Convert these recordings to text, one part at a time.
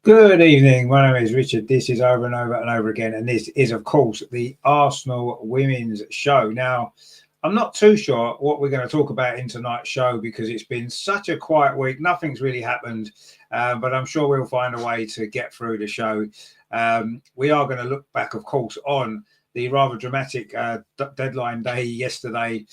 Good evening. My name is Richard. This is Over and Over and Over Again, and this is, of course, the Arsenal Women's Show. Now, I'm not too sure what we're going to talk about in tonight's show because it's been such a quiet week. Nothing's really happened, but I'm sure we'll find a way to get through the show. We are going to look back, of course, on the rather dramatic deadline day yesterday,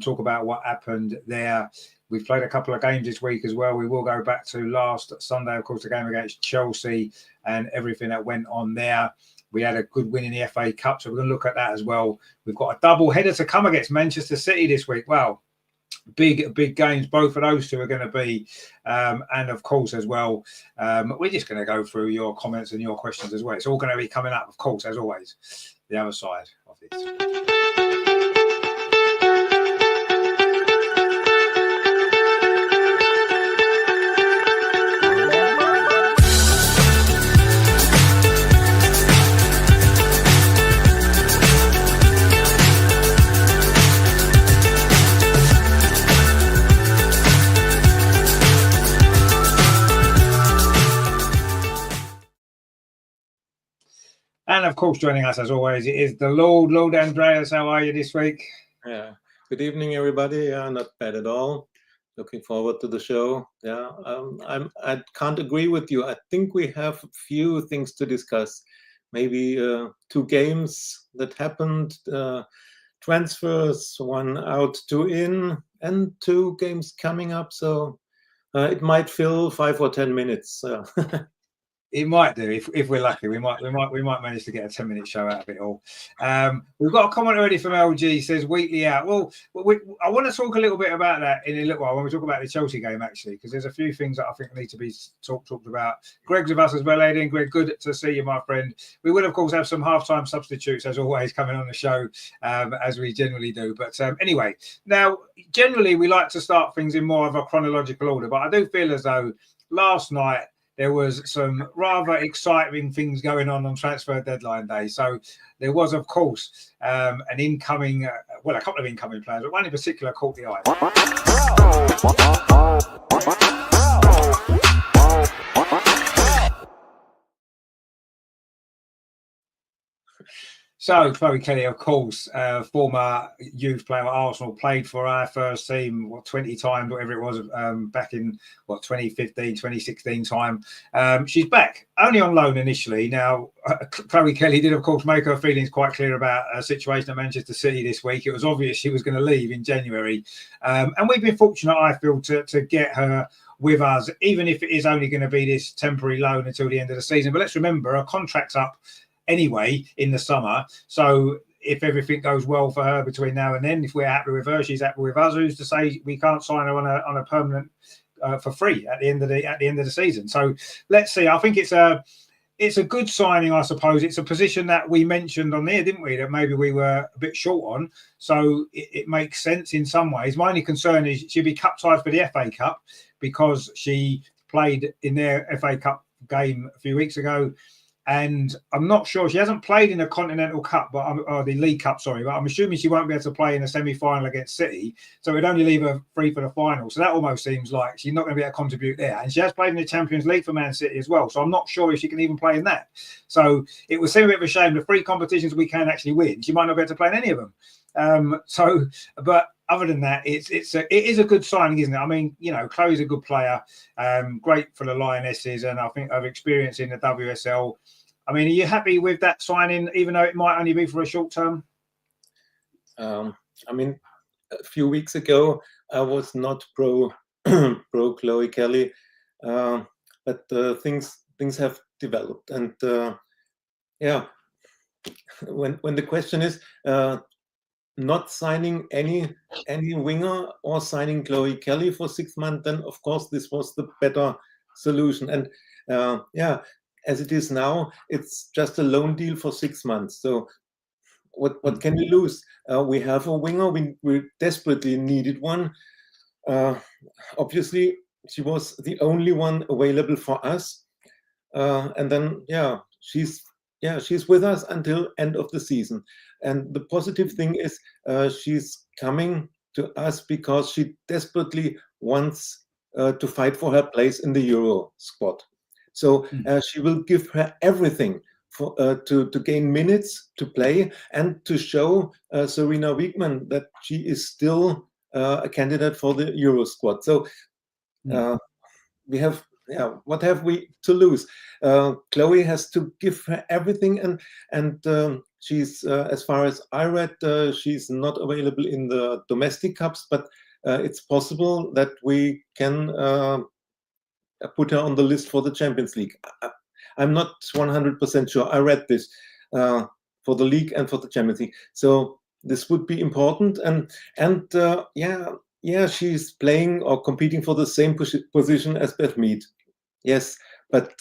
talk about what happened there. We've played a couple of games this week as well. We will go back to last Sunday, of course, the game against Chelsea and everything that went on there. We had a good win in the FA Cup, so we're going to look at that as well. We've got a double header to come against Manchester City this week. Wow, big games. Both of those two are going to be. And, of course, as well, we're just going to go through your comments and your questions as well. It's all going to be coming up, of course, as always, the other side of this. And, of course, joining us, as always, it is the Lord Andreas. How are you this week? Yeah. Good evening, everybody. Yeah, not bad at all. Looking forward to the show. Yeah, I can't agree with you. I think we have a few things to discuss. Maybe two games that happened, transfers, one out, two in, and two games coming up. So it might fill 5 or 10 minutes. It might do if we're lucky. We might manage to get a 10-minute show out of it all. We've got a comment already from LG. Says weekly out. Well, I want to talk a little bit about that in a little while when we talk about the Chelsea game actually, because there's a few things that I think need to be talked about. Greg's with us as well, Aidan. Greg, good to see you, my friend. We will of course have some halftime substitutes as always coming on the show, as we generally do. But anyway, now generally we like to start things in more of a chronological order, but I do feel as though last night there was some rather exciting things going on transfer deadline day. So there was, of course, an incoming, a couple of incoming players, but one in particular caught the eye. So, Chloe Kelly, of course, former youth player at Arsenal, played for our first team, 20 times, whatever it was, back in, 2015, 2016 time. She's back, only on loan initially. Now, Chloe Kelly did, of course, make her feelings quite clear about a situation at Manchester City this week. It was obvious she was going to leave in January. And we've been fortunate, I feel, to get her with us, even if it is only going to be this temporary loan until the end of the season. But let's remember, her contract's up anyway in the summer, so if everything goes well for her between now and then, if we're happy with her, she's happy with us. Who's to say we can't sign her on a permanent for free at the end of the season? So let's see. I think it's a good signing, I suppose. It's a position that we mentioned on there, didn't we, that maybe we were a bit short on, so it makes sense in some ways. My only concern is she'll be cup tied for the FA Cup because she played in their FA Cup game a few weeks ago. And I'm not sure, she hasn't played in a Continental Cup, or the League Cup, sorry, but I'm assuming she won't be able to play in a semi-final against City, so it'd only leave her free for the final. So that almost seems like she's not going to be able to contribute there. And she has played in the Champions League for Man City as well, so I'm not sure if she can even play in that. So it would seem a bit of a shame. The three competitions we can actually win, she might not be able to play in any of them. But other than that, it is a good signing, isn't it? I mean, Chloe's a good player, great for the Lionesses, and I think of experience in the WSL. I mean, are you happy with that signing, even though it might only be for a short term? I mean, a few weeks ago, I was not pro Chloe Kelly, but things have developed, and when the question is not signing any winger or signing Chloe Kelly for 6 months, then of course this was the better solution. And as it is now, it's just a loan deal for 6 months. So what can we lose? We have a winger. We desperately needed one. Obviously, she was the only one available for us. And then, she's with us until end of the season. And the positive thing is she's coming to us because she desperately wants to fight for her place in the Euro squad. So she will give her everything for to gain minutes, to play, and to show Serena Wiegmann that she is still a candidate for the Euro squad. So we have, what have we to lose? Chloe has to give her everything, and she's, as far as I read, she's not available in the domestic cups, but it's possible that we can put her on the list for the Champions League. I'm not 100% sure. I read this for the league and for the Champions League. So this would be important, and she's playing or competing for the same position as Beth Mead. Yes, but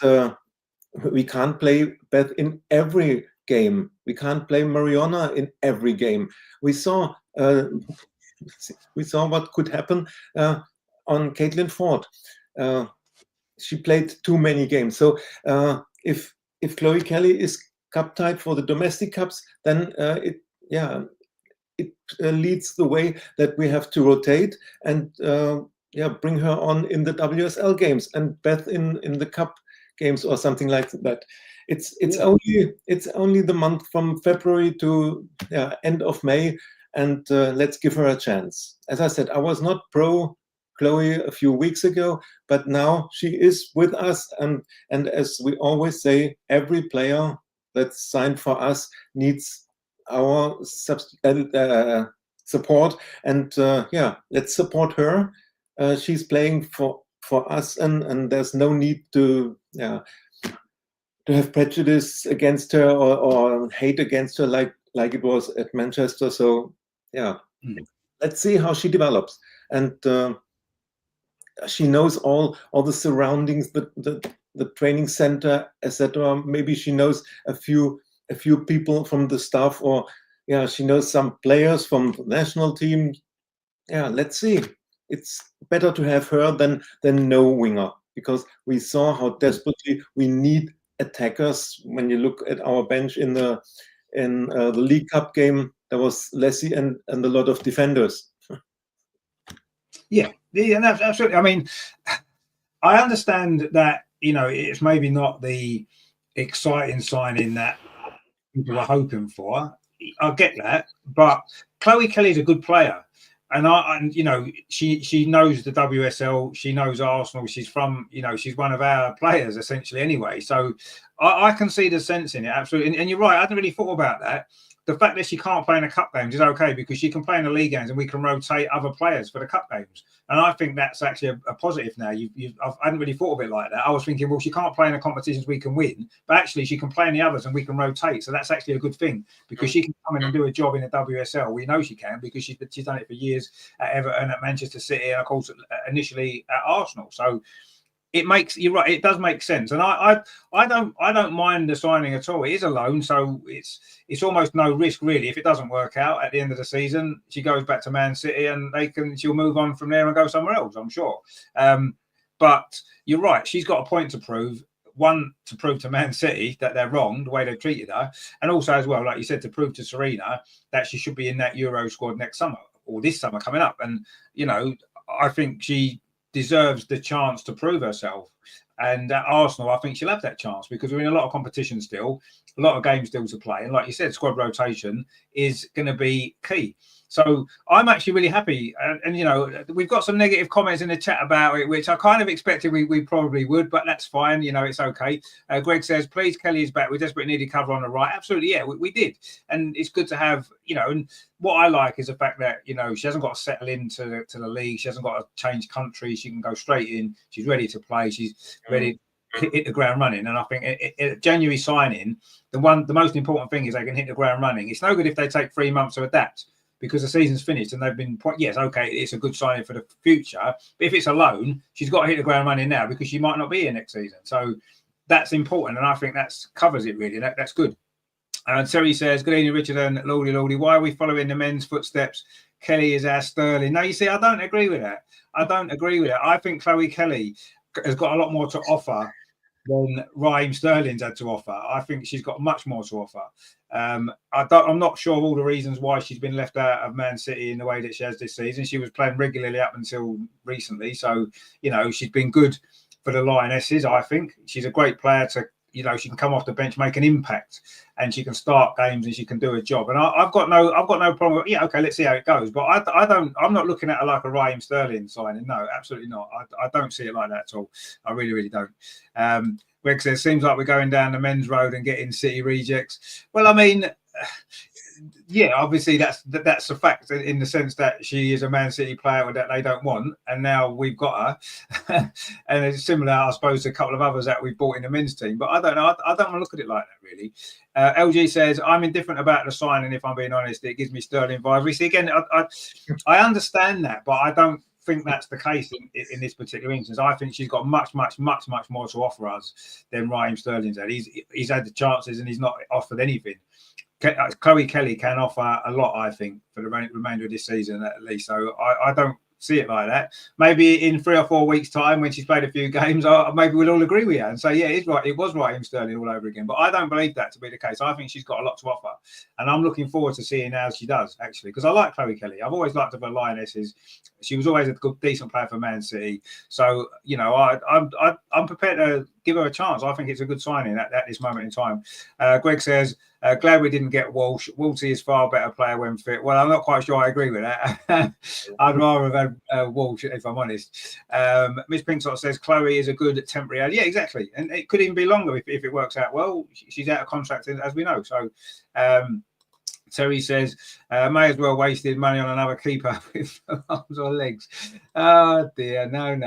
we can't play Beth in every game. We can't play Mariona in every game. We saw what could happen on Caitlin Ford. She played too many games. So if Chloe Kelly is cup tied for the domestic cups, then it leads the way that we have to rotate and bring her on in the WSL games and Beth in the cup games or something like that. It's only the month from February to end of May, and let's give her a chance. As I said, I was not pro Chloe a few weeks ago, but now she is with us, and as we always say, every player that's signed for us needs our support, and let's support her. She's playing for us, and there's no need to have prejudice against her or hate against her like it was at Manchester. So let's see how she develops, and she knows all the surroundings, the training center, etc. Maybe she knows a few people from the staff, or she knows some players from the national team. Let's see. It's better to have her than no winger, because we saw how desperately we need attackers. When you look at our bench in the League Cup game, there was Leslie and a lot of defenders. Yeah, absolutely. I mean, I understand that, it's maybe not the exciting signing that people are hoping for. I get that, but Chloe Kelly's a good player, and she knows the WSL, she knows Arsenal. She's from, she's one of our players essentially anyway. So I can see the sense in it, absolutely. And you're right, I hadn't really thought about that. The fact that she can't play in the cup games is okay, because she can play in the league games and we can rotate other players for the cup games. And I think that's actually a positive now. I hadn't really thought of it like that. I was thinking, well, she can't play in the competitions we can win, but actually she can play in the others and we can rotate. So that's actually a good thing, because she can come in and do a job in the WSL. We know she can, because she's done it for years at Everton, at Manchester City, and of course initially at Arsenal. So you're right, it does make sense, and I don't mind the signing at all. It is a loan, so it's almost no risk really. If it doesn't work out at the end of the season, she goes back to Man City, and she'll move on from there and go somewhere else, I'm sure. But you're right, she's got a point to prove. One, to prove to Man City that they're wrong the way they've treated her, and also as well, like you said, to prove to Serena that she should be in that Euro squad next summer, or this summer coming up. And I think she deserves the chance to prove herself, and at Arsenal I think she'll have that chance, because we're in a lot of competition still, a lot of games still to play, and like you said, squad rotation is going to be key. So I'm actually really happy, and we've got some negative comments in the chat about it, which I kind of expected we probably would, but that's fine. It's okay. Greg says, please, Kelly is back. We desperately needed cover on the right. Absolutely, yeah, we did, and it's good to have. And what I like is the fact that she hasn't got to settle into the league. She hasn't got to change country. She can go straight in. She's ready to play. She's ready to hit the ground running. And I think January signing, the most important thing is they can hit the ground running. It's no good if they take 3 months to adapt, because the season's finished and they've been yes, okay, it's a good signing for the future. But if it's a loan, she's got to hit the ground running now, because she might not be here next season. So that's important, and I think that covers it really. That's good. And Terry says, good evening, Richard and Lordy. Why are we following the men's footsteps? Kelly is our Sterling. No, you see, I don't agree with that. I think Chloe Kelly has got a lot more to offer than Raheem Sterling's had to offer. I think she's got much more to offer. I'm not sure of all the reasons why she's been left out of Man City in the way that she has this season. She was playing regularly up until recently, so she's been good for the Lionesses. I think she's a great player to, you know, she can come off the bench, make an impact, and she can start games and she can do a job. And I've got no problem. Yeah, okay, let's see how it goes. But I'm not looking at her like a Raheem Sterling signing. No, absolutely not. I don't see it like that at all. I really, really don't. Greg says, seems like we're going down the men's road and getting City rejects. Well, I mean, yeah, obviously that's a fact in the sense that she is a Man City player that they don't want, and now we've got her. And it's similar, I suppose, to a couple of others that we've bought in the men's team. But I don't know. I don't want to look at it like that, really. LG says, I'm indifferent about the signing, if I'm being honest. It gives me Sterling vibes. See, again, I understand that, but I don't think that's the case in this particular instance. I think she's got much more to offer us than Raheem Sterling's had. He's had the chances and he's not offered anything. Chloe Kelly can offer a lot, I think, for the remainder of this season at least. So I don't see it like that. Maybe in 3 or 4 weeks' time, when she's played a few games, maybe we'll all agree with her and say, yeah, it's right. It was Raheem Sterling all over again. But I don't believe that to be the case. I think she's got a lot to offer, and I'm looking forward to seeing how she does, actually, because I like Chloe Kelly. I've always liked her for Lionesses. She was always a good, decent player for Man City. So, you know, I'm prepared to give her a chance. I think it's a good signing at this moment in time. Greg says, glad we didn't get Walsh. Wolsey is far better player when fit. Well, I'm not quite sure I agree with that. I'd rather have had Walsh, if I'm honest. Miss Pinksot says Chloe is a good temporary. Yeah, exactly. And it could even be longer if it works out well. She's out of contract, as we know. So Terry says, may as well wasted money on another keeper with arms or legs. Oh dear, no.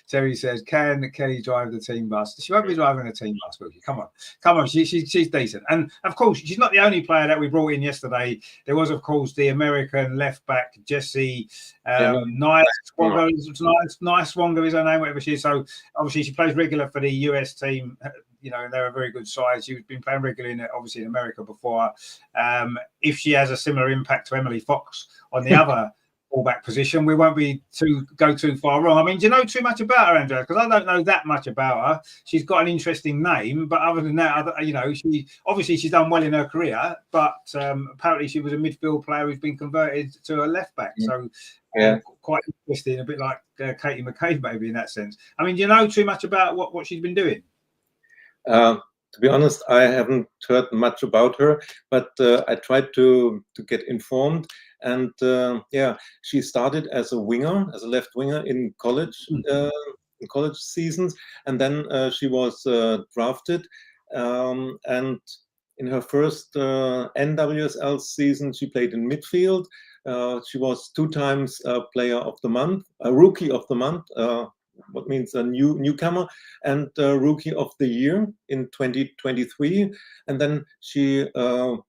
Terry says, can Kelly drive the team bus? She won't be driving a team bus, will she? Come on. She's decent. And of course, she's not the only player that we brought in yesterday. There was, of course, the American left back, Jessie Nice Swanger is her name, whatever she is. So obviously she plays regular for the US team. You know, and they're a very good side. She's been playing regularly obviously in America before. If she has a similar impact to Emily Fox on the other fullback position, we won't be go too far wrong. I mean, do you know too much about her, Andrea? Because I don't know that much about her. She's got an interesting name, but other than that, you know, she's done well in her career. But apparently, she was a midfield player who's been converted to a left back. So. Quite interesting, a bit like Katie McCabe, maybe in that sense. I mean, do you know too much about what she's been doing? To be honest, I haven't heard much about her, but I tried to get informed. And she started as a winger, as a left winger in college, seasons, and then she was drafted. And in her first NWSL season, she played in midfield. She was 2 times Player of the Month, Rookie of the Month. What means a newcomer, and Rookie of the Year in 2023. And then she, the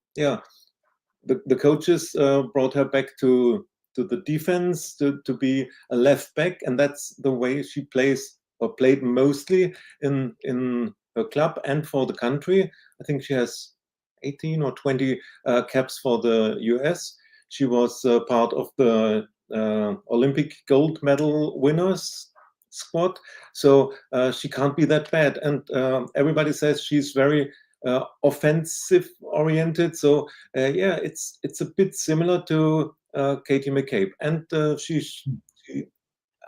coaches brought her back to the defense to be a left back, and that's the way she plays or played mostly in her club and for the country. I think she has 18 or 20 caps for the US. She was part of the Olympic gold medal winners squad, so she can't be that bad. And everybody says she's very offensive oriented. So it's a bit similar to Katie McCabe. And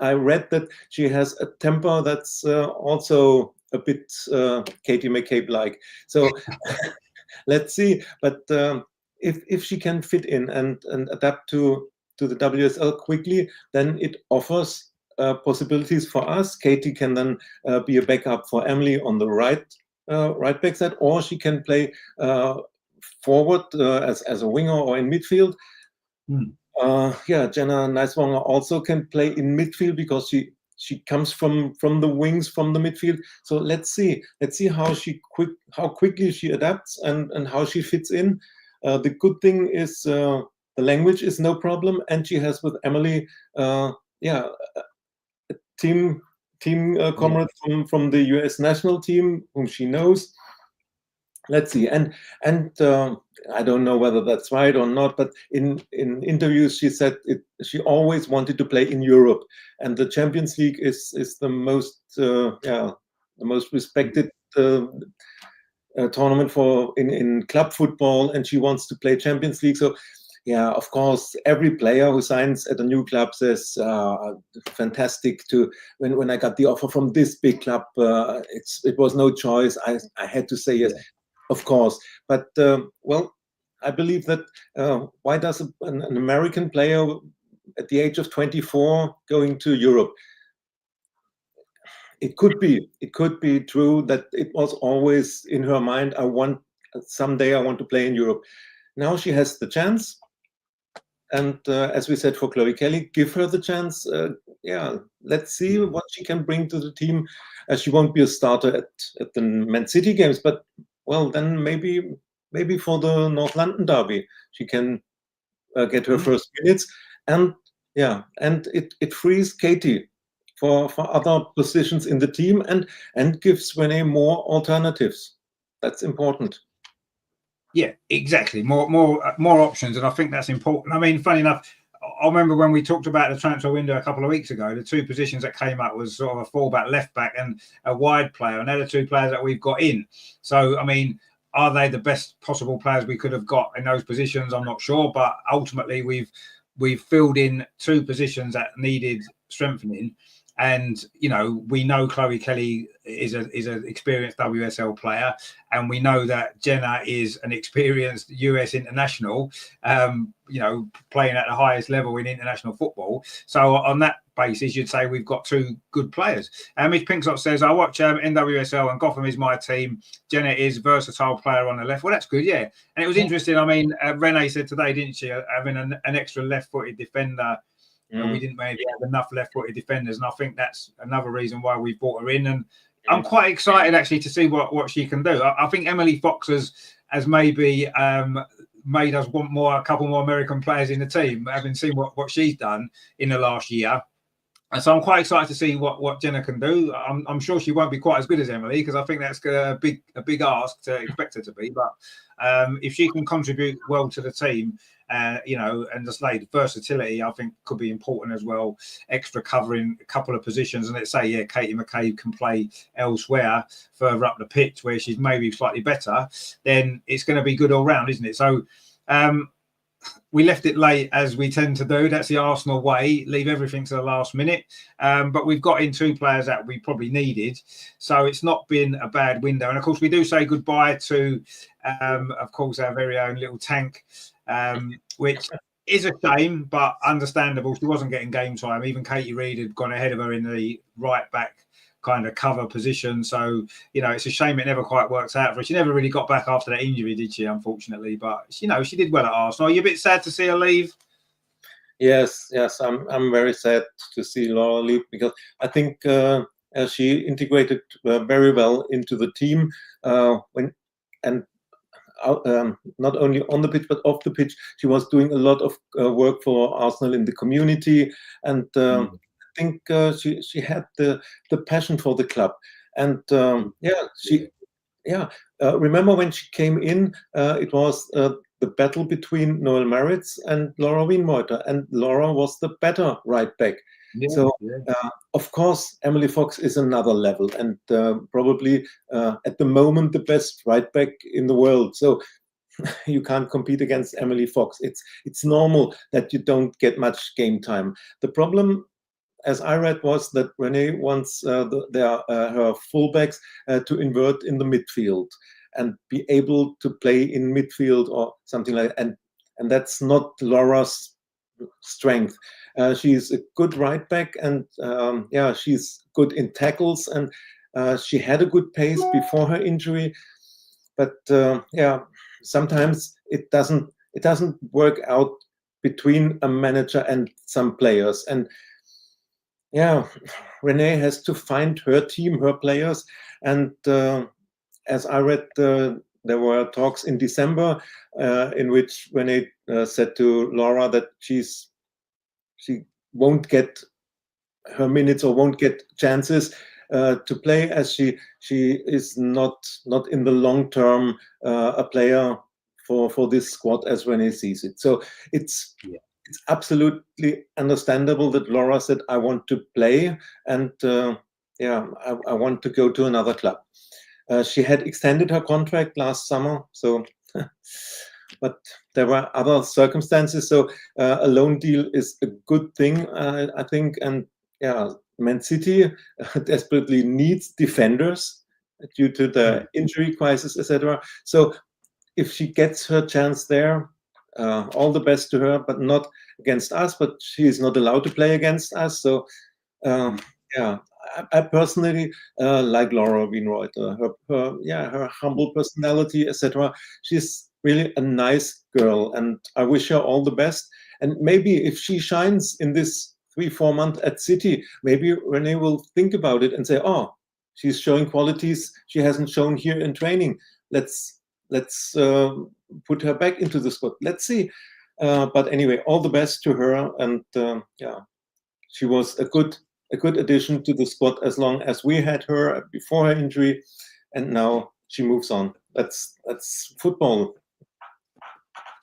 I read that she has a temper that's also a bit Katie McCabe-like. So let's see. But if she can fit in and adapt to the WSL quickly, then it offers possibilities for us. Katie can then be a backup for Emily on the right back side, or she can play forward as a winger or in midfield. Jenna Nicewanger also can play in midfield because she comes from the wings, from the midfield. So let's see how quickly she adapts and how she fits in. The good thing is the language is no problem, and she has with Emily team comrade from the US national team whom she knows. Let's see. And I don't know whether that's right or not, but in interviews she said she always wanted to play in Europe, and the Champions League is the most respected tournament for in club football, and she wants to play Champions League. So yeah, of course, every player who signs at a new club says, fantastic to when I got the offer from this big club, it was no choice. I had to say yes, of course. But well, I believe that why does an American player at the age of 24 going to Europe? It could be true that it was always in her mind, someday I want to play in Europe. Now she has the chance. And as we said for Chloe Kelly, give her the chance. Yeah, let's see what she can bring to the team. She won't be a starter at the Man City games, but well, then maybe for the North London derby, she can get her first minutes. And yeah, and it frees Katie for other positions in the team and gives Renee more alternatives. That's important. Yeah, exactly. More options, and I think that's important. I mean, funny enough, I remember when we talked about the transfer window a couple of weeks ago, the two positions that came up was sort of a fullback, left back, and a wide player, and they're the two players that we've got in. So, I mean, are they the best possible players we could have got in those positions? I'm not sure, but ultimately we've filled in two positions that needed strengthening. And we know Chloe Kelly is an experienced WSL player, and we know that Jenna is an experienced US international, playing at the highest level in international football. So on that basis, you'd say we've got two good players. Mitch Pinksot says, I watch NWSL and Gotham is my team. Jenna is a versatile player on the left. Well, that's good, yeah. And it was interesting. I mean, Renee said today, didn't she, having an extra left-footed defender. We didn't maybe have enough left-footed defenders, and I think that's another reason why we brought her in. And I'm quite excited actually to see what she can do. I think Emily Fox has maybe made us want a couple more American players in the team, having seen what she's done in the last year. And so I'm quite excited to see what Jenna can do. I'm sure she won't be quite as good as Emily, because I think that's a big ask to expect her to be. But if she can contribute well to the team, and just like versatility, I think could be important as well. Extra covering a couple of positions, and let's say, yeah, Katie McCabe can play elsewhere further up the pitch where she's maybe slightly better, then it's going to be good all round, isn't it? So we left it late, as we tend to do. That's the Arsenal way, leave everything to the last minute. But we've got in two players that we probably needed. So it's not been a bad window. And of course, we do say goodbye to, of course, our very own little Tank, which is a shame, but understandable. She wasn't getting game time. Even Katie Reid had gone ahead of her in the right back kind of cover position. So, it's a shame it never quite worked out for her. She never really got back after that injury, did she, unfortunately? But, she did well at Arsenal. Are you a bit sad to see her leave? Yes, I'm very sad to see Laura leave, because I think she integrated very well into the team not only on the pitch but off the pitch. She was doing a lot of work for Arsenal in the community, and I think she had the passion for the club. And remember when she came in, it was the battle between Noel Maritz and Laura Wienroither, and Laura was the better right back. Of course, Emily Fox is another level, and probably at the moment the best right back in the world. So you can't compete against Emily Fox. It's normal that you don't get much game time. The problem, as I read, was that Renee wants her fullbacks to invert in the midfield and be able to play in midfield or something like that. And that's not Laura's strength. She's a good right back, and she's good in tackles, and she had a good pace before her injury. But sometimes it doesn't work out between a manager and some players. And Renee has to find her team, her players. And as I read, there were talks in December in which Renee said to Laura that she won't get her minutes or won't get chances to play, as she is not in the long term a player for this squad as Renee sees it. So it's absolutely understandable that Laura said, I want to play, and I want to go to another club. She had extended her contract last summer, so but there were other circumstances. So a loan deal is a good thing, I think. And yeah, Man City desperately needs defenders due to the injury crisis, etc. So if she gets her chance there, all the best to her, but not against us. But she is not allowed to play against us. So yeah, I personally like Laura Wienroither. Her humble personality, etc. She's really a nice girl, and I wish her all the best. And maybe if she shines in this 3-4 months at City, maybe Renee will think about it and say, "Oh, she's showing qualities she hasn't shown here in training. Let's put her back into the squad. Let's see." But anyway, all the best to her, and yeah, she was a good addition to the squad as long as we had her before her injury, and now she moves on. That's football.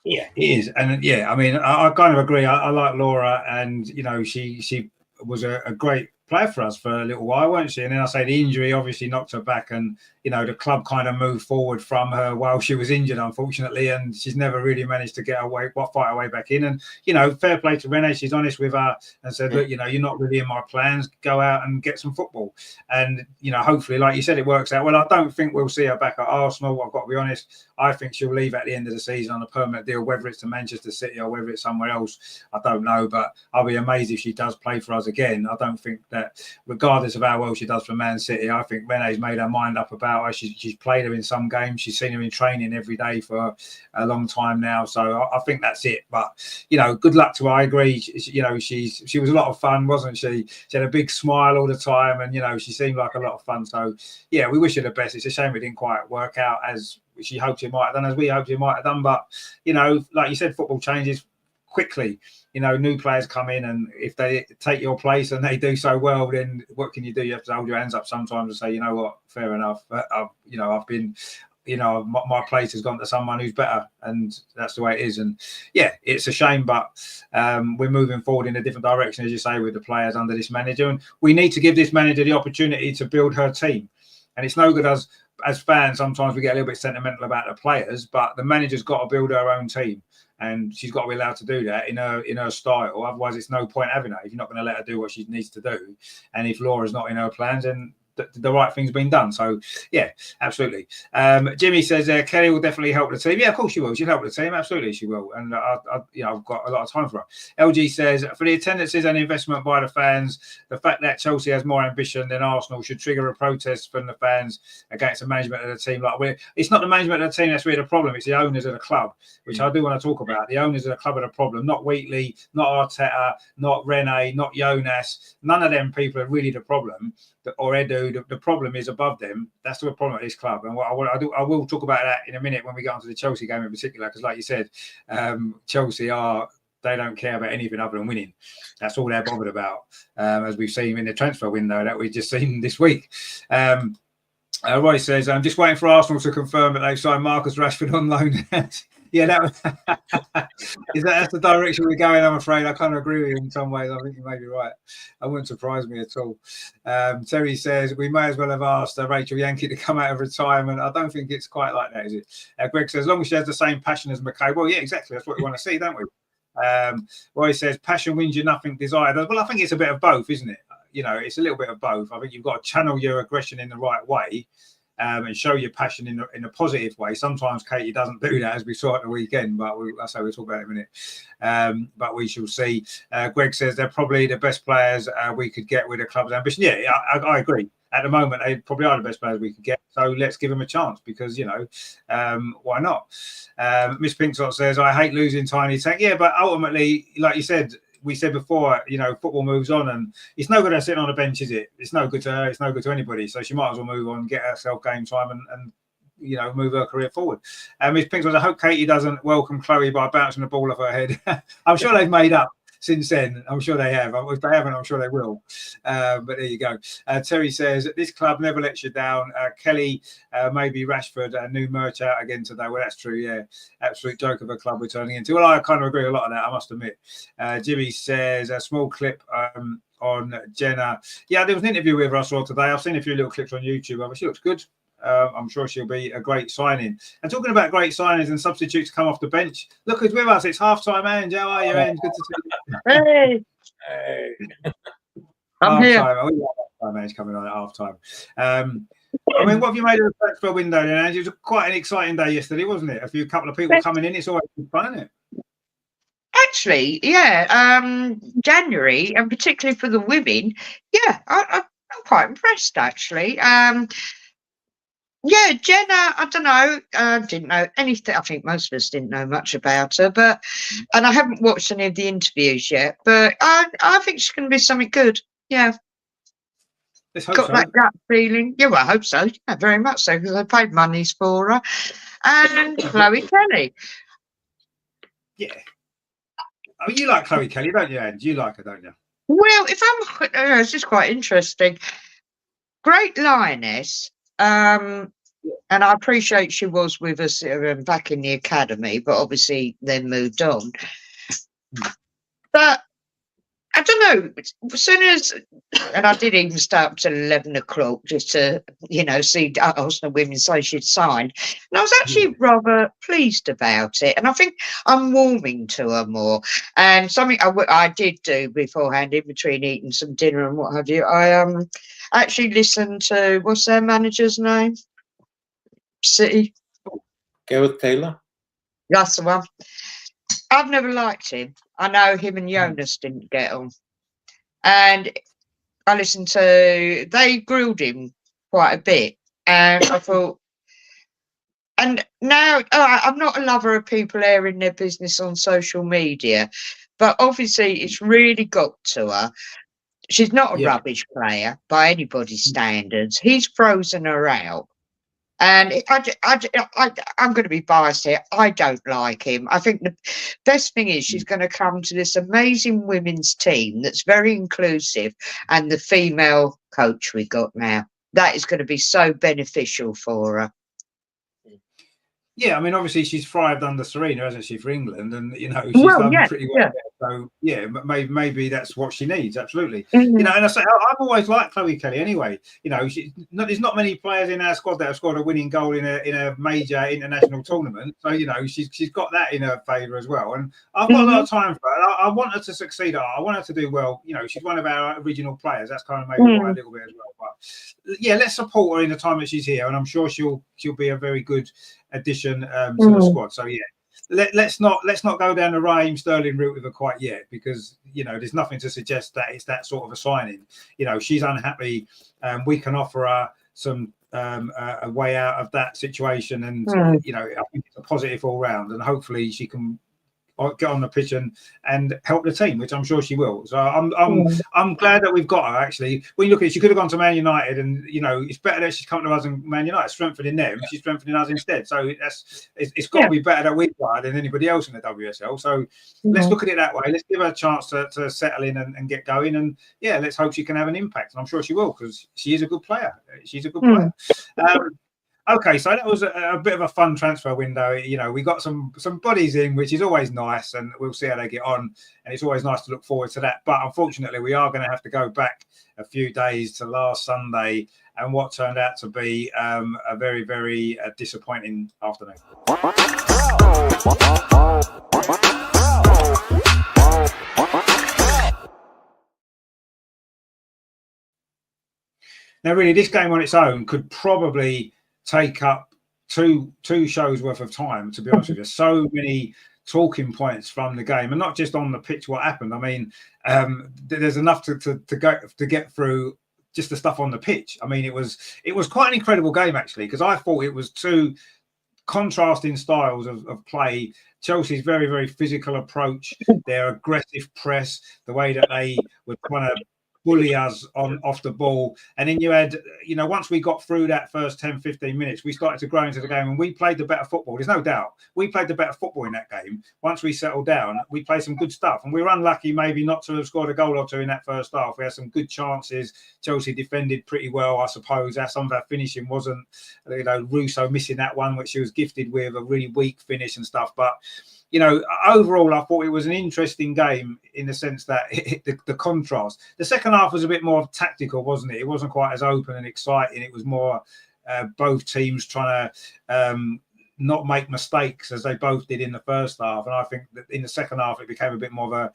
Yeah, it is, and yeah, I mean, I kind of agree. I like Laura, and you know, she was a great player for us for a little while, weren't she? And then I say the injury obviously knocked her back, and you know, the club kind of moved forward from her while she was injured, unfortunately, and she's never really managed to fight her way back in. And you know, fair play to Renee, she's honest with her and said, look, you know, you're not really in my plans. Go out and get some football, and you know, hopefully, like you said, it works out. Well, I don't think we'll see her back at Arsenal. I've got to be honest. I think she'll leave at the end of the season on a permanent deal, whether it's to Manchester City or whether it's somewhere else. I don't know, but I'll be amazed if she does play for us again. I don't think that, regardless of how well she does for Man City, I think Renee's made her mind up about her. She's played her in some games. She's seen her in training every day for a long time now. So I think that's it. But, you know, good luck to her. I agree. You know, she was a lot of fun, wasn't she? She had a big smile all the time, and, you know, she seemed like a lot of fun. So, yeah, we wish her the best. It's a shame it didn't quite work out as she hoped it might have done, as we hoped it might have done. But, you know, like you said, football changes quickly. You know, new players come in, and if they take your place and they do so well, then what can you do? You have to hold your hands up sometimes and say, you know what, fair enough. You know, I've been, you know, my place has gone to someone who's better, and that's the way it is. And yeah, it's a shame, but we're moving forward in a different direction, as you say, with the players under this manager, and we need to give this manager the opportunity to build her team. And it's no good as fans, sometimes we get a little bit sentimental about the players, but the manager's got to build her own team, and she's got to be allowed to do that in her style. Otherwise, it's no point having her if you're not going to let her do what she needs to do. And if Laura's not in her plans, then the right thing's been done. So yeah, absolutely. Jimmy says Kelly will definitely help the team. Yeah, of course she will. She'll help the team. Absolutely, she will. And I've got a lot of time for her. LG says for the attendances and investment by the fans, the fact that Chelsea has more ambition than Arsenal should trigger a protest from the fans against the management of the team. Like, it's not the management of the team that's really the problem. It's the owners of the club, which I do want to talk about. The owners of the club are the problem, not Wheatley, not Arteta, not Renee, not Jonas. None of them people are really the problem. Or Edu, the problem is above them. That's the problem at this club. And what I will talk about that in a minute when we get onto the Chelsea game in particular, because like you said, Chelsea they don't care about anything other than winning. That's all they're bothered about, as we've seen in the transfer window that we've just seen this week. Roy says, I'm just waiting for Arsenal to confirm that they've signed Marcus Rashford on loan. Yeah, that's the direction we're going, I'm afraid. I kind of agree with you in some ways. I think you may be right. That wouldn't surprise me at all. Terry says, we may as well have asked Rachel Yankee to come out of retirement. I don't think it's quite like that, is it? Greg says, as long as she has the same passion as McKay. Well, yeah, exactly. That's what we want to see, don't we? Roy says, passion wins you nothing desired. Well, I think it's a bit of both, isn't it? You know, it's a little bit of both. I think you've got to channel your aggression in the right way. And show your passion in a positive way. Sometimes Katie doesn't do that, as we saw at the weekend, but that's how we'll talk about it in a minute. But we shall see. Greg says they're probably the best players we could get with the club's ambition. Yeah, I agree. At the moment, they probably are the best players we could get. So let's give them a chance because, you know, why not? Miss Pinkshot says, I hate losing Tiny Tank. Yeah, but ultimately, like you said, we said before, you know, football moves on, and it's no good her sitting on a bench, is it? It's no good to her. It's no good to anybody. So she might as well move on, get herself game time, and you know, move her career forward. Miss Pink says, I hope Katie doesn't welcome Chloe by bouncing the ball off her head. I'm sure they've made up since then. I'm sure they have. If they haven't, I'm sure they will. But there you go. Terry says, this club never lets you down. Kelly, maybe Rashford, new merch out again today. Well, that's true, yeah. Absolute joke of a club we're turning into. Well, I kind of agree with a lot of that, I must admit. Jimmy says, a small clip on Jenna. Yeah, there was an interview with her I saw today. I've seen a few little clips on YouTube. She looks good. I'm sure she'll be a great signing. And talking about great signings and substitutes come off the bench, look who's with us. It's half-time, Ange. How are you, Ange? Good to see you. Hey, Hey. I'm here. Half-time. Oh, yeah, half-time, Ange, coming on at half-time. I mean, what have you made of the transfer window then, Ange? It was quite an exciting day yesterday, wasn't it? A couple of people coming in. It's always fun, isn't it? Actually, yeah, January, and particularly for the women, yeah, I'm quite impressed, actually. Yeah, Jenna, I don't know, didn't know anything. I think most of us didn't know much about her, and I haven't watched any of the interviews yet, but I think she's going to be something good. Yeah. Let's hope Got so. that gut feeling. Yeah, well, I hope so. Yeah, very much so, because I paid monies for her. And Chloe Kelly. Yeah. Oh, you like Chloe Kelly, don't you, Ange? You like her, don't you? Well, if it's just quite interesting. Great lioness. And I appreciate she was with us back in the academy, but obviously then moved on. But I don't know. As soon as, and I did even stay up till 11 o'clock just to, see Arsenal women say she'd signed. And I was actually rather pleased about it. And I think I'm warming to her more. And something I did do beforehand, in between eating some dinner and what have you, I actually listened to, what's their manager's name? City. Gareth Taylor. That's the one. I've never liked him. I know him and Jonas didn't get on. And I listened to, they grilled him quite a bit. And I thought, and now I'm not a lover of people airing their business on social media, but obviously it's really got to her. She's not a rubbish player by anybody's standards. He's frozen her out. And I'm going to be biased here. I don't like him. I think the best thing is she's going to come to this amazing women's team that's very inclusive, and the female coach we got now. That is going to be so beneficial for her. Yeah, I mean, obviously she's thrived under Serena, hasn't she, for England? And, she's done pretty well. Yeah. So, yeah, maybe that's what she needs. Absolutely. And I say, I've always liked Chloe Kelly anyway. There's not many players in our squad that have scored a winning goal in a major international tournament. So, she's got that in her favour as well. And I've got a lot of time for her. I want her to succeed. I want her to do well. She's one of our original players. That's kind of maybe why a little bit as well. But, yeah, let's support her in the time that she's here. And I'm sure she'll be a very good addition to the squad. So yeah, let's not go down the Raheem Sterling route with her quite yet, because there's nothing to suggest that it's that sort of a signing. She's unhappy. We can offer her some a way out of that situation, and I think it's a positive all round, and hopefully she can get on the pitch and help the team, which I'm sure she will. So I'm glad that we've got her. Actually, when you look at it, she could have gone to Man United, and it's better that she's come to us than Man United, strengthening them. She's strengthening us instead. So it's got to be better that we've got her than anybody else in the WSL. So let's look at it that way. Let's give her a chance to settle in and get going. And yeah, let's hope she can have an impact. And I'm sure she will, because she is a good player. She's a good player. Okay, so that was a bit of a fun transfer window. We got some bodies in, which is always nice, and we'll see how they get on. And it's always nice to look forward to that. But unfortunately, we are going to have to go back a few days to last Sunday and what turned out to be a very, very disappointing afternoon. Now, really, this game on its own could probably take up two shows worth of time, to be honest with you. So many talking points from the game, and not just on the pitch what happened. I mean, there's enough to get through just the stuff on the pitch. I mean, it was quite an incredible game, actually, because I thought it was two contrasting styles of play. Chelsea's very, very physical approach, their aggressive press, the way that they were trying to bully us off the ball. And then you had, once we got through that first 10-15 minutes, we started to grow into the game, and we played the better football. There's no doubt. We played the better football in that game. Once we settled down, we played some good stuff, and we were unlucky maybe not to have scored a goal or two in that first half. We had some good chances. Chelsea defended pretty well, I suppose. Some of our finishing wasn't, Russo missing that one, which she was gifted with, a really weak finish and stuff. But overall, I thought it was an interesting game in the sense that the contrast. The second half was a bit more tactical, wasn't it? It wasn't quite as open and exciting. It was more both teams trying to not make mistakes as they both did in the first half. And I think that in the second half, it became a bit more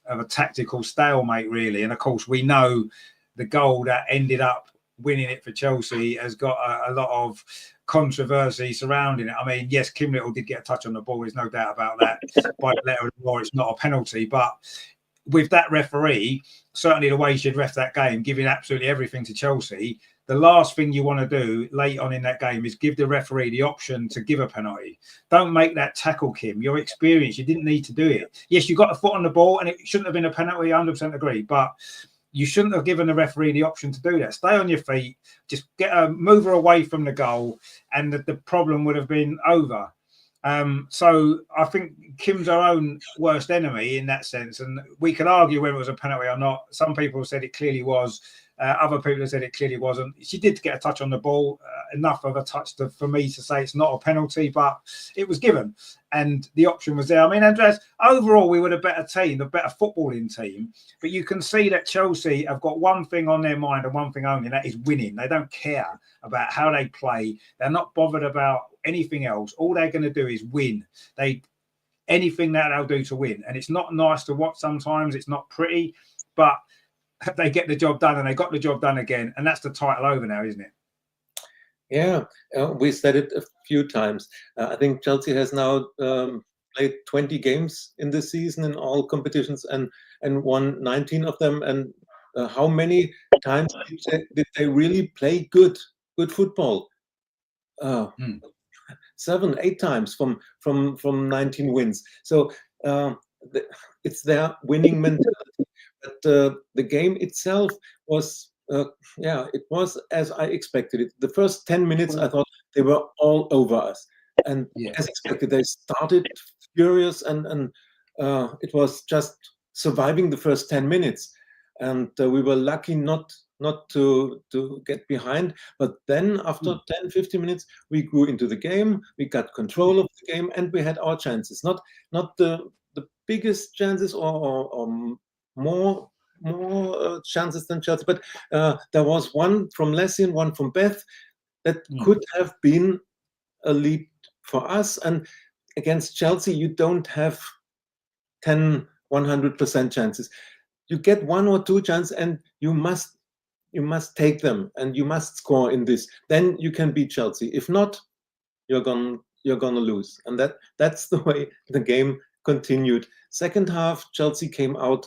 of a tactical stalemate, really. And of course, we know the goal that ended up winning it for Chelsea has got a lot of controversy surrounding it. I mean, yes, Kim Little did get a touch on the ball. There's no doubt about that. By the letter of the law, it's not a penalty. But with that referee, certainly the way she'd ref that game, giving absolutely everything to Chelsea, the last thing you want to do late on in that game is give the referee the option to give a penalty. Don't make that tackle, Kim. You're experienced. You didn't need to do it. Yes, you got a foot on the ball and it shouldn't have been a penalty. 100% agree. But you shouldn't have given the referee the option to do that. Stay on your feet. Just move her away from the goal and the problem would have been over. So I think Kim's our own worst enemy in that sense. And we could argue whether it was a penalty or not. Some people said it clearly was. Other people have said it clearly wasn't. She did get a touch on the ball, enough of a touch for me to say it's not a penalty, but it was given and the option was there. I mean, Andreas, overall, we were a better team, a better footballing team, but you can see that Chelsea have got one thing on their mind and one thing only, and that is winning. They don't care about how they play. They're not bothered about anything else. All they're going to do is win. Anything that they'll do to win. And it's not nice to watch sometimes. It's not pretty, but they get the job done, and they got the job done again, and that's the title over now, isn't it? Yeah, we said it a few times. I think Chelsea has now played 20 games in this season in all competitions and won 19 of them. And how many times did they really play good football? 7, 8 times from 19 wins. So it's their winning mentality. But the game itself was, it was as I expected it. The first 10 minutes, I thought they were all over us. And as expected, they started furious and it was just surviving the first 10 minutes. And we were lucky not to get behind. But then after 10, 15 minutes, we grew into the game. We got control of the game and we had our chances. Not the biggest chances or more chances than Chelsea, but there was one from Leslie and one from Beth that could have been a lead for us. And against Chelsea, you don't have 10, 100% chances. You get 1 or 2 chances, and you must take them, and you must score in this. Then you can beat Chelsea. If not, you're gonna lose. And that's the way the game continued. Second half, Chelsea came out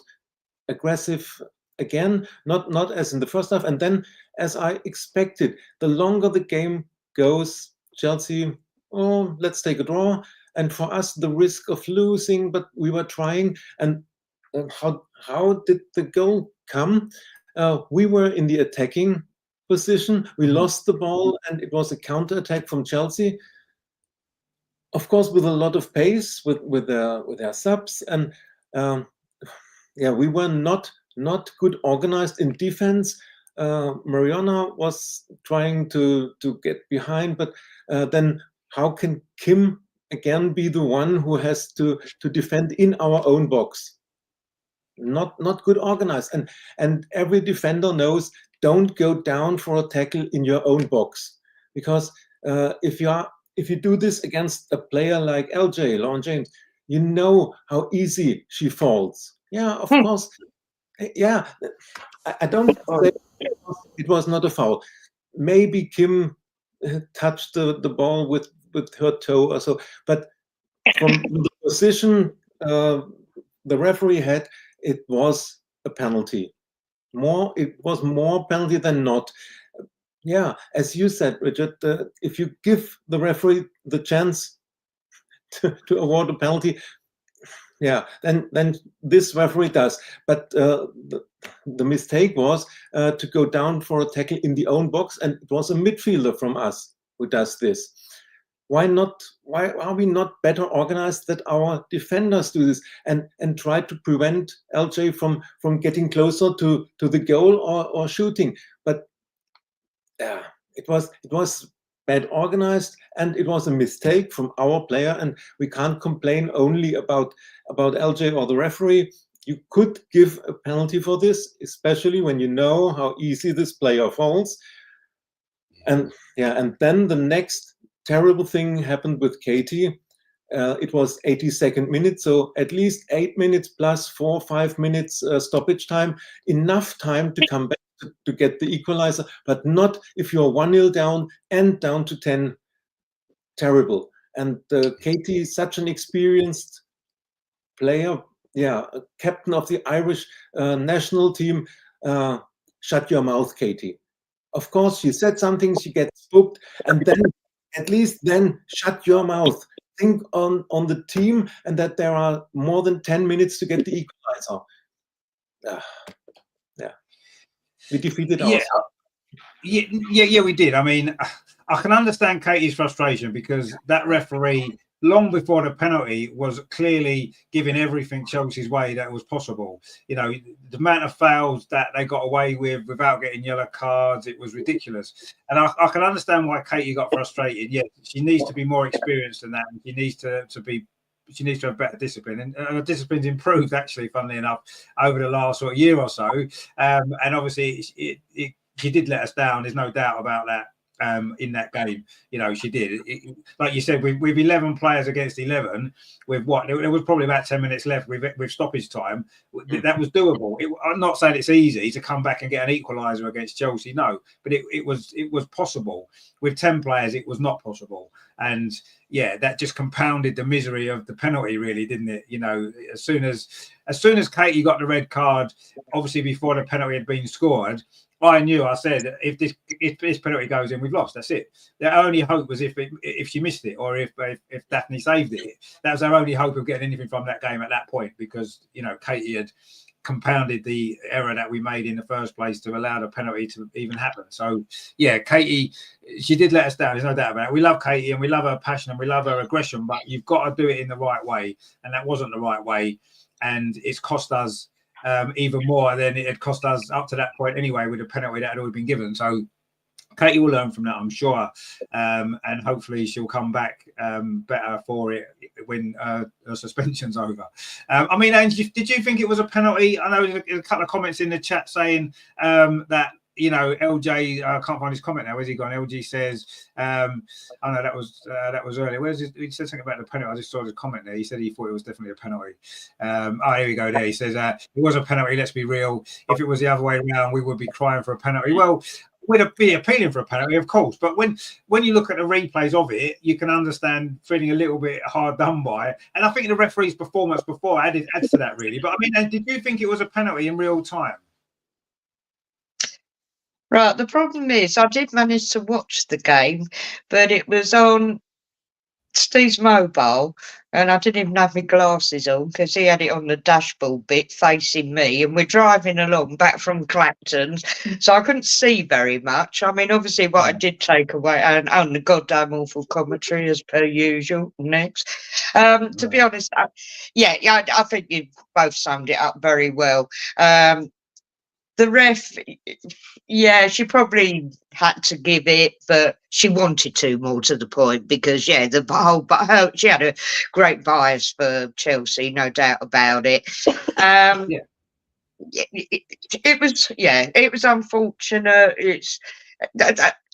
aggressive again, not as in the first half. And then, as I expected, the longer the game goes, Chelsea, let's take a draw. And for us, the risk of losing, but we were trying. And how did the goal come? We were in the attacking position. We lost the ball, and it was a counter-attack from Chelsea. Of course, with a lot of pace, with their subs, and we were not good organized in defense. Mariona was trying to get behind, but then how can Kim again be the one who has to defend in our own box? Not good organized, and every defender knows, don't go down for a tackle in your own box, because if you do this against a player like LJ, Lauren James, you know how easy she falls. Yeah, of course. Yeah, I don't say it was not a foul. Maybe Kim touched the ball with her toe or so, but from the position the referee had, it was a penalty. It was more penalty than not. Yeah, as you said, Richard, if you give the referee the chance to award a penalty, then this referee does. But the mistake was to go down for a tackle in the own box, and it was a midfielder from us who does this. Why are we not better organized that our defenders do this and try to prevent LJ from getting closer to the goal or shooting? But it was bad organized, and it was a mistake from our player, and we can't complain only about LJ or the referee. You could give a penalty for this, especially when you know how easy this player falls. And then the next terrible thing happened with Katie. It was 82nd minute, so at least 8 minutes plus 4 or 5 minutes stoppage time, enough time to come back to get the equalizer, but not if you're 1-0 down and down to 10. Terrible. And Katie is such an experienced player, a captain of the Irish national team. Shut your mouth, Katie. Of course, she said something, she gets booked, and then at least then shut your mouth. Think on the team and that there are more than 10 minutes to get the equalizer. We defeated ourselves. Yeah, we did. I mean, I can understand Katie's frustration because that referee, long before the penalty, was clearly giving everything Chelsea's way that was possible. You know, the amount of fouls that they got away with without getting yellow cards, it was ridiculous. And I can understand why Katie got frustrated. Yes, she needs to be more experienced than that. And she needs she needs to have better discipline, and her discipline's improved, actually, funnily enough, over the last sort of year or so. And obviously, she did let us down. There's no doubt about that. In that game, you know, she did. Like you said, with 11 players against 11, with what there was probably about 10 minutes left with stoppage time. That was doable. I'm not saying it's easy to come back and get an equaliser against Chelsea, no, but it was possible. With 10 players, it was not possible, and yeah, that just compounded the misery of the penalty, really, didn't it? You know, as soon as Katie got the red card, obviously before the penalty had been scored, I said, if this penalty goes in, we've lost. That's it. Their only hope was if she missed it, or if Daphne saved it. That was our only hope of getting anything from that game at that point, because, you know, Katie had compounded the error that we made in the first place to allow the penalty to even happen. So yeah, Katie, she did let us down. There's no doubt about it. We love Katie and we love her passion and we love her aggression, but you've got to do it in the right way, and that wasn't the right way, and it's cost us even more than it had cost us up to that point anyway, with a penalty that had already been given. So Katie will learn from that, I'm sure, and hopefully she'll come back better for it when her suspension's over. I mean, Ange, did you think it was a penalty? I know there's a couple of comments in the chat saying that, you know, LJ, I can't find his comment now. Where's he gone? LG says, oh no, that was earlier. Where's his, he said something about the penalty. I just saw his comment there. He said he thought it was definitely a penalty. Oh, here we go. There he says, it was a penalty. Let's be real. If it was the other way around, we would be crying for a penalty. Well, we'd be appealing for a penalty, of course. But when you look at the replays of it, you can understand feeling a little bit hard done by. And I think the referee's performance before adds to that, really. But I mean, did you think it was a penalty in real time? Right, the problem is I did manage to watch the game, but it was on Steve's mobile, and I didn't even have my glasses on because he had it on the dashboard bit facing me, and we're driving along back from Clapton's, so I couldn't see very much. I mean, obviously what I did take away, and the goddamn awful commentary as per usual, next. To be honest, I think you both summed it up very well. The ref, yeah, she probably had to give it, but she wanted to, more to the point, because, yeah, she had a great bias for Chelsea, no doubt about it. It was unfortunate.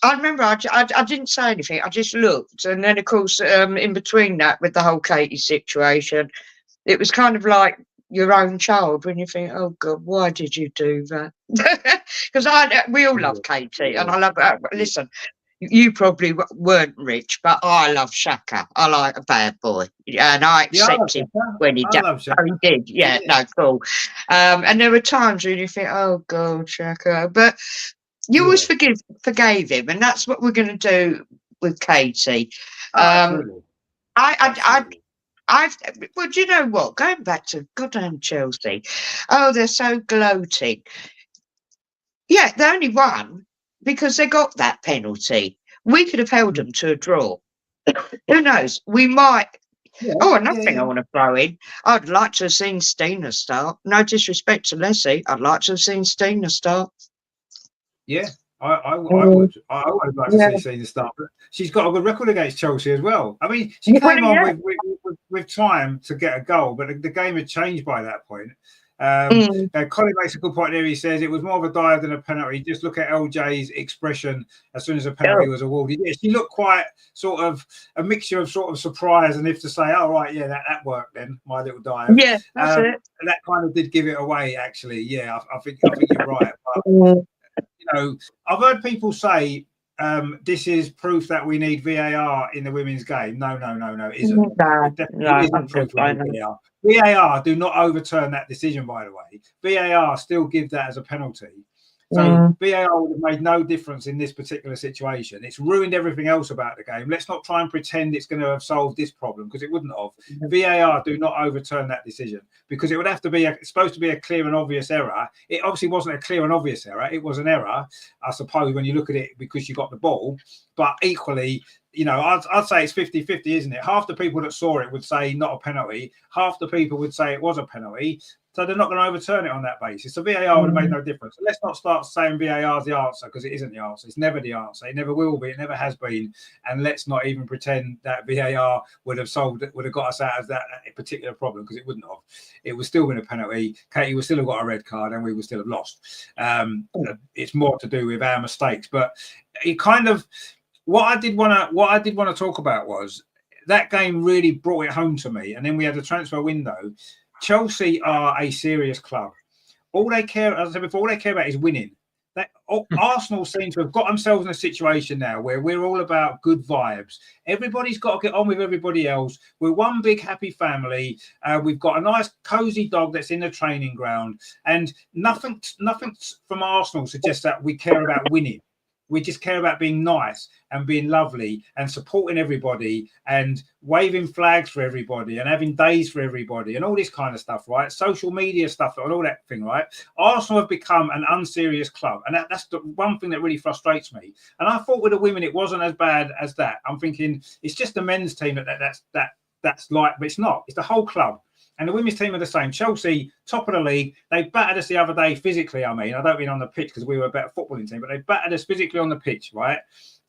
I remember I didn't say anything. I just looked, and then, of course, in between that, with the whole Katie situation, it was kind of like your own child when you think, oh God, why did you do that? Because we all love Katie, and I love her. Listen, you probably weren't rich, but I love Shaka. I like a bad boy, and I accept him when he did. Oh, he did, yeah, no, cool. And there were times when you think, oh God, Shaka, but you always forgave him, and that's what we're going to do with Katie. Well, do you know what? Going back to goddamn Chelsea, oh, they're so gloating. Yeah, they only won because they got that penalty. We could have held them to a draw. Who knows? We might. Another thing I want to throw in. I'd like to have seen Stina start. No disrespect to Leslie. I'd like to have seen Stina start. Yeah. I would like to see Stina start. But she's got a good record against Chelsea as well. I mean, she came on with time to get a goal, but the game had changed by that point. Colin makes a good point there. He says it was more of a dive than a penalty. Just look at LJ's expression as soon as a penalty was awarded. Yeah, she looked quite sort of a mixture of sort of surprise and if to say, "Oh right, yeah, that worked then." My little dive. Yeah, that's it. That kind of did give it away, actually. Yeah, I think you're right. But, I've heard people say this is proof that we need VAR in the women's game. No, it isn't. No, isn't proof we need VAR. VAR do not overturn that decision, by the way. VAR still give that as a penalty. So VAR would have made no difference in this particular situation. It's ruined everything else about the game. Let's not try and pretend it's going to have solved this problem because it wouldn't have. VAR do not overturn that decision because it would have to be it's supposed to be a clear and obvious error. It obviously wasn't a clear and obvious error. It was an error, I suppose, when you look at it because you got the ball. But equally, I'd say it's 50-50, isn't it? Half the people that saw it would say not a penalty. Half the people would say it was a penalty. So they're not going to overturn it on that basis. So VAR would have made no difference. So let's not start saying VAR is the answer because it isn't the answer. It's never the answer. It never will be. It never has been. And let's not even pretend that VAR would have got us out of that particular problem because it wouldn't have. It would still been a penalty. Katie would still have got a red card and we would still have lost. It's more to do with our mistakes. But it kind of what I did want to talk about was that game really brought it home to me. And then we had a transfer window. Chelsea are a serious club. All they care, as I said before, all they care about is winning. Arsenal seem to have got themselves in a situation now where we're all about good vibes. Everybody's got to get on with everybody else. We're one big happy family. We've got a nice cozy dog that's in the training ground, and nothing from Arsenal suggests that we care about winning. We just care about being nice and being lovely and supporting everybody and waving flags for everybody and having days for everybody and all this kind of stuff, right? Social media stuff and all that thing, right? Arsenal have become an unserious club. And that's the one thing that really frustrates me. And I thought with the women, it wasn't as bad as that. I'm thinking it's just the men's team that's like, but it's not. It's the whole club. And the women's team are the same. Chelsea, top of the league. They battered us the other day physically. I don't mean on the pitch because we were a better footballing team, but they battered us physically on the pitch, right?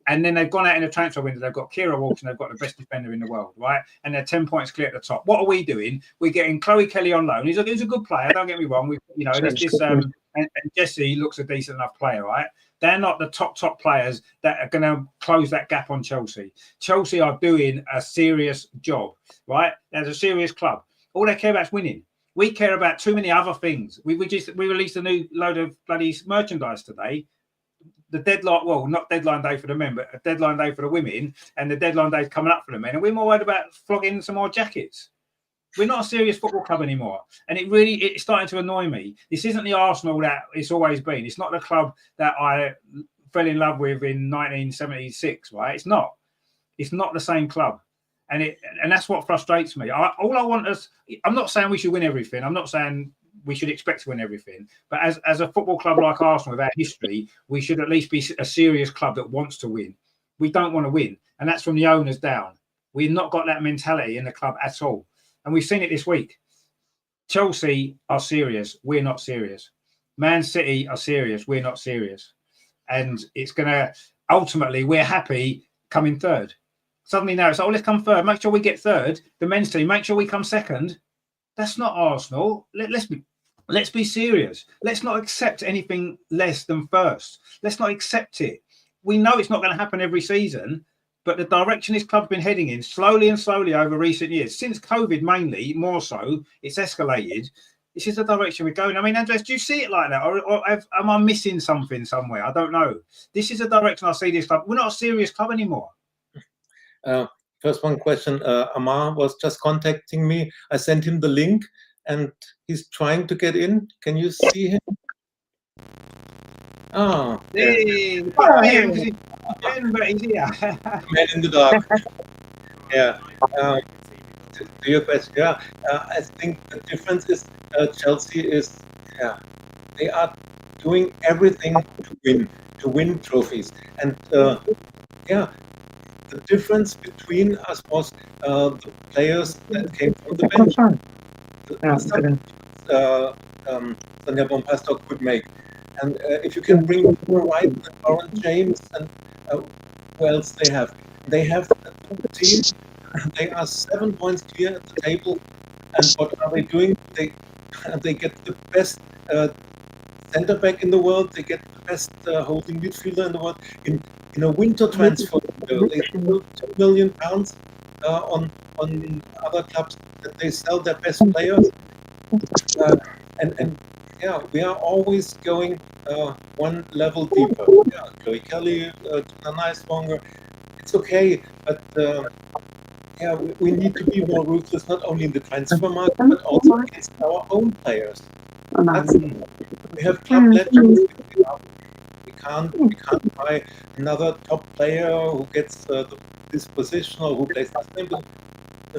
And then they've gone out in the transfer window. They've got Kira Walsh and they've got the best defender in the world, right? And they're 10 points clear at the top. What are we doing? We're getting Chloe Kelly on loan. He's a good player. Don't get me wrong. And Jessie looks a decent enough player, right? They're not the top players that are going to close that gap on Chelsea. Chelsea are doing a serious job, right? There's a serious club. All they care about is winning. We care about too many other things. We released a new load of bloody merchandise today. The deadline, well, not deadline day for the men, but a deadline day for the women, and the deadline day is coming up for the men. And we're more worried about flogging some more jackets. We're not a serious football club anymore. And it's starting to annoy me. This isn't the Arsenal that it's always been. It's not the club that I fell in love with in 1976, right? It's not. It's not the same club. And that's what frustrates me. I'm not saying we should win everything. I'm not saying we should expect to win everything. But as a football club like Arsenal with our history, we should at least be a serious club that wants to win. We don't want to win. And that's from the owners down. We've not got that mentality in the club at all. And we've seen it this week. Chelsea are serious. We're not serious. Man City are serious. We're not serious. And it's going to, ultimately, we're happy coming third. Suddenly now it's let's come third. Make sure we get third. The men's team, make sure we come second. That's not Arsenal. Let's be serious. Let's not accept anything less than first. Let's not accept it. We know it's not going to happen every season, but the direction this club's been heading in slowly over recent years, since COVID mainly, more so, it's escalated. This is the direction we're going. I mean, Andres, do you see it like that? Or am I missing something somewhere? I don't know. This is the direction I see this club. We're not a serious club anymore. First one question. Amar was just contacting me. I sent him the link and he's trying to get in. Can you see him? Oh, hey, Man in the dark. Yeah. To your question, yeah. I think the difference is Chelsea is, they are doing everything to win trophies. And the difference between us was the players that came from the bench. Sonja Bompastor could make. And if you can bring Wienroither, Lauren James, and who else they have? They have a team. They are 7 points clear at the table. And what are they doing? and they get the best centre back in the world. They get the best holding midfielder in the world in a winter transfer window. They spend £2 million on other clubs that they sell their best players. And yeah, we are always going one level deeper. Yeah, Chloe Kelly, nice longer. It's okay, but yeah, we need to be more ruthless, not only in the transfer market, but also against our own players. We have club legends. We can't buy another top player who gets this position or who plays the same.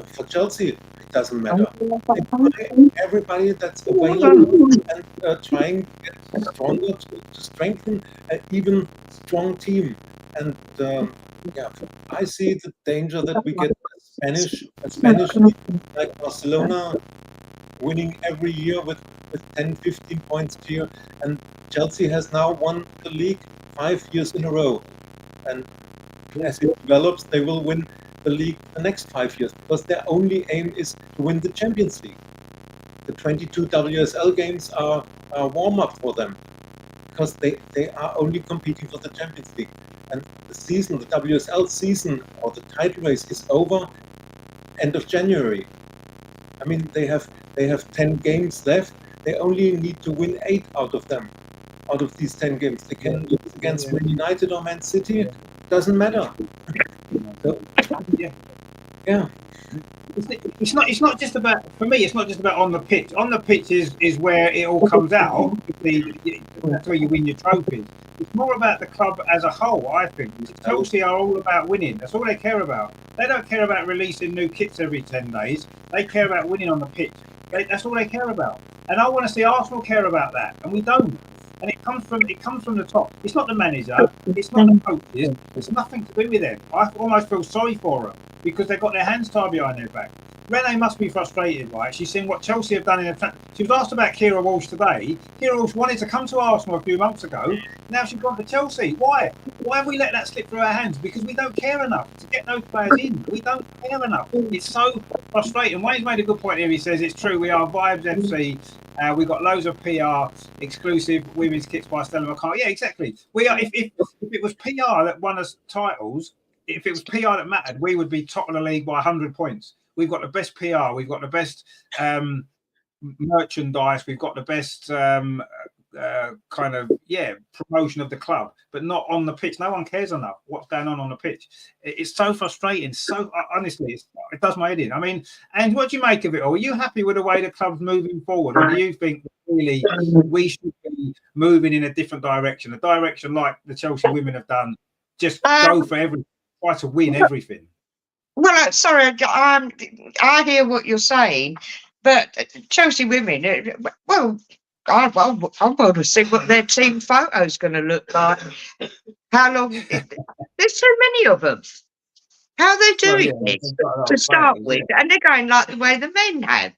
For Chelsea, it doesn't matter. They buy everybody that's available and trying to get stronger to strengthen an even strong team. And yeah, I see the danger that we get a Spanish league like Barcelona winning every year with 10, 15 points a year, and Chelsea has now won the league 5 years in a row. And as it develops, they will win the league the next 5 years, because their only aim is to win the Champions League. The 22 WSL games are a warm-up for them, because they are only competing for the Champions League. And the season, the WSL season, or the title race is over end of January. I mean, they have 10 games left. They only need to win 8 out of them, out of these 10 games. They can lose against Man United or Man City. Doesn't matter. So, yeah. It's not just about, for me, it's not just about on the pitch. On the pitch is where it all comes out. That's where you win your trophies. It's more about the club as a whole, I think. Chelsea are all about winning. That's all they care about. They don't care about releasing new kits every 10 days. They care about winning on the pitch. That's all they care about. And I want to see Arsenal care about that, and we don't. And it comes from the top. It's not the manager. It's not the coaches. It's nothing to do with them. I almost feel sorry for them, because they've got their hands tied behind their back. Renee must be frustrated, right? She's seen what Chelsea have done in the She was asked about Kira Walsh today. Kira Walsh wanted to come to Arsenal a few months ago. Now she's gone to Chelsea. Why? Why have we let that slip through our hands? Because we don't care enough to get those players in. We don't care enough. It's so frustrating. Wayne's made a good point here. He says it's true. We are Vibes FC. We've got loads of PR, exclusive women's kits by Stella McCartney. Yeah, exactly. We are. If it was PR that won us titles, if it was PR that mattered, we would be top of the league by 100 points. We've got the best PR. We've got the best merchandise. We've got the best kind of promotion of the club, but not on the pitch. No one cares enough what's going on the pitch. It's so frustrating. So honestly, it does my head in. I mean, and what do you make of it all? Are you happy with the way the club's moving forward, or do you think really we should be moving in a different direction, a direction like the Chelsea women have done? Just go for everything, try to win everything. Well, sorry, I hear what you're saying, but Chelsea women, well, I want to see what their team photo is going to look like. How long? There's so many of them. How are they doing this to start with? And they're going like the way the men have.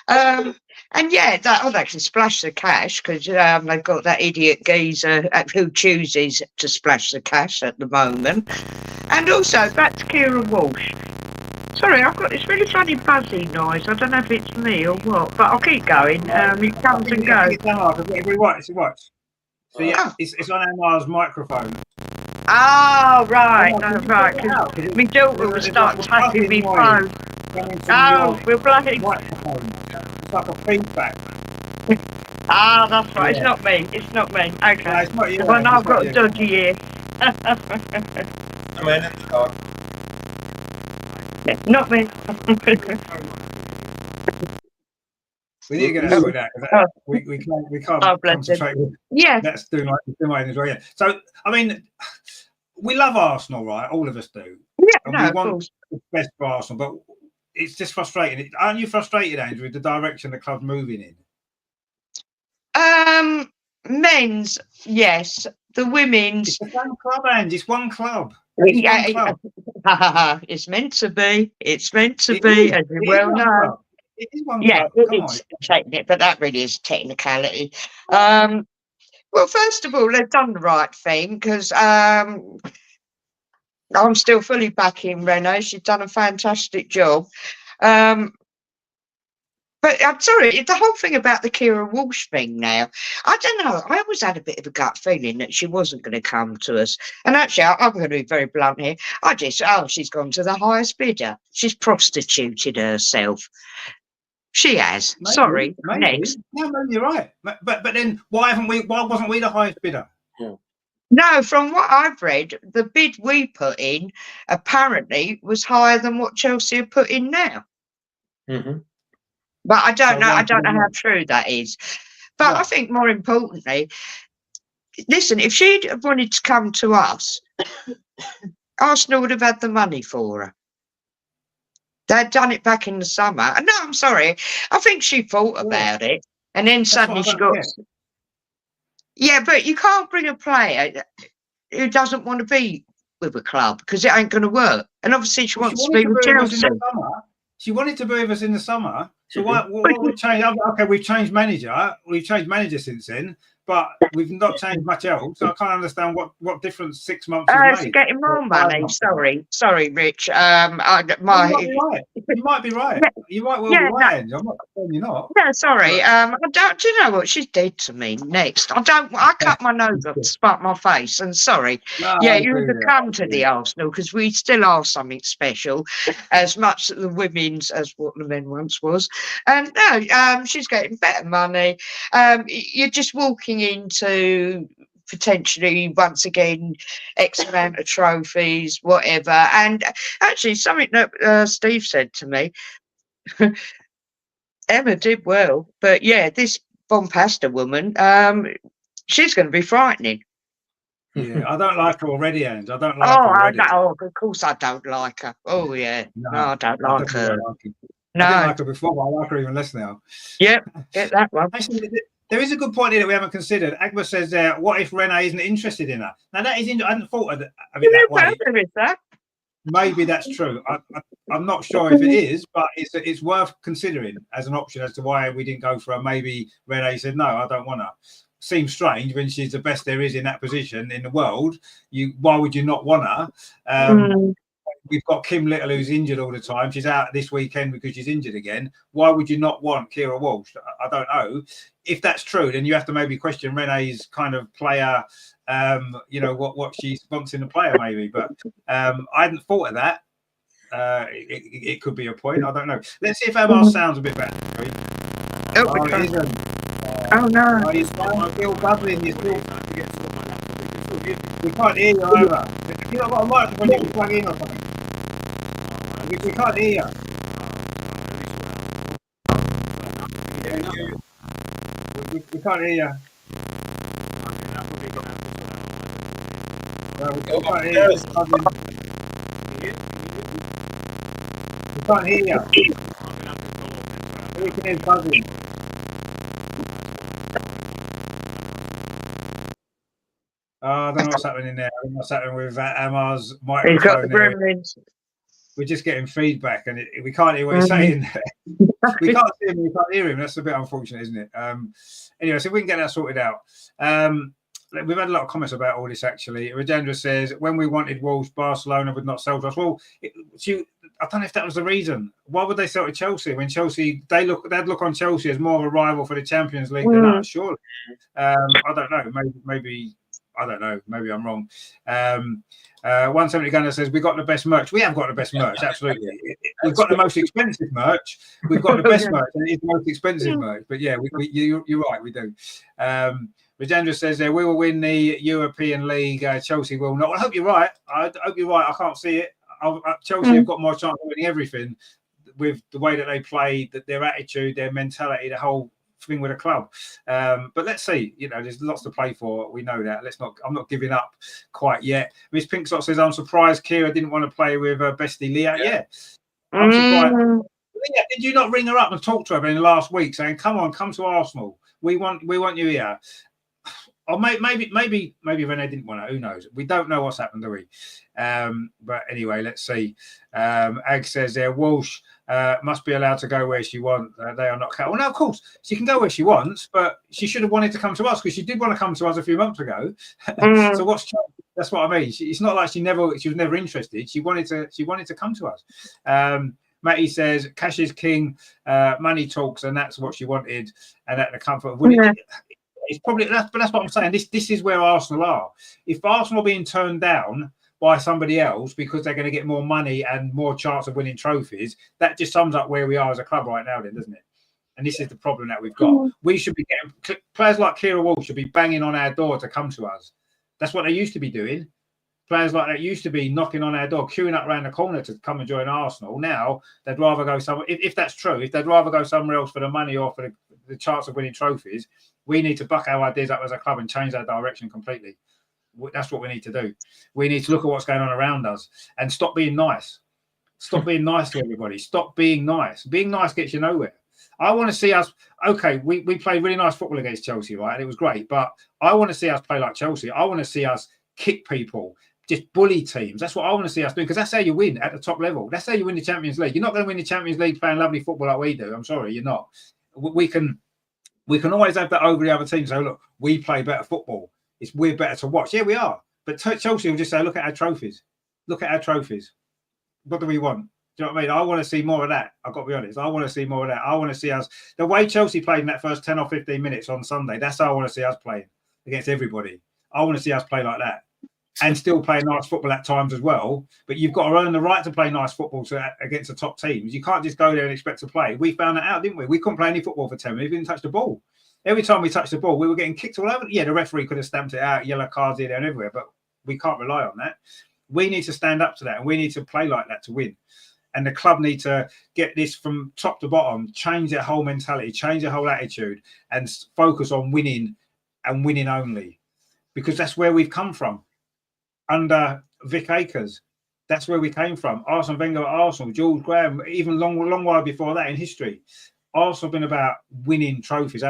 And yeah, they can splash the cash, because they've got that idiot geezer who chooses to splash the cash at the moment. And also, back to Kira Walsh. Sorry, I've got this really funny buzzing noise. I don't know if it's me or what, but I'll keep going. It comes and goes. So yeah, it's on Emma's microphone. Oh, right, right. Because my daughter will start tapping me phone. Oh, we're bloody. It's like a feedback. Ah, that's right. Yeah. It's not me. Okay. No, it's not you. Well, now I've got a dodgy ear. The man in the car. Not me. We need to get that sorted out. We can't concentrate. Yeah. That's doing like as well. Yeah. So I mean, we love Arsenal, right? All of us do. Yeah. And we want the best for Arsenal, but it's just frustrating. Aren't you frustrated, Andrew, with the direction the club's moving in? Men's, yes. The women's. It's one club, Andy. It's one club. It's meant to be. It's meant to be, as you well know. It is one club. It's technical, but that really is technicality. Well, first of all, they've done the right thing, because I'm still fully backing Renee. She's done a fantastic job. But But I'm sorry, the whole thing about the Kira Walsh thing now, I don't know. I always had a bit of a gut feeling that she wasn't going to come to us. And actually, I'm going to be very blunt here. She's gone to the highest bidder. She's prostituted herself. She has. Maybe, Sorry. maybe. Next. No, maybe you're right. But then why wasn't we the highest bidder? No, from what I've read, the bid we put in apparently was higher than what Chelsea have put in now. Mm-hmm. But I don't know. I don't know how more. true that is. But No. I think more importantly, listen, if she'd have wanted to come to us, Arsenal would have had the money for her. They'd done it back in the summer. And no, I'm sorry. I think she thought about it. And then suddenly she got... Yeah, but you can't bring a player who doesn't want to be with a club because it ain't going to work. And obviously she wants to be with Chelsea. She wanted to be with us in the summer. So what would change? Okay, we've changed manager. We've changed manager since then, but we've not changed much else. So I can't understand what difference 6 months has made. Getting more money. Sorry, Rich. You might be right. You might be right. You might well be right. I'm not saying you're not. No, sorry. Do you know what she's did to me? Next, I cut my nose off to spite my face. And sorry, you would have come to the Arsenal because we still are something special, as much the women's as what the men once was. And no, she's getting better money. You're just walking into potentially once again X amount of trophies, whatever. And actually, something that Steve said to me. Emma did well, but yeah, this Bompasta woman, she's going to be frightening. Yeah, I don't like her already, Ange. I don't like her already. Of course I don't like her. Oh, yeah. No, I don't like her. No. I didn't like her before, but I like her even less now. Yep, get that one. Actually, there is a good point here that we haven't considered. Agba says, what if Renee isn't interested in her? Now, that is I hadn't thought of it that way. Maybe that's true. I'm not sure if it is, but it's worth considering as an option as to why we didn't go for her. Maybe Renee said, no, I don't want her. Seems strange when she's the best there is in that position in the world. Why would you not want her? We've got Kim Little, who's injured all the time. She's out this weekend because she's injured again. Why would you not want Kira Walsh? I don't know. If that's true, then you have to maybe question Renee's kind of player, what she wants in a player, maybe. But I hadn't thought of that. It could be a point. I don't know. Let's see if MR sounds a bit better. Oh no. Oh, you sound still bubbling. We can't hear you either. If you've not got a microphone, you can plug in or something. We can't hear you. We can't hear you. No, we can't hear you. We can't hear you. We can hear buzzing. I don't know what's happening there. I don't know what's happening with Amar's microphone. We're just getting feedback, and we can't hear what he's saying. We can't see him. We can't hear him. That's a bit unfortunate, isn't it? Anyway, so we can get that sorted out. We've had a lot of comments about all this, actually. Rajendra says, when we wanted Walsh, Barcelona would not sell to us. Well, I don't know if that was the reason. Why would they sell to Chelsea when Chelsea, they'd look on Chelsea as more of a rival for the Champions League than us, surely. I don't know. Maybe I don't know. Maybe I'm wrong. 170 Gunner says, we got the best merch. We have got the best merch, absolutely. We've got the most expensive merch. We've got the best merch, and it's the most expensive merch. But yeah, you're right, we do. Rajendra says, we will win the European League. Chelsea will not. Well, I hope you're right. I hope you're right. I can't see it. Chelsea have got more chance of winning everything with the way that they play, their attitude, their mentality, the whole thing with a club. But let's see. There's lots to play for. We know that. I'm not giving up quite yet. Miss Pinksock says, I'm surprised Kira didn't want to play with bestie Leah. Yeah. I'm surprised. Leah, did you not ring her up and talk to her in the last week saying, come to Arsenal. We want you here. Or maybe Renee didn't want her. Who knows? We don't know what's happened, do we? But anyway, let's see. Ag says Walsh must be allowed to go where she wants. They are not. Well, no, of course she can go where she wants, but she should have wanted to come to us because she did want to come to us a few months ago. So that's what I mean. It's not like she was never interested. She wanted to come to us. Matty says, cash is king, money talks, and that's what she wanted, and at the comfort of winning. It's probably that's what I'm saying. This is where Arsenal are. If Arsenal are being turned down by somebody else because they're going to get more money and more chance of winning trophies, that just sums up where we are as a club right now, then, doesn't it? And this is the problem that we've got. We should be getting players like Kira Walsh should be banging on our door to come to us. That's what they used to be doing. Players like that used to be knocking on our door, queuing up around the corner to come and join Arsenal. Now they'd rather go somewhere. If that's true, if they'd rather go somewhere else for the money or for the chance of winning trophies, we need to buck our ideas up as a club and change our direction completely. That's what we need to do. We need to look at what's going on around us and stop being nice. Stop being nice to everybody. Stop being nice. Being nice gets you nowhere. I want to see us. Okay, we played really nice football against Chelsea, right? And it was great. But I want to see us play like Chelsea. I want to see us kick people, just bully teams. That's what I want to see us do, because that's how you win at the top level. That's how you win the Champions League. You're not going to win the Champions League playing lovely football like we do. I'm sorry, you're not. We can always have that over the other team. So look, we play better football. We're better to watch. Yeah, we are. But Chelsea will just say, look at our trophies. Look at our trophies. What do we want? Do you know what I mean? I want to see more of that. I've got to be honest. I want to see more of that. I want to see us, the way Chelsea played in that first 10 or 15 minutes on Sunday, that's how I want to see us playing against everybody. I want to see us play like that and still play nice football at times as well. But you've got to earn the right to play nice football against the top teams. You can't just go there and expect to play. We found that out, didn't we? We couldn't play any football for 10 minutes. We didn't touch the ball. Every time we touched the ball, we were getting kicked all over. Yeah, the referee could have stamped it out, yellow cards here, there and everywhere, but we can't rely on that. We need to stand up to that, and we need to play like that to win. And the club need to get this from top to bottom, change their whole mentality, change their whole attitude, and focus on winning and winning only. Because that's where we've come from. Under Vic Akers, that's where we came from. Arsene Wenger at Arsenal, George Graham, even long while before that in history. Arsenal have been about winning trophies,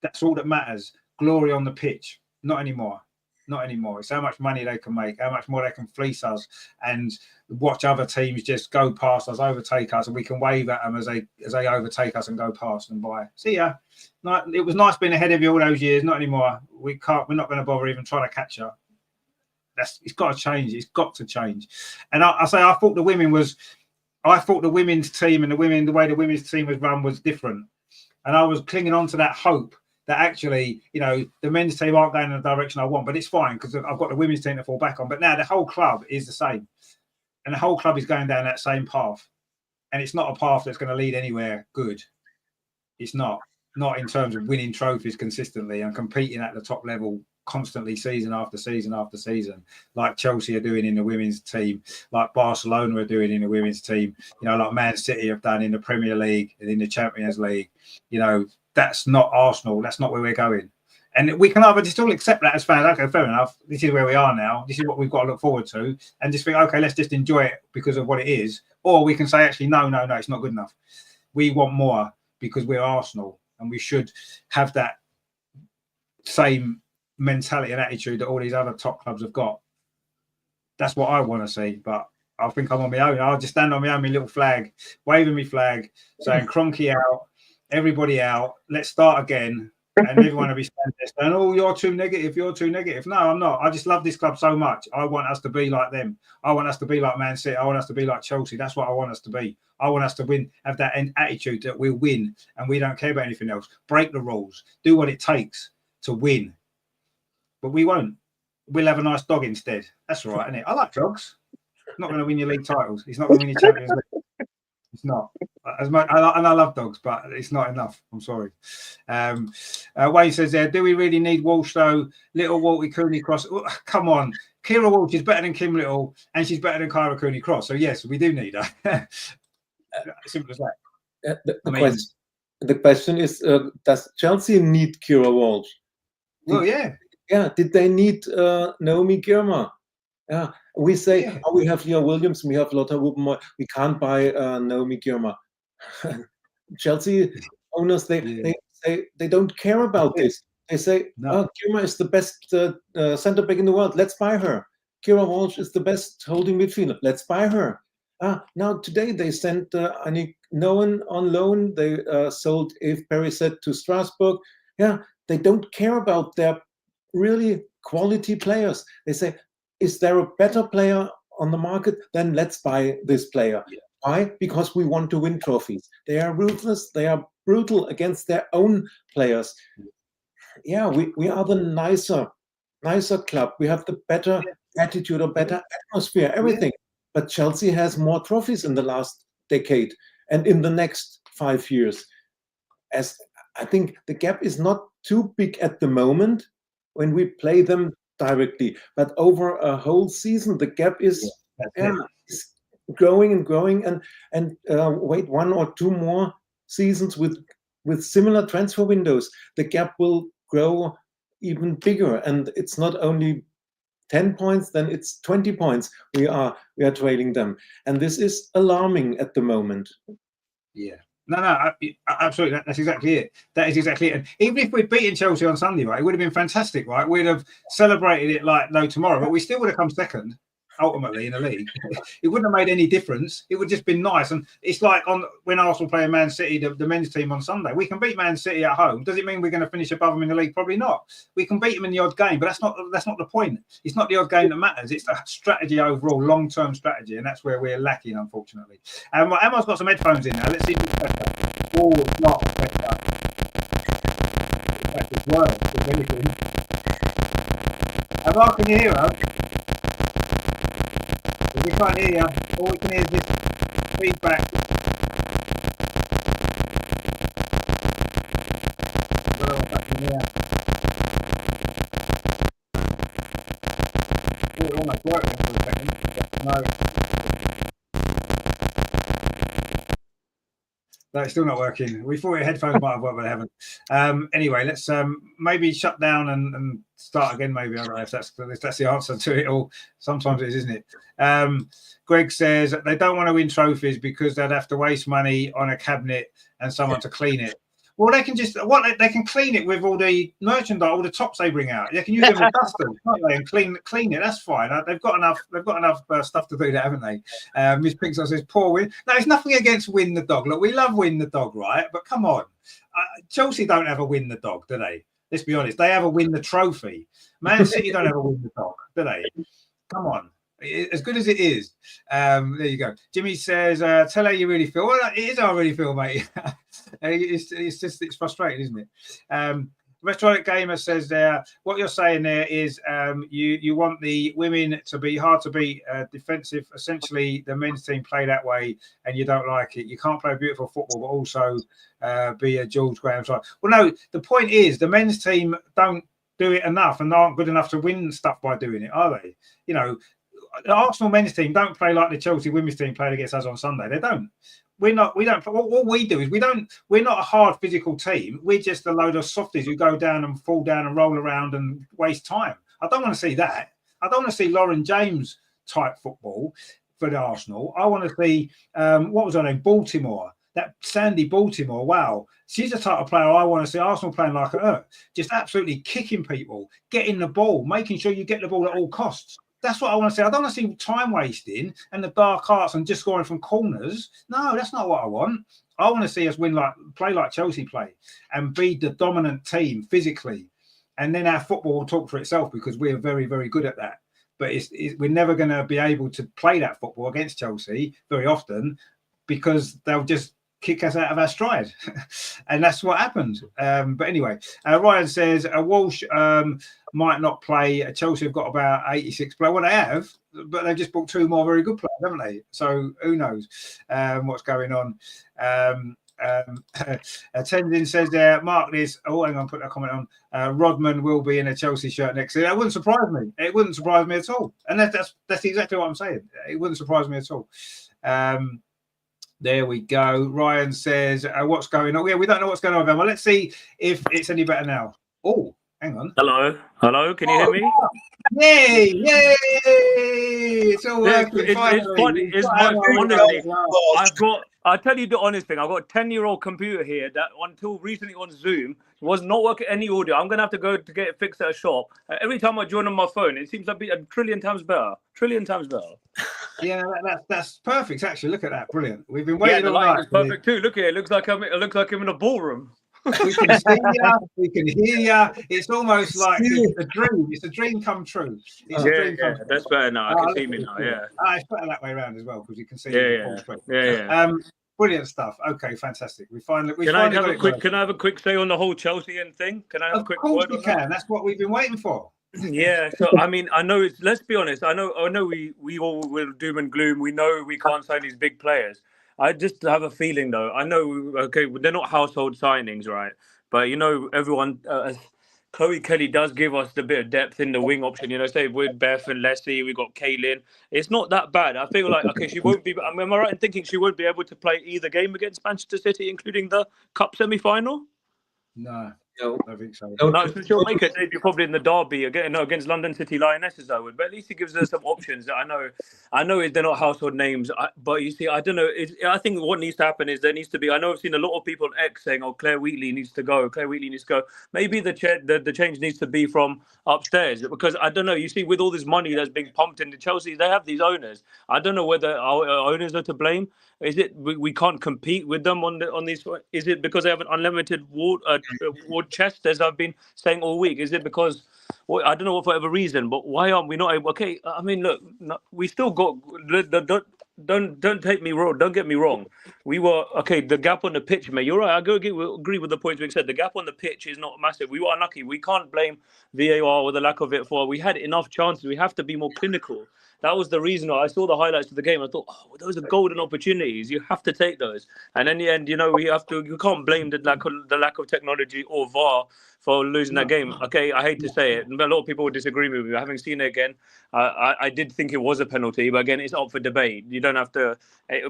that's all that matters. Glory on the pitch. Not anymore. Not anymore. It's how much money they can make, how much more they can fleece us, and watch other teams just go past us, overtake us, and we can wave at them as they overtake us and go past and by. See ya. It was nice being ahead of you all those years. Not anymore. We're not going to bother even trying to catch up. It's got to change. It's got to change. And I thought the women's team and the way the women's team was run was different. And I was clinging on to that hope that actually, the men's team aren't going in the direction I want, but it's fine because I've got the women's team to fall back on. But now the whole club is the same. And the whole club is going down that same path. And it's not a path that's going to lead anywhere good. It's not in terms of winning trophies consistently and competing at the top level constantly, season after season after season, like Chelsea are doing in the women's team, like Barcelona are doing in the women's team, like Man City have done in the Premier League and in the Champions League. That's not Arsenal. That's not where we're going. And we can either just all accept that as fans. Okay, fair enough. This is where we are now. This is what we've got to look forward to. And just think, okay, let's just enjoy it because of what it is. Or we can say, actually, no, it's not good enough. We want more because we're Arsenal. And we should have that same mentality and attitude that all these other top clubs have got. That's what I want to see. But I think I'm on my own. I'll just stand on my own, my little flag, waving my flag, saying, Kroenke out, everybody out, let's start again. And everyone will be standing there saying, oh, you're too negative. No, I'm not. I just love this club so much. I want us to be like them. I want us to be like Man City. I want us to be like Chelsea. That's what I want us to be. I want us to win, have that attitude that we'll win and we don't care about anything else. Break the rules. Do what it takes to win. But we won't. We'll have a nice dog instead. That's all right, isn't it? I like dogs. It's not going to win your league titles. It's not going to win your Champions League. It's not. As much, and I love dogs, but it's not enough. I'm sorry. Wayne says there, do we really need Walsh though? Little Walty Cooney Cross. Oh, come on. Kira Walsh is better than Kim Little and she's better than Kyra Cooney Cross. So yes, we do need her. Simple as that. The question is, does Chelsea need Kira Walsh? Well, yeah. Yeah. Did they need Naomi Girma? Yeah. We say, we have Leah Williams, we have Lotta Wuppenmoy. We can't buy Naomi Girma. Chelsea owners, they don't care about this. They say, Girma is the best centre back in the world. Let's buy her. Kira Walsh is the best holding midfielder. Let's buy her. Now today they sent Annick Noen on loan. They sold Eve Perisset to Strasbourg. Yeah, they don't care about their really quality players. They say, is there a better player on the market? Then let's buy this player. Why? Because we want to win trophies. They are ruthless. They are brutal against their own players. Yeah, we are the nicer club. We have the better attitude, or better atmosphere, everything. But Chelsea has more trophies in the last decade and in the next 5 years. As I think the gap is not too big at the moment when we play them directly, but over a whole season, the gap is growing and growing. And wait 1 or 2 more seasons with similar transfer windows, the gap will grow even bigger. And it's not only 10 points, then it's 20 points. We are trailing them, and this is alarming at the moment. Yeah. No, absolutely. That's exactly it. That is exactly it. And even if we'd beaten Chelsea on Sunday, right, it would have been fantastic, right? We'd have celebrated it like no tomorrow, but we still would have come second, ultimately, in the league. It wouldn't have made any difference. It would just been nice. And it's like when Arsenal play Man City, the men's team on Sunday. We can beat Man City at home. Does it mean we're going to finish above them in the league? Probably not. We can beat them in the odd game, but that's not the point. It's not the odd game that matters. It's the strategy overall, long-term strategy, and that's where we're lacking, unfortunately. Emma's got some headphones in now. Let's see if it's better. Oh, it's not better. It's worse, if anything. Emma, can you hear us? We can't hear you. All we can hear is this feedback. I don't know what's happening here. Oh, it almost worked for a second. No. No, it's still not working. We thought your headphones might have worked, but they haven't. Anyway, let's maybe shut down and start again. Maybe I don't know if that's the answer to it all. Sometimes it is, isn't it? Greg says they don't want to win trophies because they'd have to waste money on a cabinet and someone to clean it. Well, they can they can clean it with all the merchandise, all the tops they bring out. They can use them as dusters, can't they? And clean it. That's fine. They've got enough stuff to do that, haven't they? Miss Pixar says, "Poor Win." No, it's nothing against Win the dog. Look, we love Win the dog, right? But come on, Chelsea don't have a Win the dog, do they? Let's be honest. They have a Win the trophy. Man City don't have a Win the dog, do they? Come on. As good as it is, there you go. Jimmy says, "Tell how you really feel." Well, it is how I really feel, mate. It's frustrating, isn't it? Restaurant Gamer says there, what you're saying there is you want the women to be hard to beat, defensive. Essentially, the men's team play that way, and you don't like it. You can't play beautiful football, but also be a George Graham side. Well, no, the point is the men's team don't do it enough and aren't good enough to win stuff by doing it, are they? You know, the Arsenal men's team don't play like the Chelsea women's team played against us on Sunday. They don't. We don't. What we do is we're not a hard physical team. We're just a load of softies who go down and fall down and roll around and waste time. I don't want to see that. I don't want to see Lauren James type football for the Arsenal. I want to see what was her name? Baltimore. That Sandy Baltimore. Wow, she's the type of player I want to see Arsenal playing like her. Just absolutely kicking people, getting the ball, making sure you get the ball at all costs. That's what I want to see. I don't want to see time wasting and the dark arts and just scoring from corners. No, that's not what I want. I want to see us play like Chelsea play and be the dominant team physically. And then our football will talk for itself because we're very, very good at that. But we're never going to be able to play that football against Chelsea very often because they'll just kick us out of our stride. And that's what happened. But anyway, Ryan says Walsh might not play. Chelsea have got about 86 players. Well, they have, but they've just bought 2 more very good players, haven't they? So who knows what's going on. Tenzin says there, mark this. Oh, hang on, put that comment on. Rodman will be in a Chelsea shirt next year. That wouldn't surprise me. It wouldn't surprise me at all. And that's exactly what I'm saying. It wouldn't surprise me at all. There we go. Ryan says, what's going on? Yeah, we don't know what's going on, Emma. Let's see if it's any better now. Oh, hang on. Hello. Can you hear me? Yay! It's all working. It's funny. It's honestly, I'll tell you the honest thing. I've got a 10-year-old computer here that until recently on Zoom was not working any audio. I'm going to have to go to get it fixed at a shop. Every time I join on my phone, it seems to be a trillion times better. Yeah, that's perfect. Actually, look at that. Brilliant. We've been waiting. Yeah, the light is perfect too. Look here. It looks like I'm in a ballroom. We can see you, we can hear you. It's almost like a dream. It's a dream come true. It's a dream come true. That's better now. I can see me now. Yeah. It's better that way around as well because you can see Yeah. Brilliant stuff. Okay, fantastic. Can I have a quick say on the whole Chelsea thing? Can I have a quick word on that? That's what we've been waiting for. Yeah, so I mean, I know it's. Let's be honest. I know we all will doom and gloom. We know we can't sign these big players. I just have a feeling, though. I know, okay, they're not household signings, right? But you know, everyone. Chloe Kelly does give us the bit of depth in the wing option. You know, say with Beth and Leslie, we got Kaylin. It's not that bad. I feel like, okay, she won't be. Am I right in thinking she won't be able to play either game against Manchester City, including the Cup semi-final? No, I think so. No, so she'll make her debut probably in the derby against London City Lionesses, I would. But at least it gives her some options. That I know they're not household names, but you see, I don't know. I think what needs to happen is there needs to be. I know I've seen a lot of people on X saying, "Oh, Claire Wheatley needs to go. Claire Wheatley needs to go." Maybe the change needs to be from upstairs, because I don't know. You see, with all this money that's being pumped into Chelsea, they have these owners. I don't know whether our owners are to blame. Is it we can't compete with them on these? Is it because they have an unlimited war chest, as I've been saying all week? Is it because I don't know what, for whatever reason, but why aren't we not able? Okay, I mean, look, we still got. Don't take me wrong. Don't get me wrong. We were okay. The gap on the pitch, mate. You're right. I agree with the points being said. The gap on the pitch is not massive. We were unlucky. We can't blame VAR or the lack of it for. We had enough chances. We have to be more clinical. That was the reason I saw the highlights of the game. I thought, oh, those are golden opportunities. You have to take those. And in the end, you know, you can't blame the lack of technology or VAR for losing that game. Okay, I hate to say it. A lot of people would disagree with me. Having seen it again, I did think it was a penalty, but again, it's up for debate. You don't have to.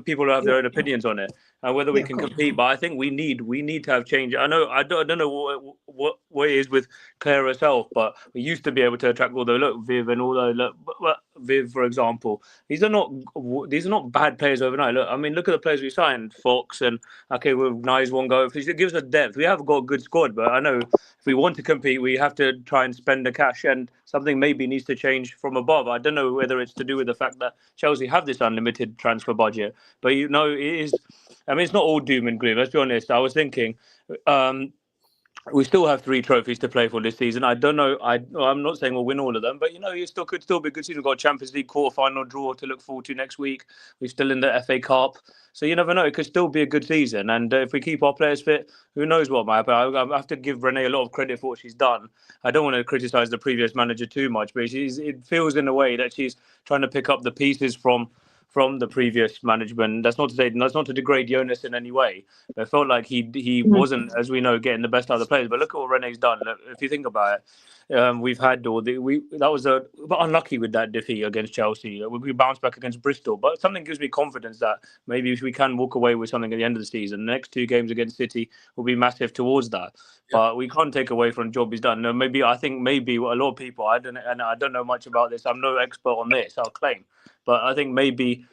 People have their own opinions on it and whether we can compete. But I think we need to have change. I don't know what it is with Claire herself, but we used to be able to attract all the Viv and all the Viv, for example. These are not bad players overnight. Look, I mean, look at the players we signed, Fox and with Nice one go. It gives us depth. We have got a good squad, but I know if we want to compete, we have to try and spend the cash, and something maybe needs to change from above. I don't know whether it's to do with the fact that Chelsea have this unlimited transfer budget, but you know, it is. I mean, it's not all doom and gloom. Let's be honest. I was thinking. We still have 3 trophies to play for this season. I don't know. I'm not saying we'll win all of them, but you know, it could still be a good season. We've got a Champions League quarter-final draw to look forward to next week. We're still in the FA Cup, so you never know. It could still be a good season. And if we keep our players fit, who knows what might happen. I have to give Renee a lot of credit for what she's done. I don't want to criticise the previous manager too much, but it feels in a way that she's trying to pick up the pieces from the previous management. That's not to degrade Jonas in any way. But it felt like he wasn't, as we know, getting the best out of the players. But look at what Renee's done. Look, if you think about it, we've had that was unlucky with that defeat against Chelsea. We bounced back against Bristol, but something gives me confidence that maybe we can walk away with something at the end of the season. The next 2 games against City will be massive towards that. But we can't take away from the job he's done. No, I think maybe a lot of people. I don't know much about this. I'm no expert on this. I'll claim. But I think maybe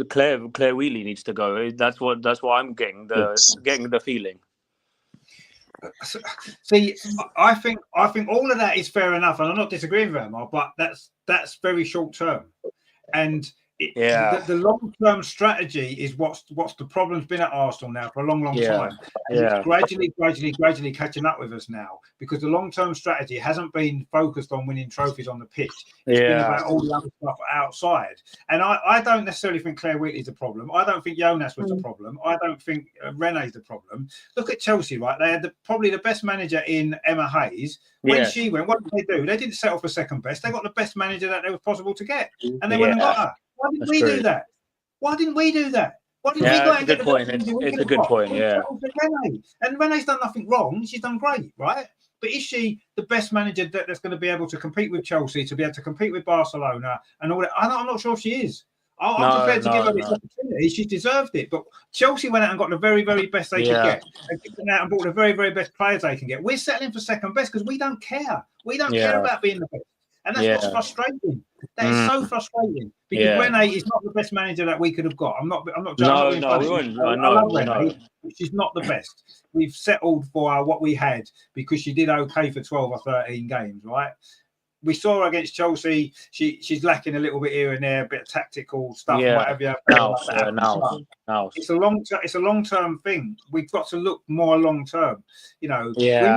Claire Wheatley needs to go. That's what I'm getting the feeling. See, I think all of that is fair enough, and I'm not disagreeing with Omar, but that's very short term, and the long term strategy is what's the problem's been at Arsenal now for a long time. And it's gradually catching up with us now, because the long term strategy hasn't been focused on winning trophies on the pitch. It's been about all the other stuff outside. And I don't necessarily think Claire Wheatley's the problem. I don't think Jonas was the problem. I don't think Renee's the problem. Look at Chelsea, right? They had probably the best manager in Emma Hayes. When she went, what did they do? They didn't settle for second best. They got the best manager that was possible to get, and they went and got her. Why didn't we do that? Why didn't we do that? Why didn't we go and get the point? It's a good point, And Renee's done nothing wrong. She's done great, right? But is she the best manager that's going to be able to compete with Chelsea, to be able to compete with Barcelona and all that? I'm not sure if she is. I'm prepared to give her this opportunity. She deserved it. But Chelsea went out and got the very, very best they could get. They went out and bought the very, very best players they can get. We're settling for second best because we don't care. We don't care about being the best. And that's what's frustrating. That is so frustrating, because Renee is not the best manager that we could have got. I'm not judging. I love Renee, but she's not the best. We've settled for what we had because she did okay for 12 or 13 games, right? We saw her against Chelsea. She's lacking a little bit here and there, a bit of tactical stuff, whatever. house. It's a long term thing. We've got to look more long term. You know, Yeah.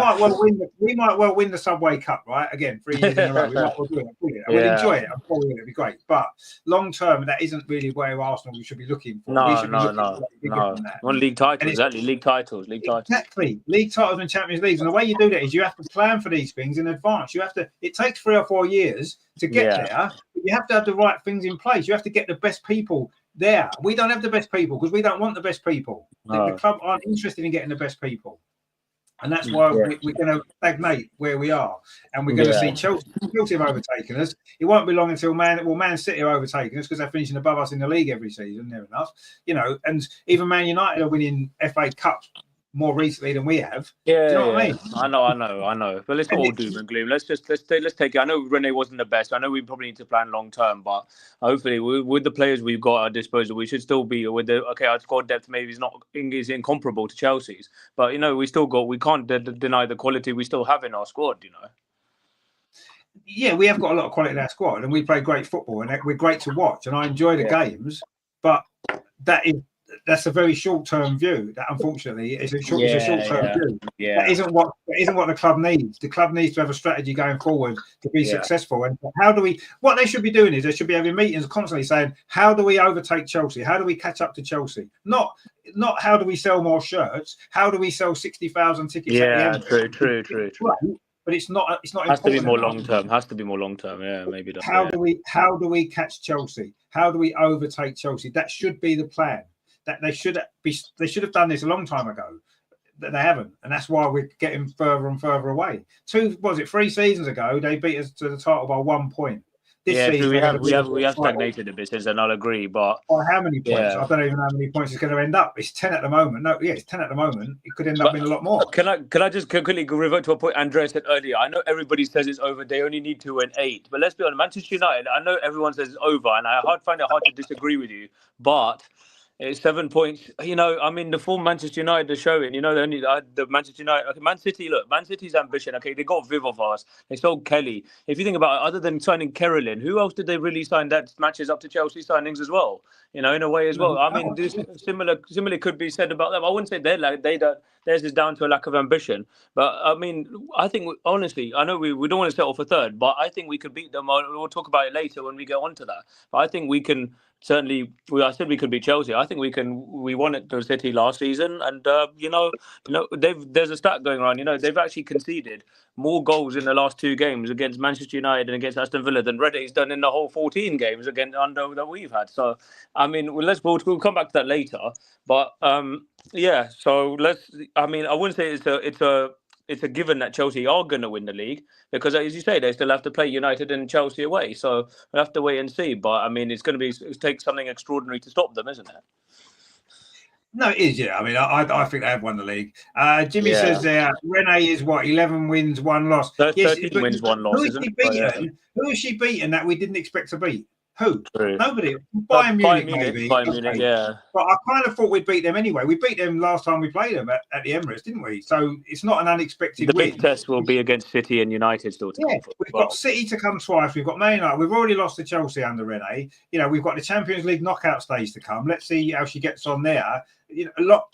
we might well win the Subway Cup, right? Again, 3 years in a row. We might well do it. We'll enjoy it. I'm sure it'll be great. But long term, that isn't really where Arsenal we should be looking for. We should be looking for bigger than that. On league titles, exactly. League titles. Exactly. League titles and Champions Leagues. And the way you do that is you have to plan for these things in advance. It takes 3 or 4 years to get there. But you have to have the right things in place. You have to get the best people there. We don't have the best people because we don't want the best people. The club aren't interested in getting the best people. And that's why we're going to stagnate where we are. And we're going to see Chelsea have overtaken us. It won't be long until Man City are overtaking us because they're finishing above us in the league every season, near enough. You know, and even Man United are winning FA Cups more recently than we have. Yeah, do you know what I mean? I know. But let's not all doom and gloom. Let's take it. I know Rene wasn't the best. I know we probably need to plan long term, but hopefully with the players we've got at our disposal, we should still be with our squad depth maybe is incomparable to Chelsea's, but you know we can't deny the quality we still have in our squad. You know. Yeah, we have got a lot of quality in our squad, and we play great football, and we're great to watch, and I enjoy the games, but that's a very short-term view. That unfortunately is a short-term view. Yeah. That isn't what the club needs. The club needs to have a strategy going forward to be successful. And what they should be doing is they should be having meetings constantly saying, how do we overtake Chelsea? How do we catch up to Chelsea? Not how do we sell more shirts? How do we sell 60,000 tickets at the end? True. Right, but it's not. Has to be more long term. Yeah, maybe. How do we catch Chelsea? How do we overtake Chelsea? That should be the plan. That they should have done this a long time ago, but they haven't, and that's why we're getting further and further away. 3 seasons ago they beat us to the title by 1 point. This season we have stagnated a bit since then. I'll agree, but by how many points? I don't even know how many points it's going to end up. It's 10 at the moment. It's 10 at the moment. It could end up being a lot more. Can I just quickly revert to a point Andrea said earlier? I know everybody says it's over. They only need to win 8, but let's be honest. Manchester United. I know everyone says it's over, and I find it hard to disagree with you, but. It's 7 points. You know, I mean, the form Manchester United are showing. You know, the Manchester United. Okay, Man City. Look, Man City's ambition. Okay, they got Viv of us. They sold Kelly. If you think about it, other than signing Carolyn, who else did they really sign that matches up to Chelsea signings as well? You know, in a way as well. I mean, this similar could be said about them. I wouldn't say theirs is down to a lack of ambition. But I mean, I think honestly, I know we don't want to settle for third, but I think we could beat them. We'll talk about it later when we get onto that. But I think we can. Certainly, I said we could beat Chelsea. I think we can. We won at the City last season, and there's a stat going around. You know, they've actually conceded more goals in the last 2 games against Manchester United and against Aston Villa than Rene's done in the whole 14 games that we've had. So, I mean, we'll come back to that later. But so let's. I mean, I wouldn't say it's a given that Chelsea are going to win the league because, as you say, they still have to play United and Chelsea away. So we'll have to wait and see. But I mean, it's going to take something extraordinary to stop them, isn't it? No, it is. Yeah, I mean, I think they have won the league. Jimmy says there, Rene is 11 wins, 1 loss. 13 wins, 1 loss. Who has she beaten that we didn't expect to beat? Who? True. Nobody. Bayern Munich, maybe. Bayern Munich, yeah. But I kind of thought we'd beat them anyway. We beat them last time we played them at the Emirates, didn't we? So it's not an unexpected win. The big test will be against City and United still to come. We've got City to come twice. We've got Man United. We've already lost to Chelsea under Rene. You know, we've got the Champions League knockout stage to come. Let's see how she gets on there. You know,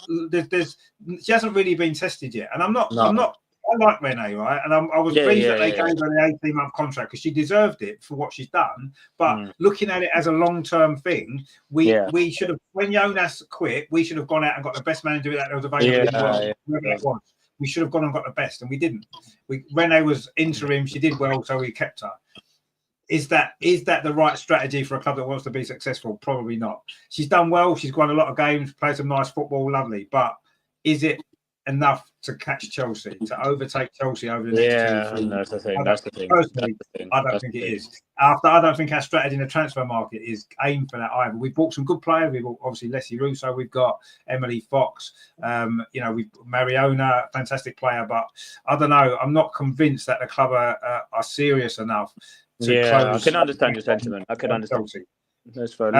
she hasn't really been tested yet, and I'm not. I like Rene, right? And I was pleased that they gave her the 18-month contract because she deserved it for what she's done. But looking at it as a long-term thing, we should have, when Jonas quit, we should have gone out and got the best manager that was available in the world. We should have gone and got the best, and we didn't. Rene was interim. She did well, so we kept her. Is that the right strategy for a club that wants to be successful? Probably not. She's done well. She's won a lot of games, played some nice football, lovely. But is it enough to catch Chelsea, to overtake Chelsea over the next 2 years? That's the thing. That's the thing. Personally, I don't think it is. I don't think our strategy in the transfer market is aimed for that either. We've bought some good players. We've bought obviously Leslie Russo. We've got Emily Fox. We've Mariona, fantastic player. But I don't know. I'm not convinced that the club are serious enough to close. I can understand your sentiment. I can understand. Chelsea. That's fair.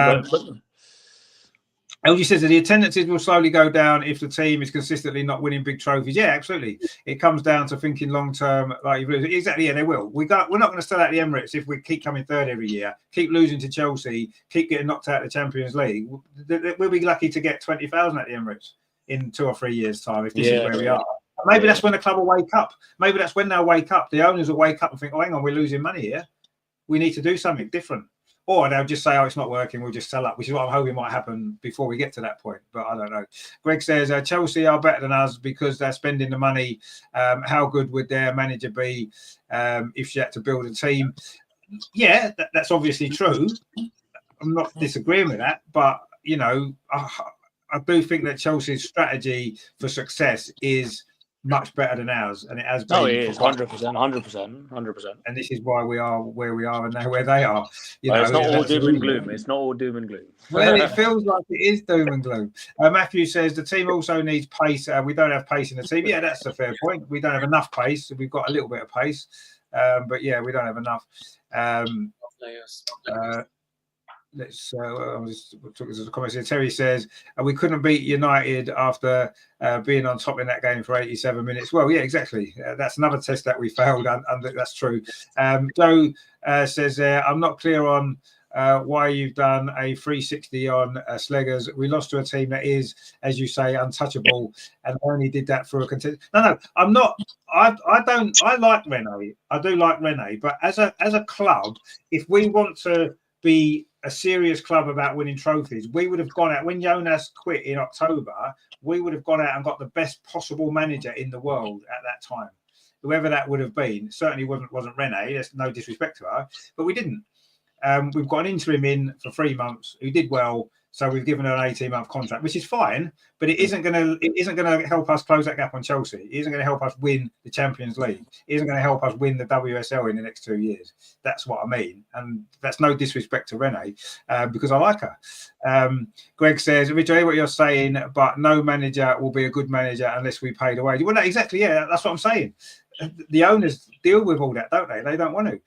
LG says that the attendances will slowly go down if the team is consistently not winning big trophies. Yeah, absolutely. It comes down to thinking long term. Like exactly, yeah, they will. We're not going to sell out the Emirates if we keep coming third every year, keep losing to Chelsea, keep getting knocked out of the Champions League. We'll be lucky to get 20,000 at the Emirates in 2 or 3 years' time if this is where we are. Maybe that's when the club will wake up. Maybe that's when they'll wake up. The owners will wake up and think, "Oh, hang on, we're losing money here. We need to do something different." Or they'll just say, "Oh, it's not working. We'll just sell up," which is what I'm hoping might happen before we get to that point. But I don't know. Greg says Chelsea are better than us because they're spending the money. How good would their manager be if she had to build a team? Yeah, that's obviously true. I'm not disagreeing with that, but you know, I do think that Chelsea's strategy for success is much better than ours, and it has been. No, it is 100%. And this is why we are where we are and now where they are. It's not all doom and gloom. It's not all doom and gloom. Well, it feels like it is doom and gloom. Matthew says the team also needs pace. We don't have pace in the team. Yeah, that's a fair point. We don't have enough pace. We've got a little bit of pace, but yeah, we don't have enough. Let's I'll just talk to the comments here. Terry says we couldn't beat United after being on top in that game for 87 minutes. Well, yeah, exactly. That's another test that we failed, and that's true. Joe says I'm not clear on why you've done a 360 on Sleggers. We lost to a team that is, as you say, untouchable, and only did that for a contest. No, I'm not. I don't. I like Rene. I do like Rene, but as a club, if we want to be a serious club about winning trophies, we would have gone out when Jonas quit in October. We would have gone out and got the best possible manager in the world at that time, whoever that would have been. Certainly wasn't Rene. There's no disrespect to her, but we didn't. We've got an interim in for 3 months who did well, so we've given her an 18-month contract, which is fine, but it isn't going to help us close that gap on Chelsea. It isn't going to help us win the Champions League. It isn't going to help us win the WSL in the next 2 years. That's what I mean, and that's no disrespect to Rene because I like her. Greg says, Rich, I hear what you're saying, but no manager will be a good manager unless we pay the wage. Well, no, exactly, yeah, that's what I'm saying. The owners deal with all that, don't they? They don't want to.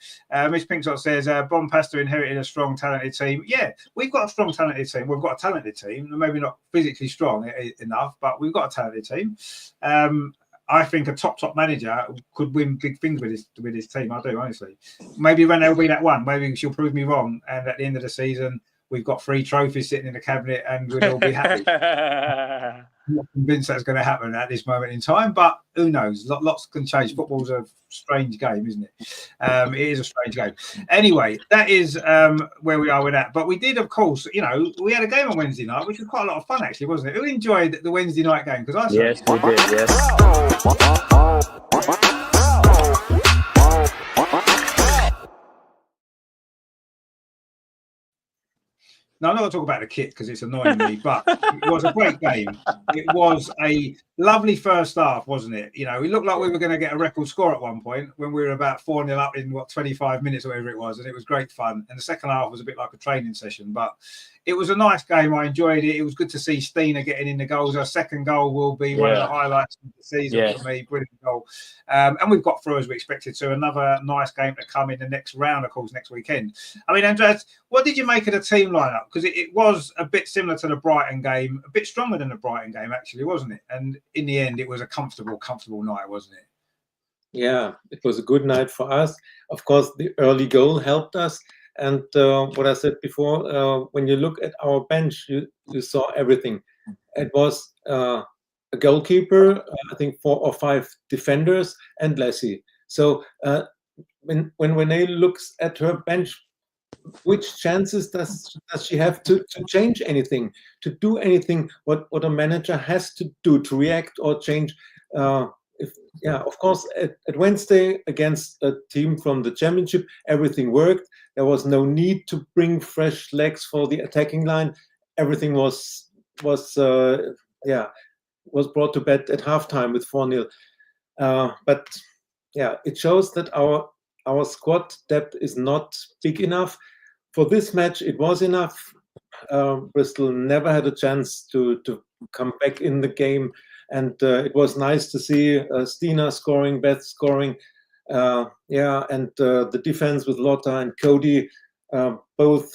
Miss Pinkshot says, Bompasta inherited a strong, talented team. Yeah, we've got a strong, talented team. We've got a talented team. Maybe not physically strong enough, but we've got a talented team. I think a top manager could win big things with his team. I do, honestly. Maybe Rene will be that one. Maybe she'll prove me wrong. And at the end of the season, we've got 3 trophies sitting in the cabinet and we'll all be happy. I'm not convinced that's going to happen at this moment in time, but who knows? Lots can change. Football's a strange game, isn't it? It is a strange game. Anyway, that is where we are with that. But we did, of course, we had a game on Wednesday night, which was quite a lot of fun, actually, wasn't it? Who enjoyed the Wednesday night game? Because I yes, we did. Yes. No, I'm not going to talk about the kit because it's annoying me, but it was a great game. It was a lovely first half, wasn't it? It looked like we were going to get a record score at one point when we were about 4-0 up in 25 minutes or whatever it was, and it was great fun. And the second half was a bit like a training session, but it was a nice game. I enjoyed it. It was good to see Stina getting in the goals. Her second goal will be one of the highlights of the season for me. Brilliant goal. And we've got through as we expected to. Another nice game to come in the next round, of course, next weekend. I mean, Andreas, what did you make of the team lineup? Because it was a bit similar to the Brighton game, a bit stronger than the Brighton game, actually, wasn't it? And in the end, it was a comfortable night, wasn't it? Yeah, it was a good night for us. Of course, the early goal helped us. And what I said before, when you look at our bench, you saw everything. It was a goalkeeper, I think 4 or 5 defenders, and Lassie. So when Renee looks at her bench, which chances does she have to change anything, to do anything? What a manager has to do to react or change? Of course, at Wednesday against a team from the Championship, everything worked. There was no need to bring fresh legs for the attacking line. Everything was brought to bed at halftime with 4-0. But it shows that our squad depth is not big enough. For this match, it was enough. Bristol never had a chance to come back in the game. And it was nice to see Stina scoring, Beth scoring, and the defense with Lotta and Cody, both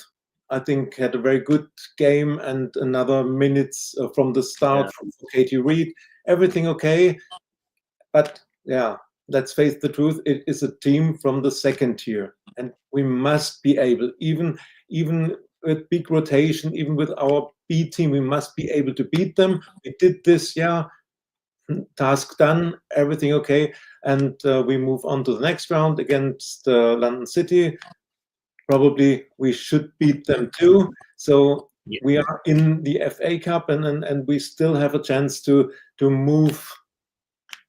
I think, had a very good game, and another minutes from the start from Katie Reed. Everything okay, but yeah, let's face the truth. It is a team from the second tier, and we must be able, even with big rotation, even with our B team, we must be able to beat them. We did this, task done, everything okay, and we move on to the next round against London City. Probably we should beat them too. So we are in the FA Cup, and we still have a chance to move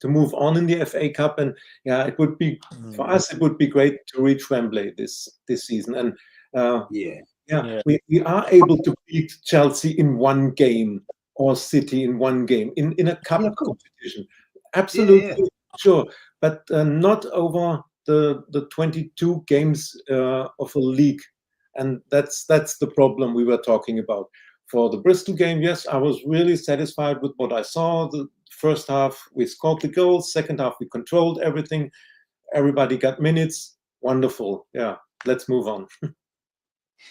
on in the FA Cup. And yeah, it would be for us. It would be great to reach Wembley this season. And we are able to beat Chelsea in one game or City in one game in a cup competition. Absolutely sure, but not over the 22 games of a league, and that's the problem we were talking about. For the Bristol game, yes, I was really satisfied with what I saw. The first half we scored the goals, second half we controlled everything, everybody got minutes. Wonderful. Yeah, let's move on.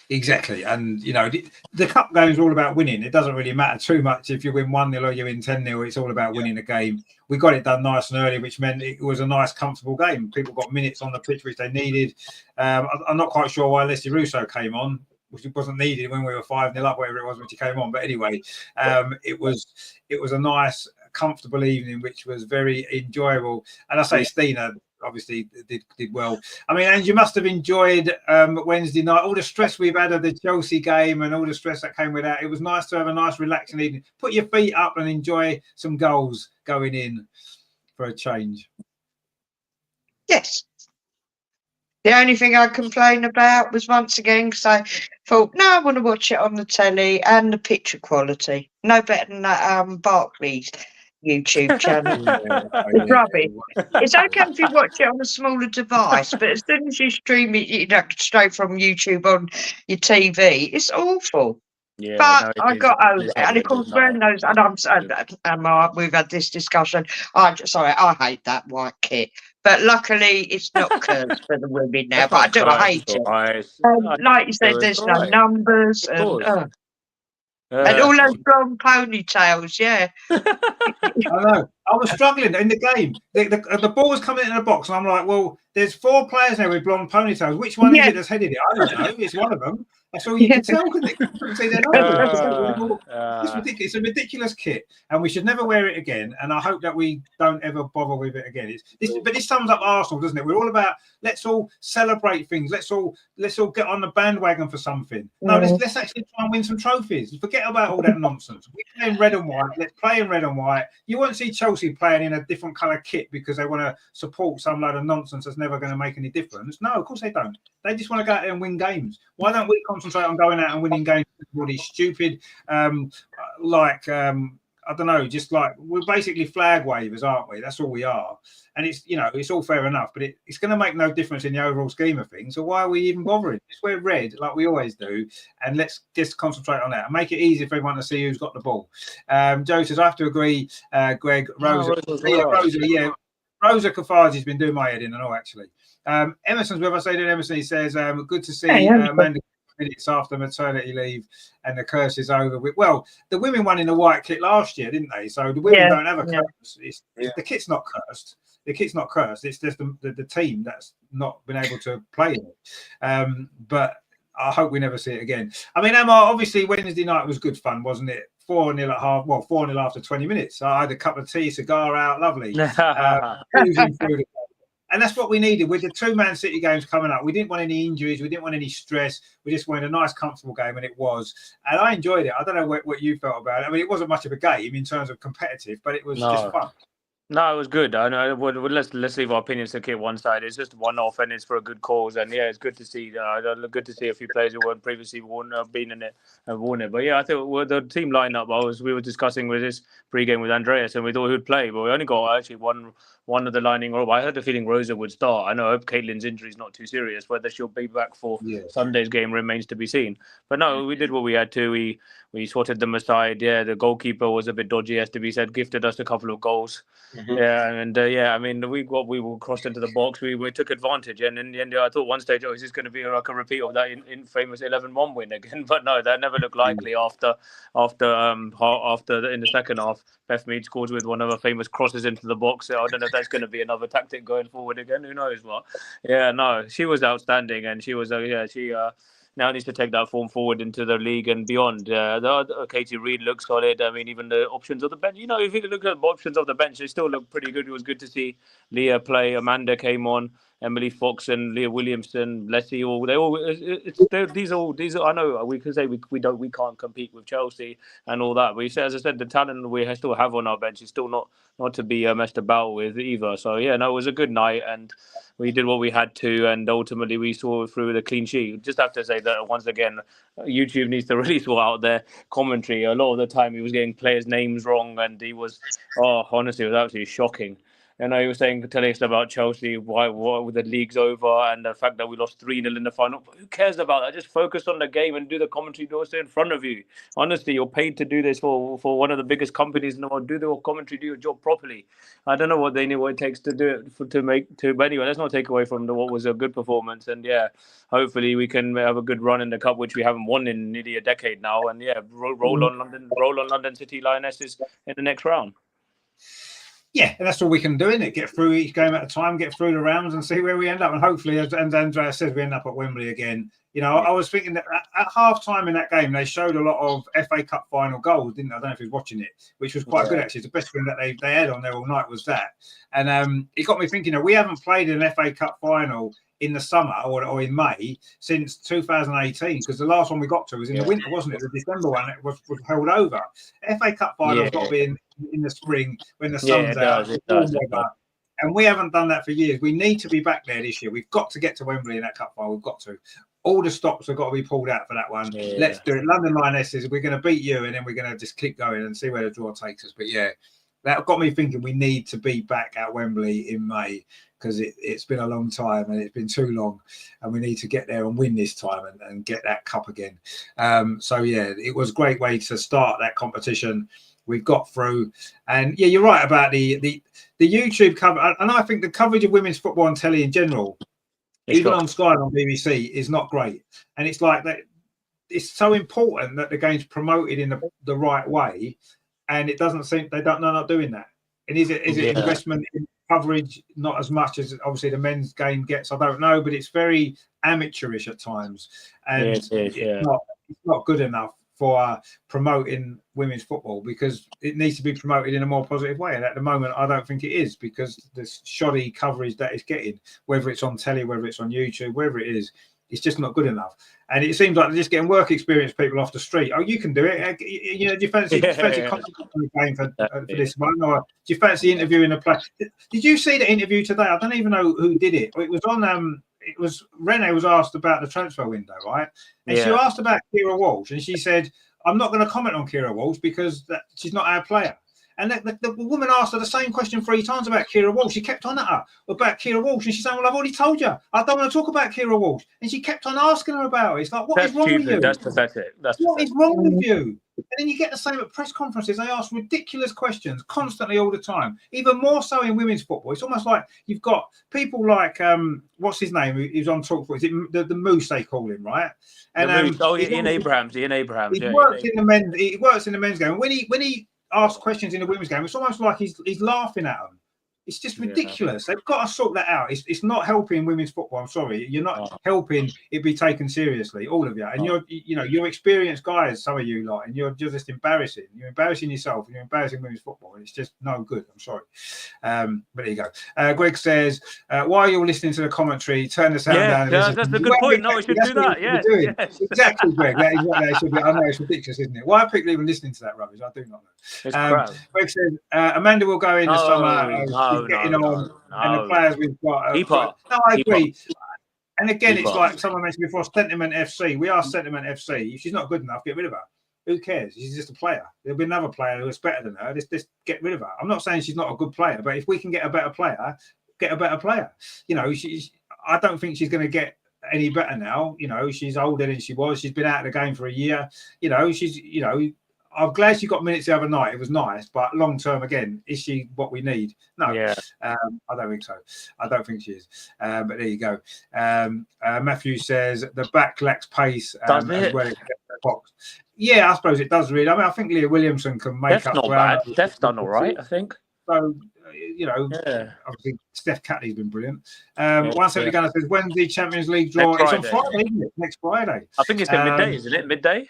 Exactly, and you know the cup game is all about winning. It doesn't really matter too much if you win 1-0 or you win 10-0. It's all about winning the game. We got it done nice and early, which meant it was a nice, comfortable game. People got minutes on the pitch which they needed. I'm not quite sure why Leslie Russo came on, which wasn't needed when we were 5-0 up, whatever it was, when he came on. But anyway, it was a nice, comfortable evening, which was very enjoyable. And I say Stina obviously did well. I mean, and you must have enjoyed Wednesday night, all the stress we've had of the Chelsea game and all the stress that came with that. It was nice to have a nice relaxing evening, put your feet up and enjoy some goals going in for a change. Yes. The only thing I complained about was, once again, because I thought, no, I want to watch it on the telly, and the picture quality. No better than that Barclays YouTube channel. It's rubbish. It's okay if you watch it on a smaller device, but as soon as you stream it, straight from YouTube on your TV, it's awful. Yeah, but I got over it, and of course, when those, and we've had this discussion. I hate that white kit, but luckily it's not cursed for the women now. But I hate it. Like you said, there's no numbers, and all those blonde ponytails. Yeah, I know. I was struggling in the game. The ball was coming in the box, and I'm like, well, there's 4 players now with blonde ponytails. Which one is it that's headed it? I don't know. It's one of them. That's all you can tell, couldn't it? Couldn't see their numbers. It's ridiculous. It's a ridiculous kit, and we should never wear it again. And I hope that we don't ever bother with it again. But this sums up Arsenal, doesn't it? We're all about, let's all celebrate things. Let's all get on the bandwagon for something. No, let's actually try and win some trophies. Forget about all that nonsense. We're playing red and white. Let's play in red and white. You won't see Chelsea playing in a different colour kit because they want to support some load of nonsense that's never going to make any difference. No, of course they don't. They just want to go out there and win games. Why don't we concentrate on going out and winning games? All these stupid, I don't know, just like we're basically flag wavers, aren't we? That's all we are. And it's all fair enough, but it's going to make no difference in the overall scheme of things. So why are we even bothering? Just wear red like we always do, and let's just concentrate on that and make it easy for everyone to see who's got the ball. Joe says, I have to agree, Greg. Rosa Kafaji's been doing my head in and all, actually. Emerson's with us. Emerson, he says, good to see Amanda minutes after maternity leave, and the curse is over. Well, the women won in the white kit last year, didn't they? So the women don't have a curse. The kit's not cursed. The kit's not cursed. It's just the team that's not been able to play it. But I hope we never see it again. I mean, Emma, obviously Wednesday night was good fun, wasn't it? 4-0 at half. Well, 4-0 after 20 minutes. So I had a cup of tea, cigar out, lovely. And that's what we needed with the 2 Man City games coming up. We didn't want any injuries. We didn't want any stress. We just wanted a nice, comfortable game, and it was. And I enjoyed it. I don't know what you felt about it. I mean, it wasn't much of a game in terms of competitive, but it was just fun. No, it was good. I know. Let's leave our opinions to keep one side. It's just one-off, and it's for a good cause. And yeah, it's good to see. Good to see a few players who weren't previously been in it and won it. But yeah, I think the team lineup. We were discussing with this pre-game with Andreas, and we thought he would play, but we only got actually one of the lining. Or I had the feeling Rosa would start. I hope Caitlin's injury is not too serious. Whether she'll be back for Sunday's game remains to be seen. But no, we did what we had to. We sorted them aside. Yeah, the goalkeeper was a bit dodgy, has to be said. Gifted us a couple of goals. Yeah, and I mean, we crossed into the box. We took advantage, and in the end, I thought one stage, is this going to be like a repeat of that in famous 11-1 win again? But no, that never looked likely. After in the second half, Beth Mead scores with one of her famous crosses into the box. I don't know if that's going to be another tactic going forward again. Who knows? But yeah, no, she was outstanding, and she was she now needs to take that form forward into the league and beyond. Katie Reid looks solid. I mean, even the options of the bench. If you look at the options of the bench, they still look pretty good. It was good to see Leah play. Amanda came on. Emily Fox and Leah Williamson, Leslie, these are. I know we can say we can't compete with Chelsea and all that, but as I said, the talent we still have on our bench is still not to be messed about with either. So yeah, no, it was a good night, and we did what we had to, and ultimately we saw through with a clean sheet. Just have to say that once again, YouTube needs to really sort out their commentary. A lot of the time, he was getting players' names wrong, and he was, honestly, it was absolutely shocking. And I was telling us about Chelsea, why the league's over, and the fact that we lost 3-0 in the final. But who cares about that? Just focus on the game and do the commentary also in front of you. Honestly, you're paid to do this for one of the biggest companies in the world. Do the commentary, do your job properly. I don't know what it takes to do it but anyway, let's not take away from what was a good performance. And yeah, hopefully we can have a good run in the cup, which we haven't won in nearly a decade now. And yeah, roll on London City Lionesses in the next round. Yeah, and that's all we can do, isn't it? Get through each game at a time, get through the rounds, and see where we end up. And hopefully, as Andrea says, we end up at Wembley again. I was thinking that at half time in that game, they showed a lot of FA Cup final goals, didn't they? I don't know if he was watching it, which was quite good, actually. The best thing that they had on there all night was that. And it got me thinking, we haven't played an FA Cup final in the summer or in May since 2018, because the last one we got to was in the winter, wasn't it? The December one was held over. FA Cup final's got to be in the spring when the sun's out. It does. And we haven't done that for years. We need to be back there this year. We've got to get to Wembley in that cup final. We've got to. All the stops have got to be pulled out for that one. Yeah. Let's do it. London Lionesses, we're going to beat you, and then we're going to just keep going and see where the draw takes us. But yeah, that got me thinking we need to be back at Wembley in May, because it's been a long time and it's been too long, and we need to get there and win this time and get that cup again. So yeah, it was a great way to start that competition. We've got through, and yeah, you're right about the YouTube cover, and I think the coverage of women's football on telly in general, even on Sky and on BBC, is not great. And it's like that. It's so important that the game's promoted in the right way, and it doesn't seem they're not doing that. And is it investment in coverage? Not as much as obviously the men's game gets. I don't know, but it's very amateurish at times, and it's not good enough for promoting women's football, because it needs to be promoted in a more positive way. And at the moment, I don't think it is, because the shoddy coverage that it's getting, whether it's on telly, whether it's on YouTube, wherever it is, it's just not good enough. And it seems like they're just getting work experience people off the street. Oh, you can do it. Do you fancy game for this one? Or do you fancy interviewing a player? Did you see the interview today? I don't even know who did it. It was on. It was Renee was asked about the transfer window, right? And she asked about Kira Walsh, and she said, "I'm not going to comment on Kira Walsh because she's not our player." And the woman asked her the same question 3 times about Kira Walsh. She kept on at her about Kira Walsh, and she's saying, "Well, I've already told you, I don't want to talk about Kira Walsh." And she kept on asking her about it. It's like, what is wrong with you? That's pathetic. What is wrong with you? And then you get the same at press conferences. They ask ridiculous questions constantly all the time, even more so in women's football. It's almost like you've got people like, what's his name, who's on Talk For? Is it the Moose they call him, right? And Ian Abrahams. He works in the men's game. When he asks questions in the women's game, it's almost like he's laughing at them. It's just ridiculous. They've got to sort that out. It's not helping women's football. I'm sorry, you're not helping it be taken seriously, all of you. And you're experienced guys, some of you lot, and you're just embarrassing. You're embarrassing yourself, and you're embarrassing women's football, and it's just no good. I'm sorry. But there you go. Greg says, while you're listening to the commentary, turn the sound down. Yeah, that's a good point. No, we should do that. Yes. Exactly, Greg. That is what they should be. I know it's ridiculous, isn't it? Why are people even listening to that rubbish? I do not know. It's crap. Greg says, Amanda will go in the summer. Getting on, and the players we've got. No, I agree. And again, it's like someone mentioned before, Sentiment FC. We are Sentiment FC. If she's not good enough, get rid of her. Who cares? She's just a player. There'll be another player who's better than her. Just get rid of her. I'm not saying she's not a good player, but if we can get a better player, get a better player. I don't think she's going to get any better now. She's older than she was. She's been out of the game for a year. I'm glad she got minutes the other night. It was nice, but long term, again, is she what we need? No, I don't think so. I don't think she is. But there you go. Matthew says the back lacks pace as well as the box. Yeah, I suppose it does really. I mean, I think Leah Williamson can make up ground. Bad. Steph's done all right, I think. So, obviously Steph Catley's been brilliant. 170 Gunner says, when's the Champions League draw? It's on Friday, isn't it? Next Friday. I think it's at midday, isn't it? Midday?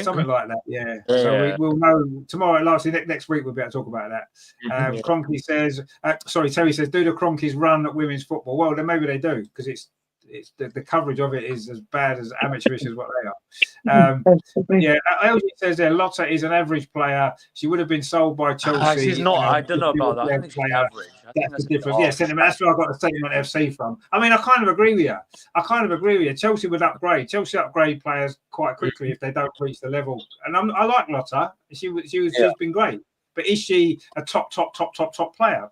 Something like that, yeah. So we'll know tomorrow. Lastly, next week we'll be able to talk about that. Cronky says, Terry says, do the Cronkies run at women's football? Well, then maybe they do, because it's the coverage of it is as bad as amateurish as what they are. LG says there, Lotta is an average player. She would have been sold by Chelsea. She's not. I don't know about that. I think she's average. That's the difference. Yeah, sentiment. That's where I got the statement FC from. I mean, I kind of agree with you. Chelsea would upgrade. Chelsea upgrade players quite quickly if they don't reach the level. And I like Lotta. She's been great. But is she a top player?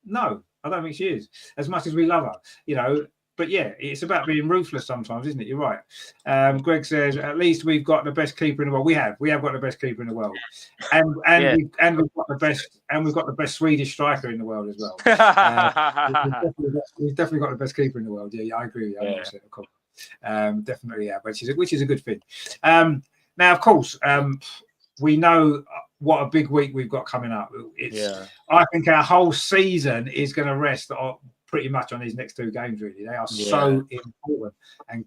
No, I don't think she is. As much as we love her, But yeah, it's about being ruthless sometimes, isn't it? You're right. Greg says, at least we've got the best keeper in the world. We have got the best keeper in the world, and we've got the best Swedish striker in the world as well. We've definitely got the best keeper in the world. Yeah, I agree. Definitely, yeah, which is a good thing. Now, of course, we know what a big week we've got coming up. I think our whole season is going to rest pretty much on these next two games, really. They are so important. And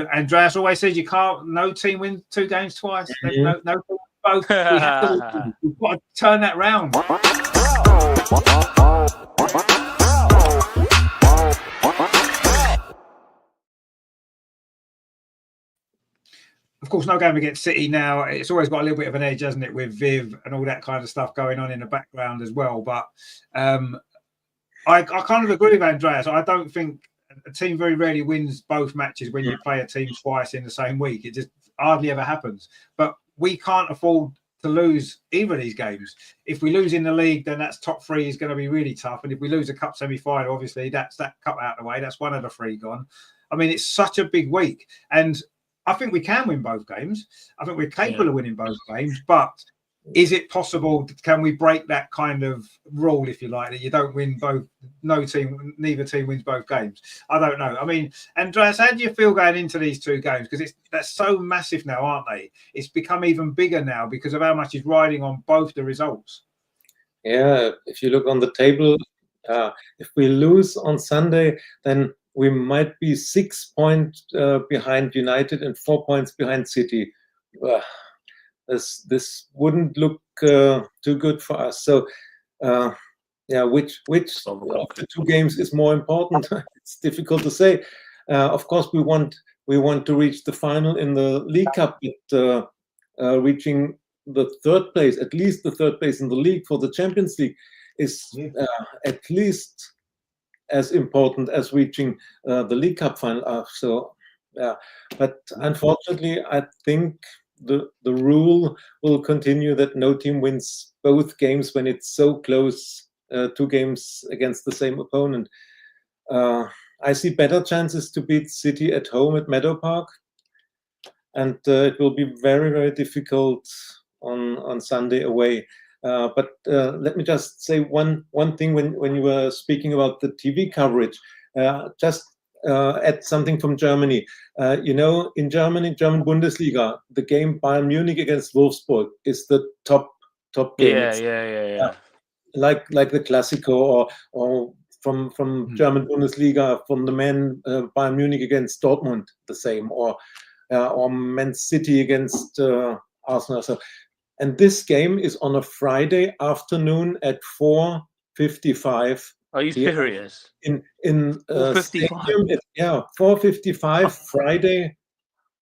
Andreas always says no team wins two games twice. No team both. We've got to turn that round. Of course, no game against City now. It's always got a little bit of an edge, hasn't it, with Viv and all that kind of stuff going on in the background as well. But I kind of agree with Andreas. I don't think a team very rarely wins both matches when you play a team twice in the same week. It just hardly ever happens. But we can't afford to lose either of these games. If we lose in the league, then that's top three is going to be really tough. And if we lose a cup semi-final, obviously that's that cup out of the way. That's one of the three gone. I mean, it's such a big week. And I think we can win both games. I think we're capable of winning both games. But is it possible? Can we break that kind of rule, if you like, that you don't win both? Neither team wins both games. I don't know. I mean, Andreas, how do you feel going into these two games? Because that's so massive now, aren't they? It's become even bigger now because of how much is riding on both the results. Yeah, if you look on the table, if we lose on Sunday, then we might be 6 points behind United and 4 points behind City. This wouldn't look too good for us. So, which of the two games is more important? It's difficult to say. Of course, we want to reach the final in the League Cup, but reaching the third place, at least the third place in the league for the Champions League, is at least as important as reaching the League Cup final. But unfortunately, I think the rule will continue that no team wins both games when it's so close, two games against the same opponent. I see better chances to beat City at home at Meadow Park, and it will be very, very difficult on Sunday away. But let me just say one thing when you were speaking about the TV coverage. Just add something from Germany. In German Bundesliga, the game Bayern Munich against Wolfsburg is the top game. Yeah. Like the Classico or from German Bundesliga, from the men Bayern Munich against Dortmund, the same, or Man City against Arsenal. So, and this game is on a Friday afternoon at 4:55. Are you serious? In 4:55? 4:55 Friday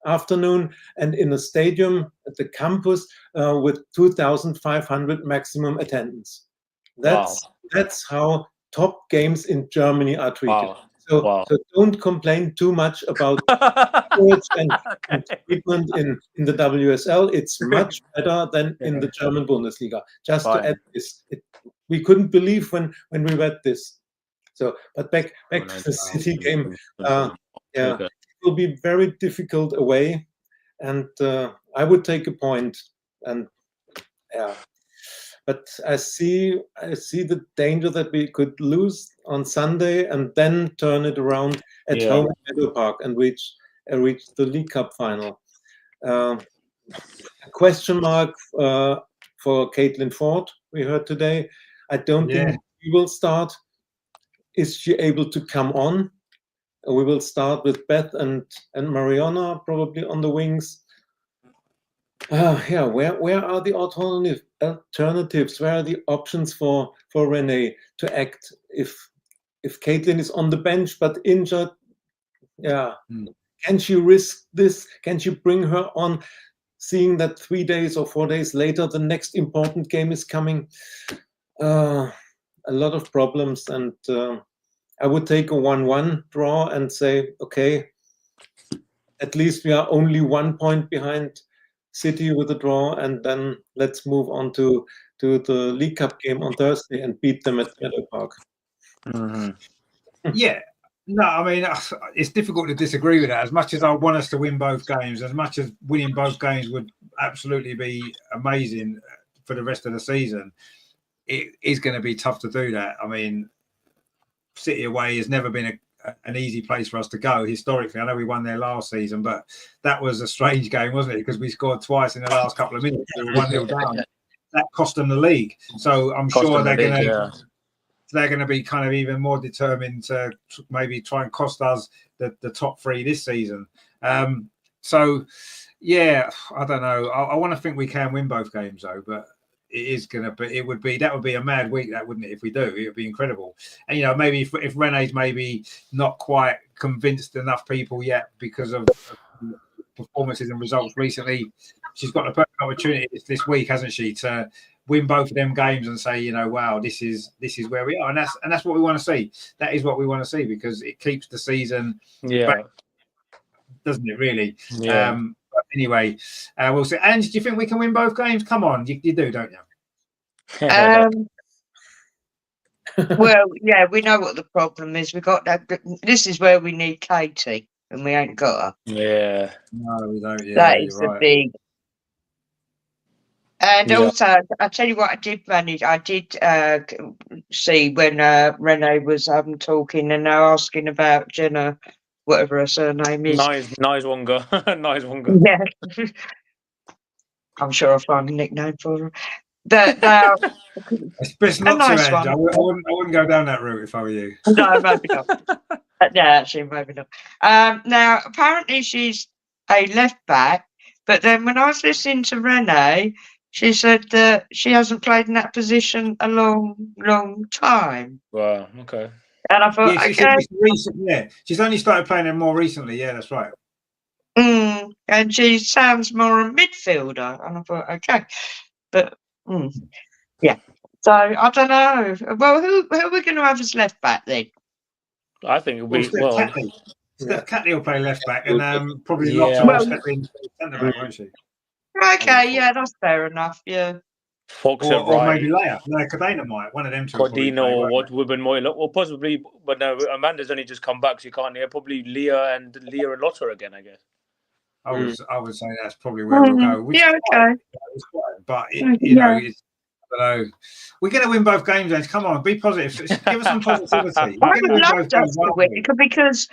afternoon, and in a stadium at the campus with 2,500 maximum attendance. That's how top games in Germany are treated. So don't complain too much about and treatment in the WSL. It's much better than in the German Bundesliga. Just to add this, we couldn't believe when we read this. So, but back to the City game. It will be very difficult away, and I would take a point. And yeah. But I see the danger that we could lose on Sunday and then turn it around at home at Meadow Park and reach the League Cup final. A question mark for Caitlin Ford, we heard today. I don't think she will start. Is she able to come on? We will start with Beth and Mariana probably on the wings. Where are the alternatives? Where are the options for Renee to act if Caitlin is on the bench but injured? Yeah. Can she risk this? Can she bring her on, seeing that 3 days or 4 days later the next important game is coming? A lot of problems, and I would take a 1-1 draw and say, okay, at least we are only 1 point behind City with a draw, and then let's move on to the League Cup game on Thursday and beat them at Meadow Park. Yeah. No, I mean, it's difficult to disagree with that. As much as I want us to win both games, as much as winning both games would absolutely be amazing for the rest of the season, it is going to be tough to do that. I mean, City away has never been an easy place for us to go historically. I know we won there last season, but that was a strange game, wasn't it? Because we scored twice in the last couple of minutes. We were 1-0 down. That cost them the league. So I'm sure they're going to be kind of even more determined to maybe try and cost us the top three this season. So, yeah, I don't know. I want to think we can win both games, though, but that would be a mad week, that wouldn't it? If we do, it would be incredible. And maybe if Renee's maybe not quite convinced enough people yet because of performances and results recently, she's got a perfect opportunity this week, hasn't she, to win both of them games and say, wow, this is where we are, and that's what we want to see. That is what we want to see, because it keeps the season back, doesn't it? Really. But anyway, we'll see. Ange, do you think we can win both games? Come on, you do, don't you? Well, yeah, we know what the problem is. We got that. This is where we need Katie, and we ain't got her. Yeah. No, we don't. Yeah, that is right. the big. And also, I tell you what, I did manage. I did see when Renee was talking and asking about Jenna, whatever her surname is. Nice one, go. Nice one, go. Yeah. I'm sure I'll find a nickname for her. But now, it's best not nice to, Ange. I wouldn't go down that route if I were you. No, maybe not. Yeah, actually, maybe not. Now, apparently she's a left back, but then when I was listening to Renee, she said that she hasn't played in that position a long, long time. Wow, okay. And I thought, she said it's recent, she's only started playing it more recently. Yeah, that's right. And she sounds more a midfielder. And I thought, okay. But, yeah. So, I don't know. Well, who are we going to have as left back then? I think it'll be, Catley will play left back, and probably Lotta will step in centre back, won't she? Okay, yeah, that's fair enough, yeah. Fox or maybe Leia. No, Cadena might. One of them two. Cordino or what Woodburn might look. Well, possibly, but no, Amanda's only just come back, so you can't hear. Probably Leah and Lotta again, I guess. I would say that's probably where we'll go. Yeah, okay. But I don't know. We're going to win both games, James. Come on, be positive. Give us some positivity. I would love to win because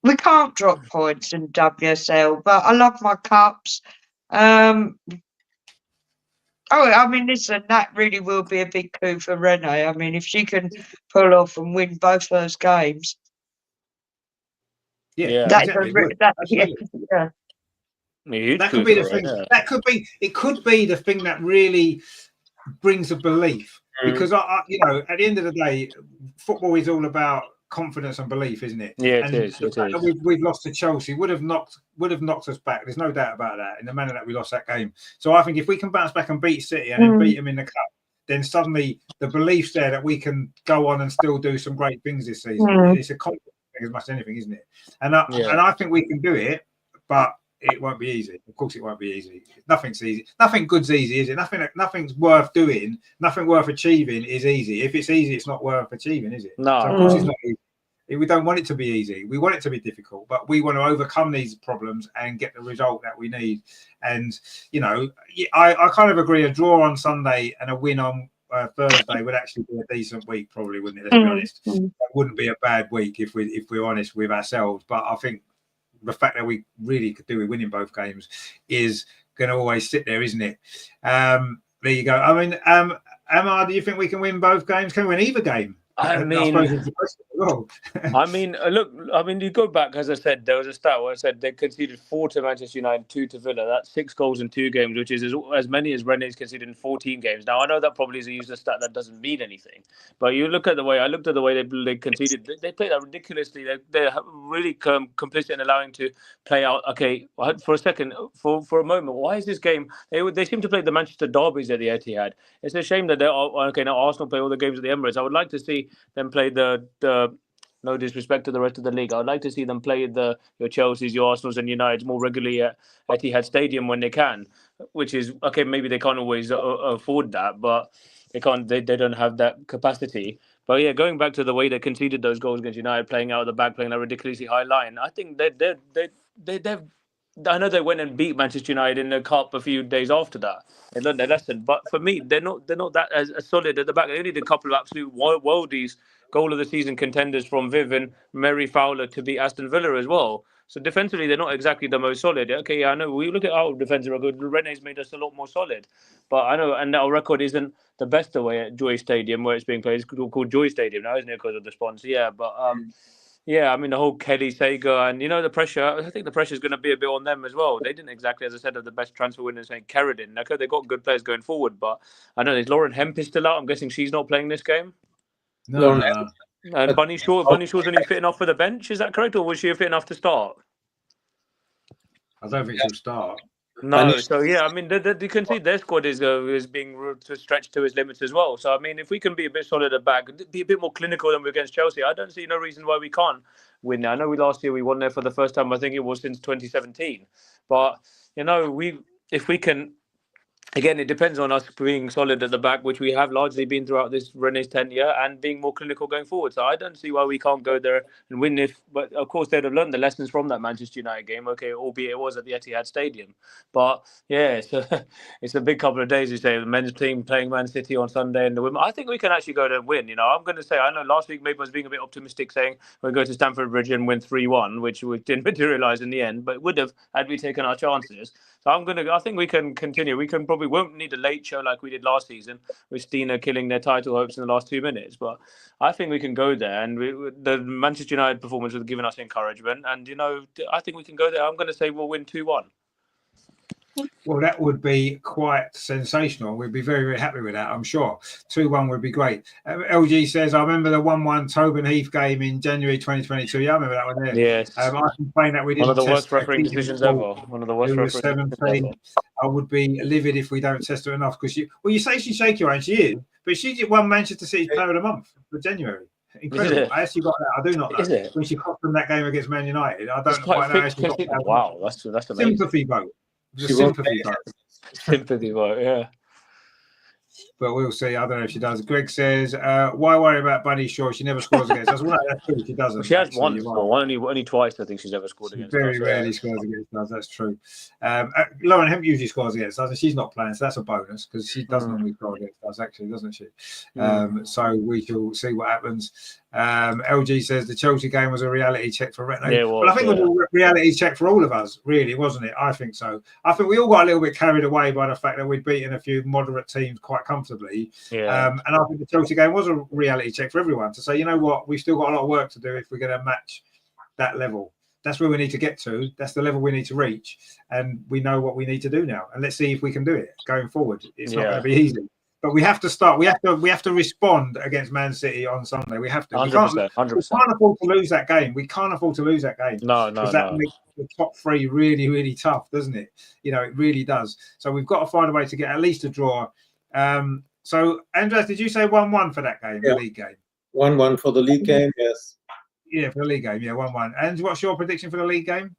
we can't drop points in WSL, but I love my cups. I mean, listen, that really will be a big coup for Renee. I mean, if she can pull off and win both those games. That could be the thing. It could be the thing that really brings a belief, because at the end of the day, football is all about confidence and belief, isn't it? Yeah, and it is. We've lost to Chelsea. Would have knocked us back. There's no doubt about that. In the manner that we lost that game. So I think if we can bounce back and beat City and then beat them in the cup, then suddenly the belief's there that we can go on and still do some great things this season. It's a confidence thing as much as anything, isn't it? And I think we can do it, but it won't be easy. Of course, it won't be easy. Nothing's easy. Nothing good's easy, is it? Nothing's worth doing. Nothing worth achieving is easy. If it's easy, it's not worth achieving, is it? No. So of course, it's not easy. We don't want it to be easy. We want it to be difficult, but we want to overcome these problems and get the result that we need. And, you know, I kind of agree. A draw on Sunday and a win on Thursday would actually be a decent week, probably, wouldn't it? Let's be honest. That wouldn't be a bad week if we're honest with ourselves. But I think the fact that we really could do with winning both games is going to always sit there, isn't it? There you go. I mean, Amar, do you think we can win both games? Can we win either game? I mean, look, I mean, you go back, as I said, there was a stat where I said they conceded 4 to Manchester United, 2 to Villa. That's 6 goals in 2 games, which is as many as René's conceded in 14 games. Now, I know that probably is a useless stat that doesn't mean anything, but you look at the way, I looked at the way they conceded. They played that ridiculously. They're really complicit in allowing to play out. Okay, for a second, for a moment, why is this game? They seem to play the Manchester derbies at the Etihad. It's a shame that now Arsenal play all the games at the Emirates. I would like to see them play the no disrespect to the rest of the league. I would like to see them play your Chelseas, your Arsenals and Uniteds more regularly at Etihad Stadium when they can, which is, okay, maybe they can't always afford that, but they don't have that capacity. But yeah, going back to the way they conceded those goals against United, playing out of the back, playing a ridiculously high line, I think they've I know they went and beat Manchester United in the cup a few days after that. They learned their lesson, but for me, they're not that as solid at the back. They only did a couple of absolute worldies, goal of the season contenders from Viv and Mary Fowler to beat Aston Villa as well. So defensively, they're not exactly the most solid. Okay, yeah, I know. We look at our defensive record. René's made us a lot more solid, but I know, and our record isn't the best away at Joy Stadium where it's being played. It's called Joy Stadium now, isn't it, because of the sponsor? Yeah, but yeah, I mean, the whole Kelly Sager and, the pressure, I think the pressure is going to be a bit on them as well. They didn't exactly, as I said, have the best transfer winners saying Kerridin. Okay, they've got good players going forward, but I know there's Lauren Hemp is still out. I'm guessing she's not playing this game. No. And Bunny Shaw's only fit enough for the bench. Is that correct? Or was she fit enough to start? I don't think she'll start. No, so yeah, I mean, you can see their squad is being stretched to its limits as well. So I mean, if we can be a bit solid at back, be a bit more clinical than we're against Chelsea, I don't see no reason why we can't win. I know last year we won there for the first time. I think it was since 2017. But if we can. Again, it depends on us being solid at the back, which we have largely been throughout this René's tenure, and being more clinical going forward. So I don't see why we can't go there and win but of course they'd have learned the lessons from that Manchester United game. Okay, albeit it was at the Etihad Stadium. But yeah, it's a big couple of days, you say, the men's team playing Man City on Sunday and the women. I think we can actually go there and win. I'm going to say, I know last week maybe I was being a bit optimistic saying we'll go to Stamford Bridge and win 3-1, which didn't materialise in the end, but would have had we taken our chances. So I think we can continue. We won't need a late show like we did last season with Stina killing their title hopes in the last 2 minutes. But I think we can go there, and the Manchester United performance has given us encouragement. And I think we can go there. I'm going to say we'll win 2-1. Well, that would be quite sensational. We'd be very, very happy with that, I'm sure. 2-1 would be great. LG says, I remember the 1-1 Tobin Heath game in January 2022. Yeah, I remember that one there. Yes. I complained that we didn't One of the worst test refereeing decisions ever. One of the worst refereeing decisions ever. I would be livid if we don't test her enough. Because you say she's shaky, and she is, but she did won Manchester City Player of the Month for January. Incredible. I actually got that. I do not know. When she cost them that game against Man United, I don't quite know how she got that. Wow, that's amazing. Sympathy vote. Sympathy vote, yeah. But we'll see. I don't know if she does. Greg says, why worry about Bunny Shaw? She never scores against us. Well, that's true. She doesn't. She has once, only twice. I think she's ever scored against us. Very rarely scores against us. That's true. Lauren Hemp usually scores against us, and she's not playing, so that's a bonus because she doesn't normally score against us, actually, doesn't she? So we shall see what happens. LG says the Chelsea game was a reality check for René. Yeah, well, I think it was a reality check for all of us, really, wasn't it? I think so. I think we all got a little bit carried away by the fact that we'd beaten a few moderate teams quite comfortably. Yeah. And I think the Chelsea game was a reality check for everyone to say, you know what, we've still got a lot of work to do if we're going to match that level. That's where we need to get to. That's the level we need to reach. And we know what we need to do now. And let's see if we can do it going forward. It's not going to be easy. But we have to start. We have to respond against Man City on Sunday. We have to. 100%. We can't afford to lose that game. We can't afford to lose that game. No. Because that makes the top three really, really tough, doesn't it? It really does. So we've got to find a way to get at least a draw. So, Andreas, did you say 1-1 for that game, the league game? 1-1 for the league game, yes. Yeah, for the league game, 1-1. And what's your prediction for the league game?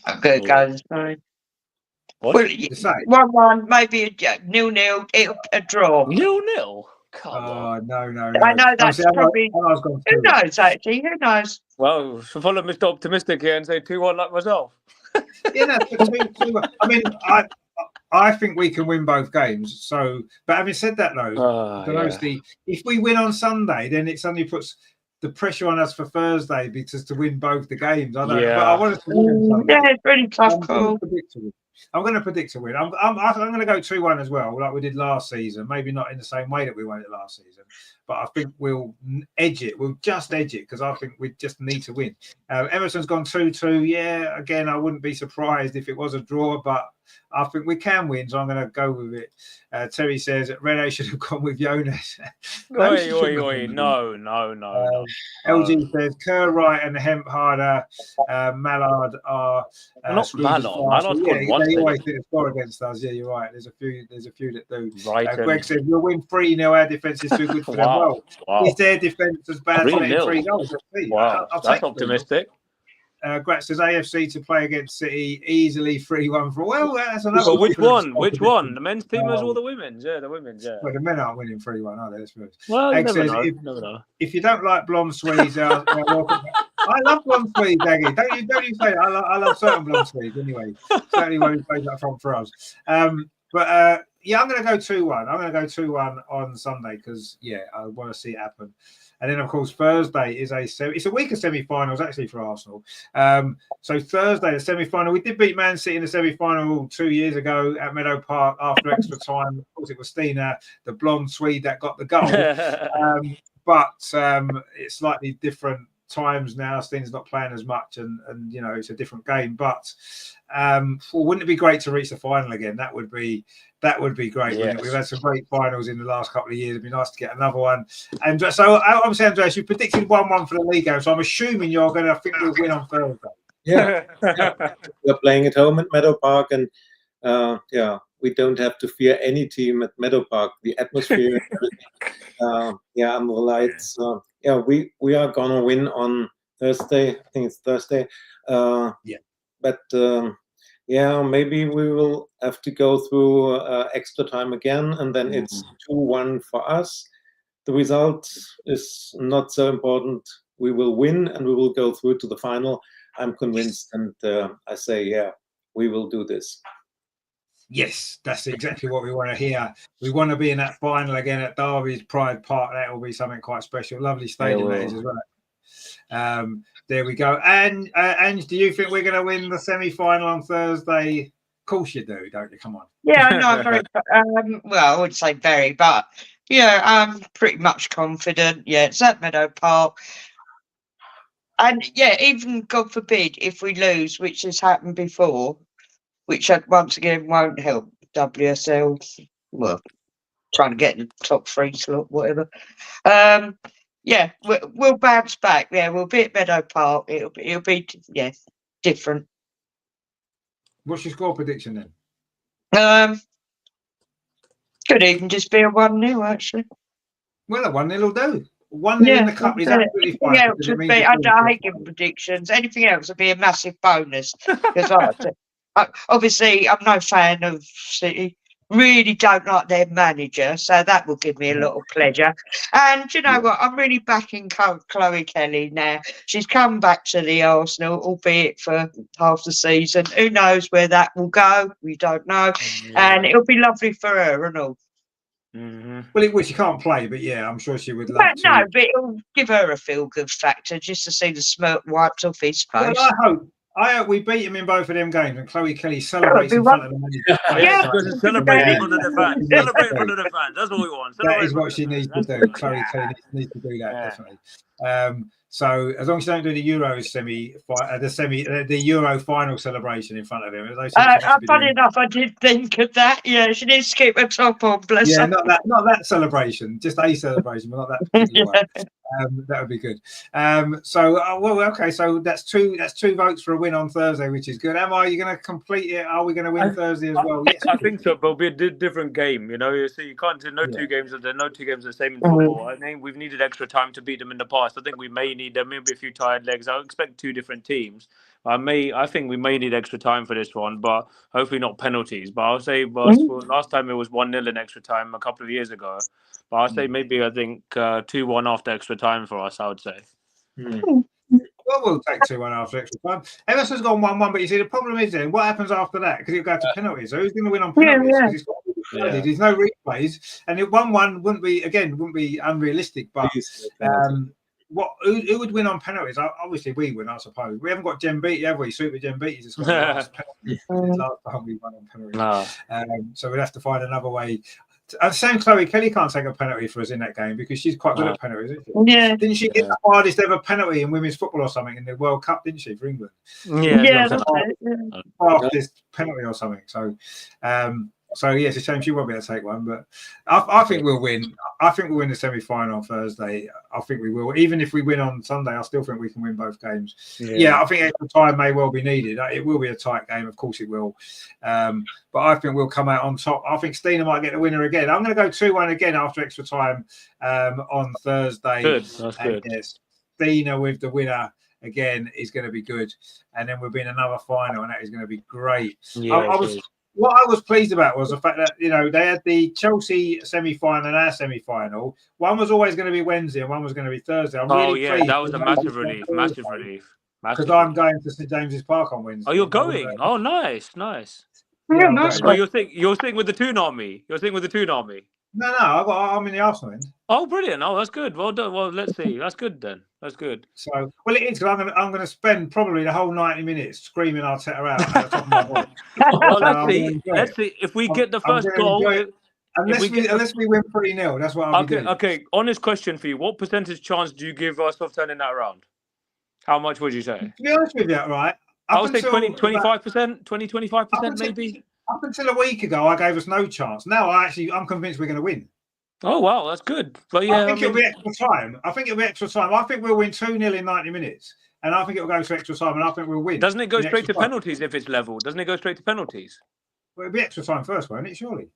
Okay, guys. Sorry. What? Well, 1-1, maybe a 0-0, a draw. 0-0? Come on. No. I know that's Obviously, probably. Emma's gone Who 2-1. knows? Actually, who knows? Well, follow Mr. Optimistic here and say 2-1 like myself. Yeah, no, 2-1. I mean, I think we can win both games. So, but having said that, though, I don't know, Steve, if we win on Sunday, then it suddenly puts the pressure on us for Thursday because to win both the games. I don't know, but I want us to win on Sunday. Yeah, it's really tough call. I'm going to predict a win. I'm going to go 2-1 as well, like we did last season. Maybe not in the same way that we won it last season, but I think we'll edge it. We'll just edge it because I think we just need to win. Emerson's gone 2-2. Yeah, again, I wouldn't be surprised if it was a draw, but I think we can win, so I'm going to go with it. Terry says Rene should have gone with Jonas. No. LG says Kerr, Wright, and Hempharder, Mallard are not Scrooge's Mallard. fast. Mallard's got one they thing. always think score against us. Yeah, you're right. There's a few that do. Right. Greg says we'll win 3-0. Our defense is too good for them. Well, is their defense as bad as letting 3 goals? Wow, that's optimistic. Grat says AFC to play against City easily 3-1 for. Well, that's another. But which one? Which one? The men's team or the women's? Yeah, the women's. Yeah. Well, the men aren't winning 3-1, are they? That's good. Well, you never says, know. If you don't like blonde Swedes, welcome. I love blonde Swedes, Aggie. Don't you say that? I love certain blonde Swedes anyway. Certainly when he plays up front for us. Yeah, I'm going to go 2-1. I'm going to go 2-1 on Sunday because I want to see it happen. And then, of course, Thursday is it's a week of semi-finals actually for Arsenal. So Thursday, the semi-final, we did beat Man City in the semi-final 2 years ago at Meadow Park after extra time. Of course, it was Stina, the blonde Swede, that got the goal. But it's slightly different times now. Stina's not playing as much, and it's a different game. But wouldn't it be great to reach the final again? That would be great. Yes. We've had some great finals in the last couple of years. It'd be nice to get another one. And so, obviously, Andreas, you predicted 1-1 for the league game. So I'm assuming you're going to think we'll win on Thursday. Yeah. We're playing at home at Meadow Park, and we don't have to fear any team at Meadow Park. The atmosphere, and the lights. We are gonna win on Thursday. I think it's Thursday. But maybe we will have to go through extra time again, and then it's 2-1 for us. The result is not so important. We will win, and we will go through to the final. I'm convinced, and I say, we will do this. Yes, that's exactly what we want to hear. We want to be in that final again at Derby's Pride Park. That will be something quite special. Lovely stadium that is as well. There we go. And Ange, do you think we're going to win the semi-final on Thursday? Of course you do, don't you? Come on. Yeah, no, I'm very. I wouldn't say very, but I'm pretty much confident. Yeah, it's at Meadow Park. And even God forbid if we lose, which has happened before, which once again won't help WSL. Well, trying to get in the top 3 slot, whatever. We'll bounce back. Yeah, we'll be at Meadow Park. It'll be different. What's your score prediction then? Could even just be a 1-0 actually. Well, a 1-0 will do. 1-0 in the cup is absolutely fine. I hate giving predictions. Anything else would be a massive bonus. Because obviously, I'm no fan of City. Really don't like their manager, so that will give me a lot of pleasure. And you know what? I'm really backing Chloe Kelly now. She's come back to the Arsenal, albeit for half the season. Who knows where that will go? We don't know. And it'll be lovely for her and all. Mm-hmm. Well, she can't play, but I'm sure she would love to. No, but it'll give her a feel-good factor just to see the smirk wiped off his face. Well, I hope we beat him in both of them games, and Chloe Kelly celebrates in front of the manager. Celebrate in front of the fans. Celebrate in front of the fans. That's what we want. That is what she needs to do. Chloe Kelly needs to do that definitely. So as long as you don't do the Euro the Euro final celebration in front of him. Funny enough, I did think of that. Yeah, she needs to keep her top on, bless her. not that celebration, just a celebration, but not that particular one. That would be good. Okay. So that's two votes for a win on Thursday, which is good. Are you going to complete it? Are we going to win Thursday as well? Yes, I think so, but it'll be a different game. So you can't do two games. There are no 2 games the same in football. I think we've needed extra time to beat them in the past. I think we may need. There may be a few tired legs. I expect 2 different teams. I think we may need extra time for this one, but hopefully not penalties. But I'll say, last time it was 1-0 in extra time a couple of years ago. But I'd say maybe I think 2-1 after extra time for us. I would say. Well, we'll take 2-1 after extra time. Everton's gone 1-1, but you see, the problem is then what happens after that? Because it'll go to penalties. So who's going to win on penalties? Because it's got to be decided. There's no replays, and 1-1 wouldn't be unrealistic. But who would win on penalties? Obviously, we win, I suppose. We haven't got Gembiti, have we? Super Gembiti's just got the last penalty. Last time we won on penalties. So we'd have to find another way. Same Chloe Kelly can't take a penalty for us in that game because she's quite good at penalties, isn't she? Yeah. Didn't she get the hardest ever penalty in women's football or something in the World Cup, didn't she, for England? Yeah, that's Fastest penalty or something. So yeah, it's a shame she won't be able to take one, but I think we'll win. I think we'll win the semi-final on Thursday. I think we will. Even if we win on Sunday, I still think we can win both games. Yeah, I think extra time may well be needed. It will be a tight game, of course it will. But I think we'll come out on top. I think Stina might get the winner again. I'm going to go 2-1 again after extra time on Thursday. Good, that's good. Yes, Stina with the winner again is going to be good, and then we'll be in another final, and that is going to be great. What I was pleased about was the fact that, they had the Chelsea semi-final and our semi-final. One was always going to be Wednesday and one was going to be Thursday. I'm really pleased. That was a massive relief. Massive relief. Because I'm going to St James's Park on Wednesday. Oh, you're going? Oh, nice. Yeah, nice. Well, you're sitting with the Toon Army. You're sitting with the Toon Army. No, I'm in the Arsenal end. Oh, brilliant! Oh, that's good. Well done. Well, let's see. That's good then. That's good. So, well, it is because I'm going to spend probably the whole 90 minutes screaming Arteta out at the top of my voice. Well, let's see if we get the first goal. Unless we win 3-0, that's what I'll be doing. Okay. Honest question for you: what percentage chance do you give us of turning that around? How much would you say? To be honest with you, right? I would say 25%, 25% maybe. Up until a week ago, I gave us no chance. Now, I'm convinced we're going to win. Oh, wow, that's good. But yeah, I think it'll be extra time. I think we'll win 2-0 in 90 minutes. And I think it'll go to extra time, and I think we'll win. Doesn't it go straight to penalties if it's level? Doesn't it go straight to penalties? Well, it'll be extra time first, won't it, surely?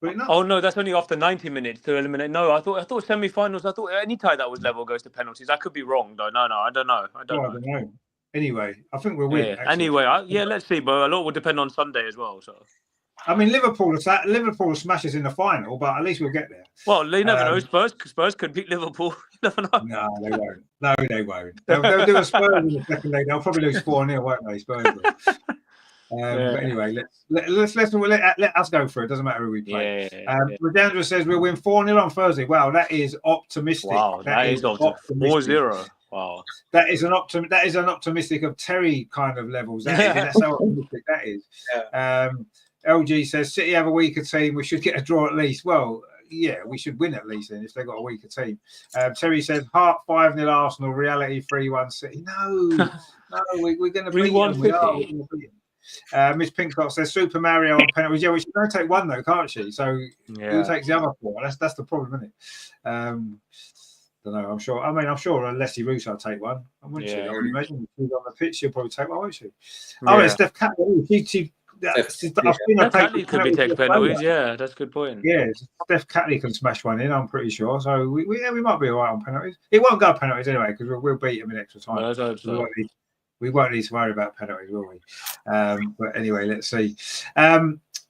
Will it not? Oh, no, that's only after 90 minutes to eliminate. No, I thought semi-finals, I thought any tie that was level goes to penalties. I could be wrong, though. No, I don't know. I don't know. Anyway, I think we'll win. Anyway, let's see, but a lot will depend on Sunday as well, so... I mean, Liverpool smashes in the final, but at least we'll get there. Well, you never know. Spurs could beat Liverpool. You never know. No, they won't. No, they won't. They'll do a Spurs in the second leg. They'll probably lose 4-0, won't they? Spurs will. But anyway, let us go through it. Doesn't matter who we play. Redandra says we'll win 4-0 on Thursday. Wow, that is optimistic. Wow, that is optimistic. 4-0. Wow, that is an optimistic of Terry kind of levels. That's how optimistic that is. LG says City have a weaker team. We should get a draw at least. Well, yeah, we should win at least then if they've got a weaker team. Terry says Heart 5-0 Arsenal, reality 3-1 City. No, we're going to beat them. Miss Pinkcott says Super Mario on penalties. Yeah, we should only take one though, can't she? So who takes the other four? That's the problem, isn't it? Don't know. I'm sure Leslie Russo will take one. I wouldn't she? I would imagine she's on the pitch. She'll probably take one, won't she? Oh, yeah, Steph Catley. Catley could be taking penalties. Yeah, that's a good point. Yeah, Steph Catley can smash one in. I'm pretty sure. So we might be all right on penalties. It won't go penalties anyway because we'll beat them in extra time. Well, we won't need to worry about penalties, will we? But anyway, let's see.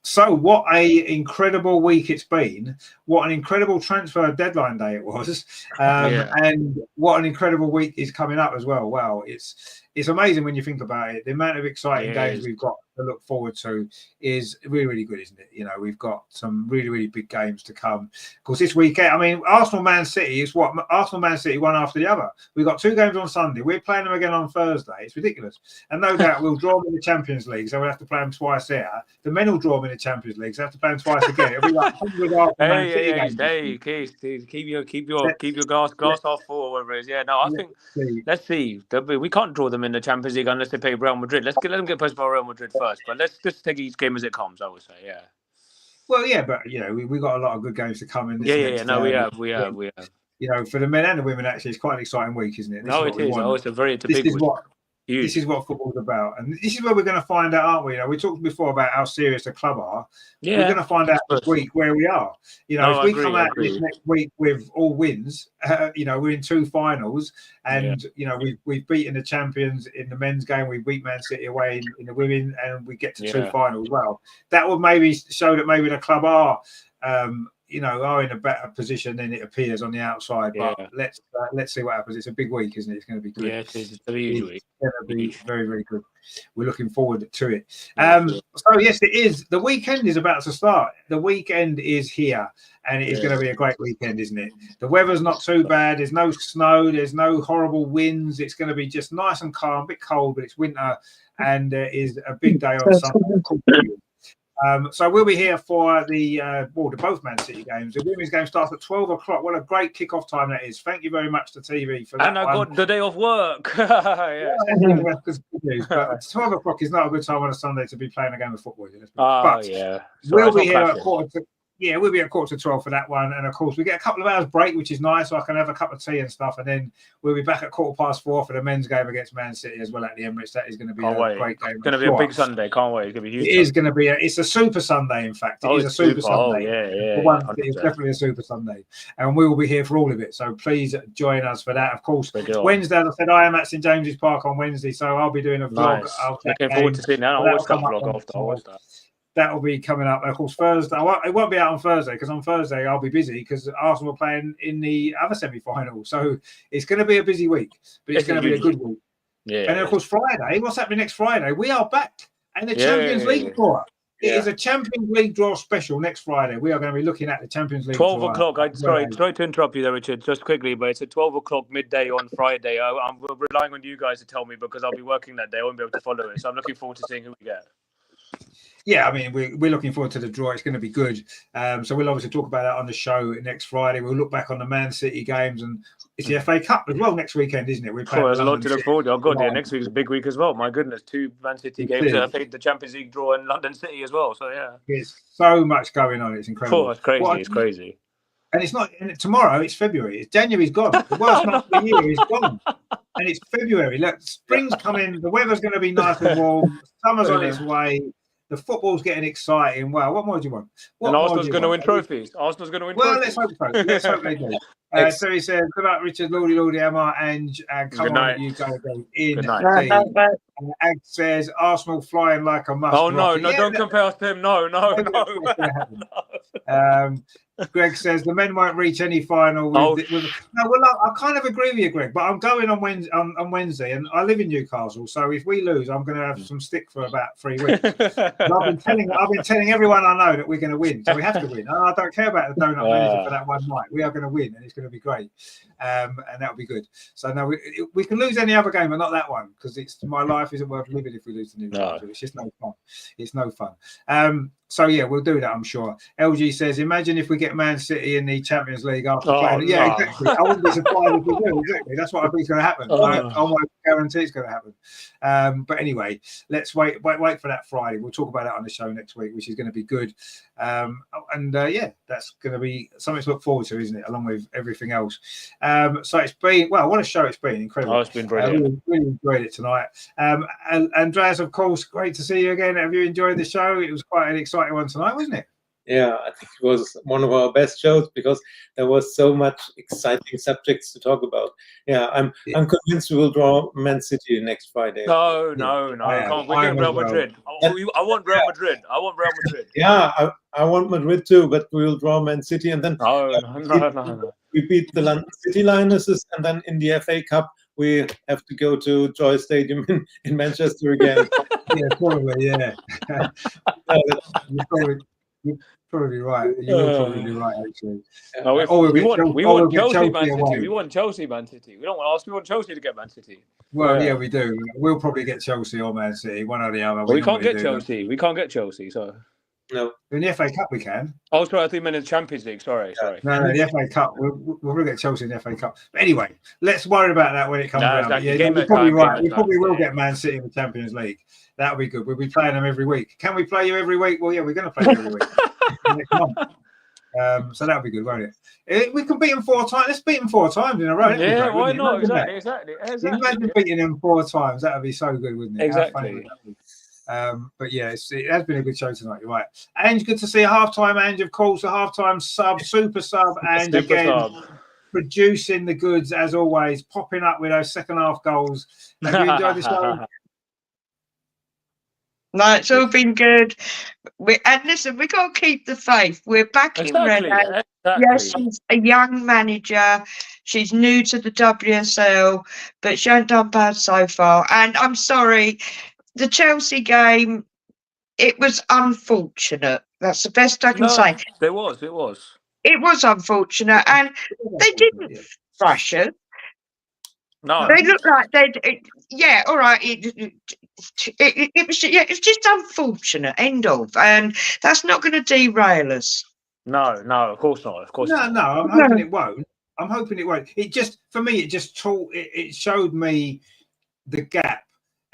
So what a incredible week it's been. What an incredible transfer deadline day it was. And what an incredible week is coming up as well. Wow, it's amazing when you think about it. The amount of exciting games we've got to look forward to is really, really good, isn't it? We've got some really, really big games to come. Of course, this weekend, Arsenal Man City is what? Arsenal Man City one after the other. We've got 2 games on Sunday. We're playing them again on Thursday. It's ridiculous. And no doubt we'll draw them in the Champions League, so we'll have to play them twice there. The men will draw them in the Champions League, so we'll have to play them twice again. It'll be like 100 Arsenal Man City games. Keith, keep your glass half full or whatever it is. Yeah, no, I think let's see. We can't draw them in the Champions League unless they play Real Madrid. Let them get past by Real Madrid first, but let's just take each game as it comes. I would say, yeah. Well, yeah, but we've got a lot of good games to come in. We have. For the men and the women, actually, it's quite an exciting week, isn't it? This is what football's about, and this is where we're going to find out, aren't we? We talked before about how serious the club are. We're going to find out this week where we are. If we come out this next week with all wins, we're in 2 finals, and we've beaten the champions in the men's game. We beat Man City away in the women, and we get to 2 finals. Well, that would maybe show that maybe the club are are in a better position than it appears on the outside. But let's see what happens. It's a big week, isn't it? It's going to be good. Yeah, it's a huge week. It's going to be very, very good. We're looking forward to it. So yes, it is. The weekend is about to start. The weekend is here, and it is going to be a great weekend, isn't it? The weather's not too bad. There's no snow. There's no horrible winds. It's going to be just nice and calm. A bit cold, but it's winter, and there is a big day on Sunday. So we'll be here for the both Man City games. The women's game starts at 12 o'clock. What a great kickoff time that is. Thank you very much to TV for that. And I got the day off work. That's good news. But 12 o'clock is not a good time on a Sunday to be playing a game of football. We'll be here at quarter to... Yeah, we'll be at 11:45 for that one. And, of course, we get a couple of hours break, which is nice, so I can have a cup of tea and stuff. And then we'll be back at 4:15 for the men's game against Man City as well at the Emirates. That is going to be great game. It's going to be a big Sunday. Can't wait. It's going to be huge. It is going to be it's a super Sunday, in fact. It is a super Sunday. It's definitely a super Sunday. And we will be here for all of it. So please join us for that. Of course, Wednesday, as I said, I am at St James's Park on Wednesday, so I'll be doing a vlog. Nice. Looking forward to seeing that. I'll watch that vlog after. I'll watch that. That will be coming up. And of course, Thursday. It won't be out on Thursday because on Thursday I'll be busy because Arsenal are playing in the other semi-final. So it's going to be a busy week, but it's going to be a good week. Yeah. And then, of course, Friday. What's happening next Friday? We are back and the Champions League draw. It is a Champions League draw special next Friday. We are going to be looking at the Champions League. 12 o'clock. Sorry to interrupt you there, Richard, just quickly, but it's at 12 o'clock midday on Friday. I'm relying on you guys to tell me because I'll be working that day. I won't be able to follow it. So I'm looking forward to seeing who we get. Yeah, I mean, we're looking forward to the draw. It's going to be good. So we'll obviously talk about that on the show next Friday. We'll look back on the Man City games, and it's the FA Cup as well next weekend, isn't it? There's a lot to look forward to. Oh, God, next week's a big week as well. My goodness, 2 Man City games. I think the Champions League draw in London City as well. So, yeah. There's so much going on. It's incredible. It's crazy. It's crazy. And it's not tomorrow, it's February. January's gone. The worst month of the year is gone. And it's February. Look, spring's coming. The weather's going to be nice and warm. Summer's on its way. The football's getting exciting. Wow, what more do you want? And Arsenal's going to win trophies. Arsenal's going to win trophies. Let's hope so. Let's hope they do. So he says, good luck, Richard, Lordy, Emma, and come on, you go in. Good night. Ag says, Arsenal flying like a musk. Oh, no, don't compare us to him. No. Greg says the men won't reach any final. I kind of agree with you, Greg, but I'm going on Wednesday, and I live in Newcastle, so if we lose, I'm going to have some stick for about 3 weeks. I've been telling everyone I know that we're going to win, so we have to win. I don't care about the donut manager for that one night. We are going to win, and it's going to be great, and that'll be good. So no, we can lose any other game, but not that one, because my life isn't worth living if we lose to Newcastle. No. It's just no fun. It's no fun. So yeah, we'll do that, I'm sure. LG says, imagine if we get Man City in the Champions League after playing. Yeah, exactly. I wouldn't be surprised if we do. Exactly. That's what I think is going to happen. I almost guarantee it's going to happen. But anyway, let's wait for that Friday. We'll talk about that on the show next week, which is going to be good. That's going to be something to look forward to, isn't it? Along with everything else. So it's been, what a show it's been. Incredible. It's been brilliant. Really enjoyed it tonight. And Andreas, of course, great to see you again. Have you enjoyed the show? It was quite an exciting one tonight, wasn't it? Yeah, I think it was one of our best shows because there was so much exciting subjects to talk about. Yeah, I'm convinced we will draw Man City next Friday. No. We're getting Real Madrid. I want Real Madrid. Yeah, I want Madrid too, but we will draw Man City and then no. We beat the London City Lionesses, and then in the FA Cup we have to go to Joy Stadium in Manchester again. Yeah, probably. Yeah. You're probably right. You're probably right, actually. We want Chelsea, Man City. We want Chelsea, Man City. We don't want us. We want Chelsea to get Man City. Well, yeah, we do. We'll probably get Chelsea or Man City, one or the other. We can't get Chelsea. We can't get Chelsea. So no. In the FA Cup, we can. Oh, sorry. I think you meant in the Champions League. Sorry. No, the FA Cup. We'll get Chelsea in the FA Cup. But anyway, let's worry about that when it comes around. Exactly. Yeah, you're probably right. We probably will get Man City in the Champions League. That'll be good. We'll be playing them every week. Can we play you every week? Well, yeah, we're going to play you every week. Next month. So that'll be good, won't it? We can beat them 4 times. Let's beat them 4 times in a row. Yeah, why not? Exactly. Imagine beating them 4 times. That would be so good, wouldn't it? Exactly. But yeah, it has been a good show tonight. You're right. Ange, good to see a halftime. Ange, of course, a halftime sub, super sub, and again producing the goods as always, popping up with those second half goals. Have you enjoyed the show? No, it's all been good. And listen, we got to keep the faith. We're back in Exactly. Red. Exactly. Yes, she's a young manager. She's new to the WSL, but she hasn't done bad so far. And I'm sorry, the Chelsea game, it was unfortunate. That's the best I can say. It was. It was. It was unfortunate, and they didn't thrash us. No. They looked like they'd. Yeah, all right. It was. Yeah, it's just unfortunate. End of, and that's not going to derail us. No, of course not. Of course not. No, I'm hoping it won't. I'm hoping it won't. It just, for me, it showed me the gap.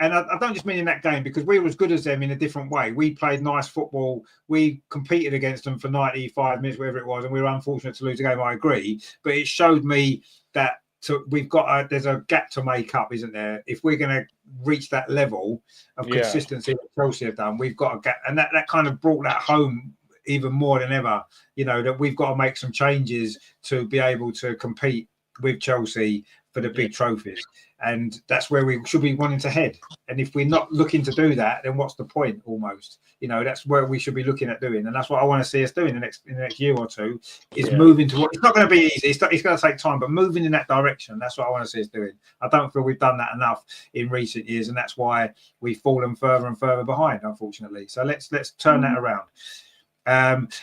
And I don't just mean in that game, because we were as good as them in a different way. We played nice football. We competed against them for 95 minutes, whatever it was, and we were unfortunate to lose the game. I agree. But it showed me that there's a gap to make up, isn't there? If we're going to reach that level of consistency that Chelsea have done, we've got a gap. And that kind of brought that home even more than ever, that we've got to make some changes to be able to compete with Chelsea for the big trophies. And that's where we should be wanting to head. And if we're not looking to do that, then what's the point almost? That's where we should be looking at doing. And that's what I want to see us do in the next year or two, is moving to it's not going to be easy. It's going to take time, but moving in that direction. That's what I want to see us doing. I don't feel we've done that enough in recent years. And that's why we've fallen further and further behind, unfortunately. So let's turn that around.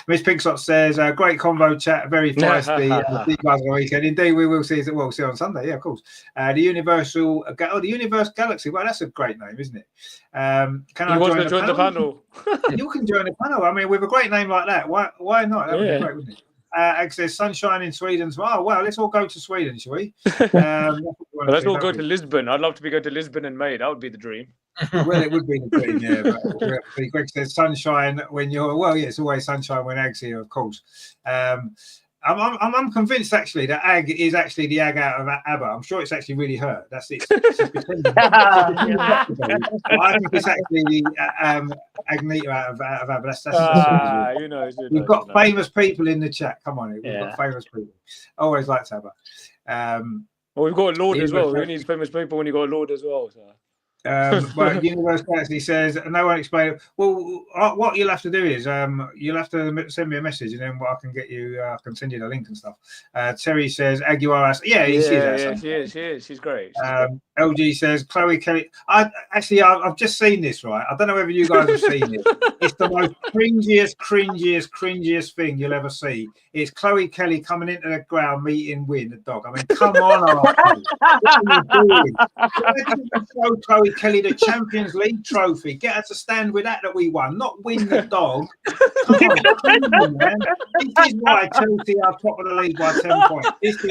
Miss Pinkshot says, great convo chat, very feisty. See you guys on the weekend. Indeed, we will see. We'll see on Sunday. Yeah, of course. The Universe Galaxy. Well, that's a great name, isn't it? Can I join the panel? You can join the panel. I mean, with a great name like that, why not? That would be great, wouldn't it? Ag says sunshine in Sweden. Oh, well, let's all go to Sweden, shall we? Let's all go to Lisbon. I'd love to go to Lisbon in May. That would be the dream. Well, it would be the dream, yeah. But Greg says sunshine when you're. Well, yeah, it's always sunshine when Ag's here, of course. I'm convinced actually that Ag is actually the Ag out of ABBA. I'm sure it's actually really her. That's it. I think it's actually the Agneta out of ABBA. That's we've got famous people in the chat. Come on, we've got famous people. Always liked ABBA. Well, we've got a Lord as well. Who needs famous people when you got a Lord as well? So. But Universe actually says no one explained. Well, what you'll have to do is you'll have to send me a message, and then I can get you. I can send you the link and stuff. Terry says Aguiar. She is. She's great. LG says Chloe Kelly. I've just seen this, right? I don't know whether you guys have seen it. It's the most cringiest thing you'll ever see. It's Chloe Kelly coming into the ground meeting Win the dog. I mean, come on, what are you doing? Show Chloe Kelly the Champions League trophy. Get her to stand with that we won, not Win the dog. Come on, man. This is why Chelsea are top of the league by 10 points. This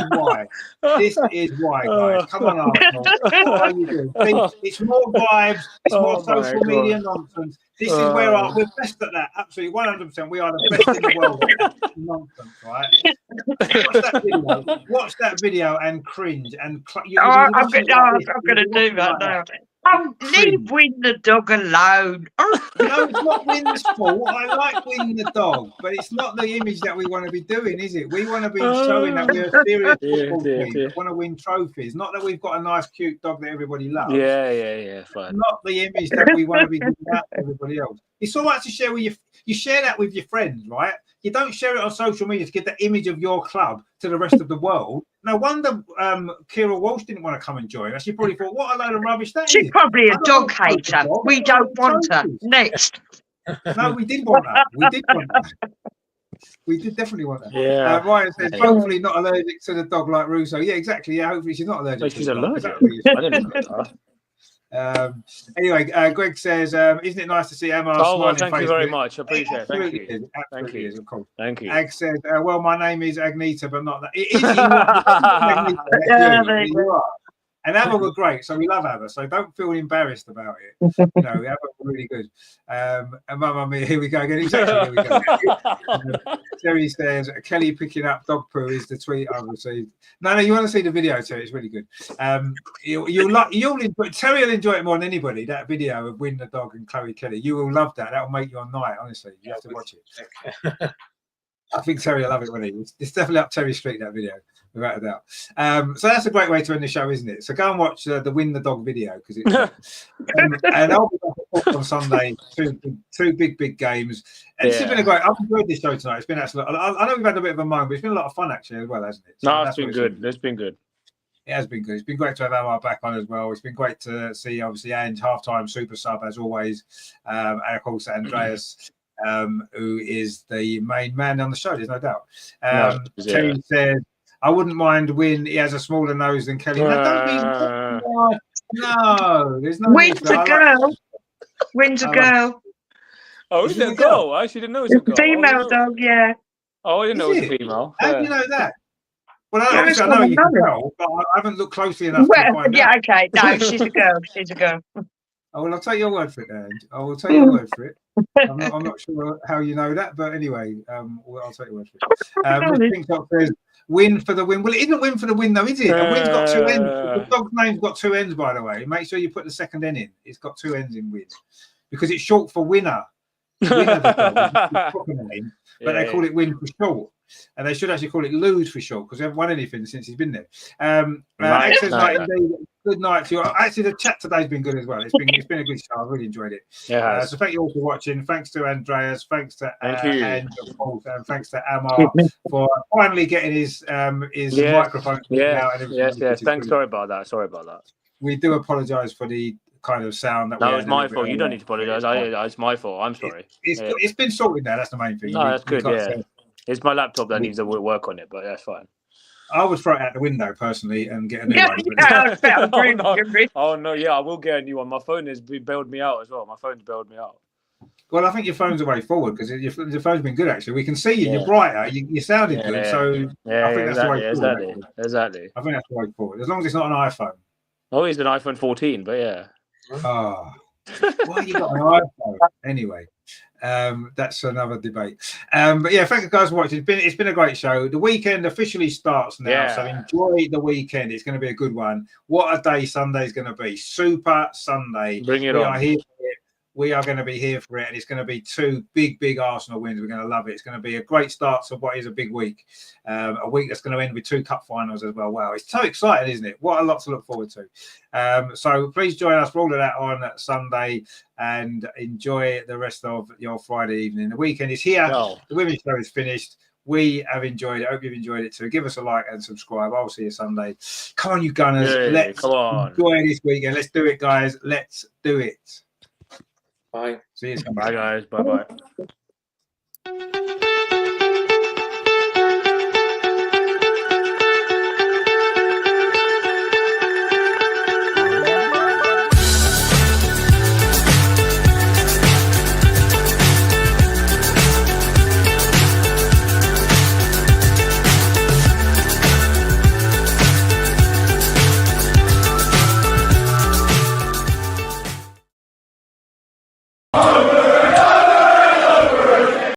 is why, guys. Come on, Arsenal. What are you doing? It's more vibes. It's more social media nonsense. This is where we're best at that. Absolutely, 100%. We are the best in the world at that nonsense, right? Watch that video and cringe. And I'm going to do that now. Leave Win the dog alone. No, it's not Win's fault. I like Win the dog, but it's not the image that we want to be doing, is it? We want to be showing that we're a serious football team. We want to win trophies, not that we've got a nice, cute dog that everybody loves. Yeah. Fine. Not the image that we want to be giving out to everybody else. It's all right to share with you share that with your friends, right? You don't share it on social media to get the image of your club to the rest of the world. No wonder Kira Walsh didn't want to come and join us. She probably thought, what a load of rubbish that is. She's probably a dog hater. We don't want her. Next. No, we did want that. We did definitely want that. Yeah. Ryan says, hopefully not allergic to the dog like Russo. Yeah, exactly. Yeah, hopefully she's not allergic. No, she's allergic. I didn't know that. Anyway, Greg says, isn't it nice to see Emma smiling? Thank you very much. I appreciate it. Thank you. Thank you. Of course. Thank you. Ag says, well, my name is Agneta, but not that. It is Agneta. You are. And ABBA were great, so we love ABBA. So don't feel embarrassed about it. ABBA were really good. And Mamma Mia, here we go again. Exactly, here we go. Terry says, Kelly picking up dog poo is the tweet I've received. No, you want to see the video, Terry? It's really good. Terry will enjoy it more than anybody. That video of Win the dog and Chloe Kelly. You will love that. That will make your night. Honestly, you have to watch it. I think Terry will love it when it's definitely up Terry Street, that video, without a doubt. So that's a great way to end the show, isn't it? So go and watch the Win the Dog video because it's and I'll be back on Sunday. Two big games. And It's been a great. I've enjoyed this show tonight. It's been absolutely. I know we've had a bit of a moan, but it's been a lot of fun actually as well, hasn't it? So it's been good. It's been good. It has been good. It's been great to have Amar back on as well. It's been great to see, obviously, Ange, halftime super sub as always. And of course, Andreas, who is the main man on the show. There's no doubt. Terry says, "I wouldn't mind Win. He has a smaller nose than Kelly." No, there's no. Win's a girl. Win's a girl. Oh, is it a girl? I actually didn't know it was a girl. Female dog, yeah. Oh, I didn't know it was a female. How do you know that? Well, obviously, I know you can tell, but I haven't looked closely enough to find out. Okay. No, she's a girl. She's a girl. Oh, well, I'll take your word for it, Ange. I will take your word for it. I'm not sure how you know that, but anyway, I'll take your word for it. TikTok says, "Win for the win." Well, it isn't Win for the win, though, is it? A win's got two ends. The dog's name's got two ends, by the way. Make sure you put the second N in. It's got two ends in Win because it's short for winner. Winner the dog, name, but they call it Win for short. And they should actually call it Lude for short because they haven't won anything since he's been there. Good night to you. Actually, the chat today's been good as well. It's been a good show. I've really enjoyed it. So thank you all for watching. Thanks to Andreas. Thanks to Andrew, and thanks to Amar for finally getting his microphone out. Yes. Thanks. Sorry about that. We do apologise for the kind of sound that was my fault. You don't need to apologise. It's my fault. I'm sorry. It's been sorted now. That's the main thing. No, that's good. It's my laptop that needs to work on it, but that's fine. I would throw it out the window personally and get a new one. Oh no, yeah, I will get a new one. My phone has bailed me out as well. My phone's bailed me out. Well, I think your phone's the way forward because your phone's been good actually. We can see you. You're brighter. You're sounding good. So I think that's the way forward. Exactly. I think that's the way forward. As long as it's not an iPhone. Oh, it's an iPhone 14, but yeah. Oh, why you got an iPhone anyway? That's another debate. But yeah, thank you guys for watching. It's been a great show. The weekend officially starts now, so enjoy the weekend. It's going to be a good one. What a day Sunday's going to be! Super Sunday. Bring it on. We are going to be here for it, and it's going to be two big Arsenal wins. We're going to love it. It's going to be a great start to what is a big week. A week that's going to end with two cup finals as well. Wow, it's so exciting, isn't it? What a lot to look forward to. So please join us for all of that on Sunday and enjoy the rest of your Friday evening. The weekend is here. The women's show is finished. We have enjoyed it. I hope you've enjoyed it too. Give us a like and subscribe. I'll see you Sunday. Come on, you Gunners. Let's enjoy this weekend. Let's do it, guys. Let's do it. Bye. See you. Bye, guys. Bye. Oh!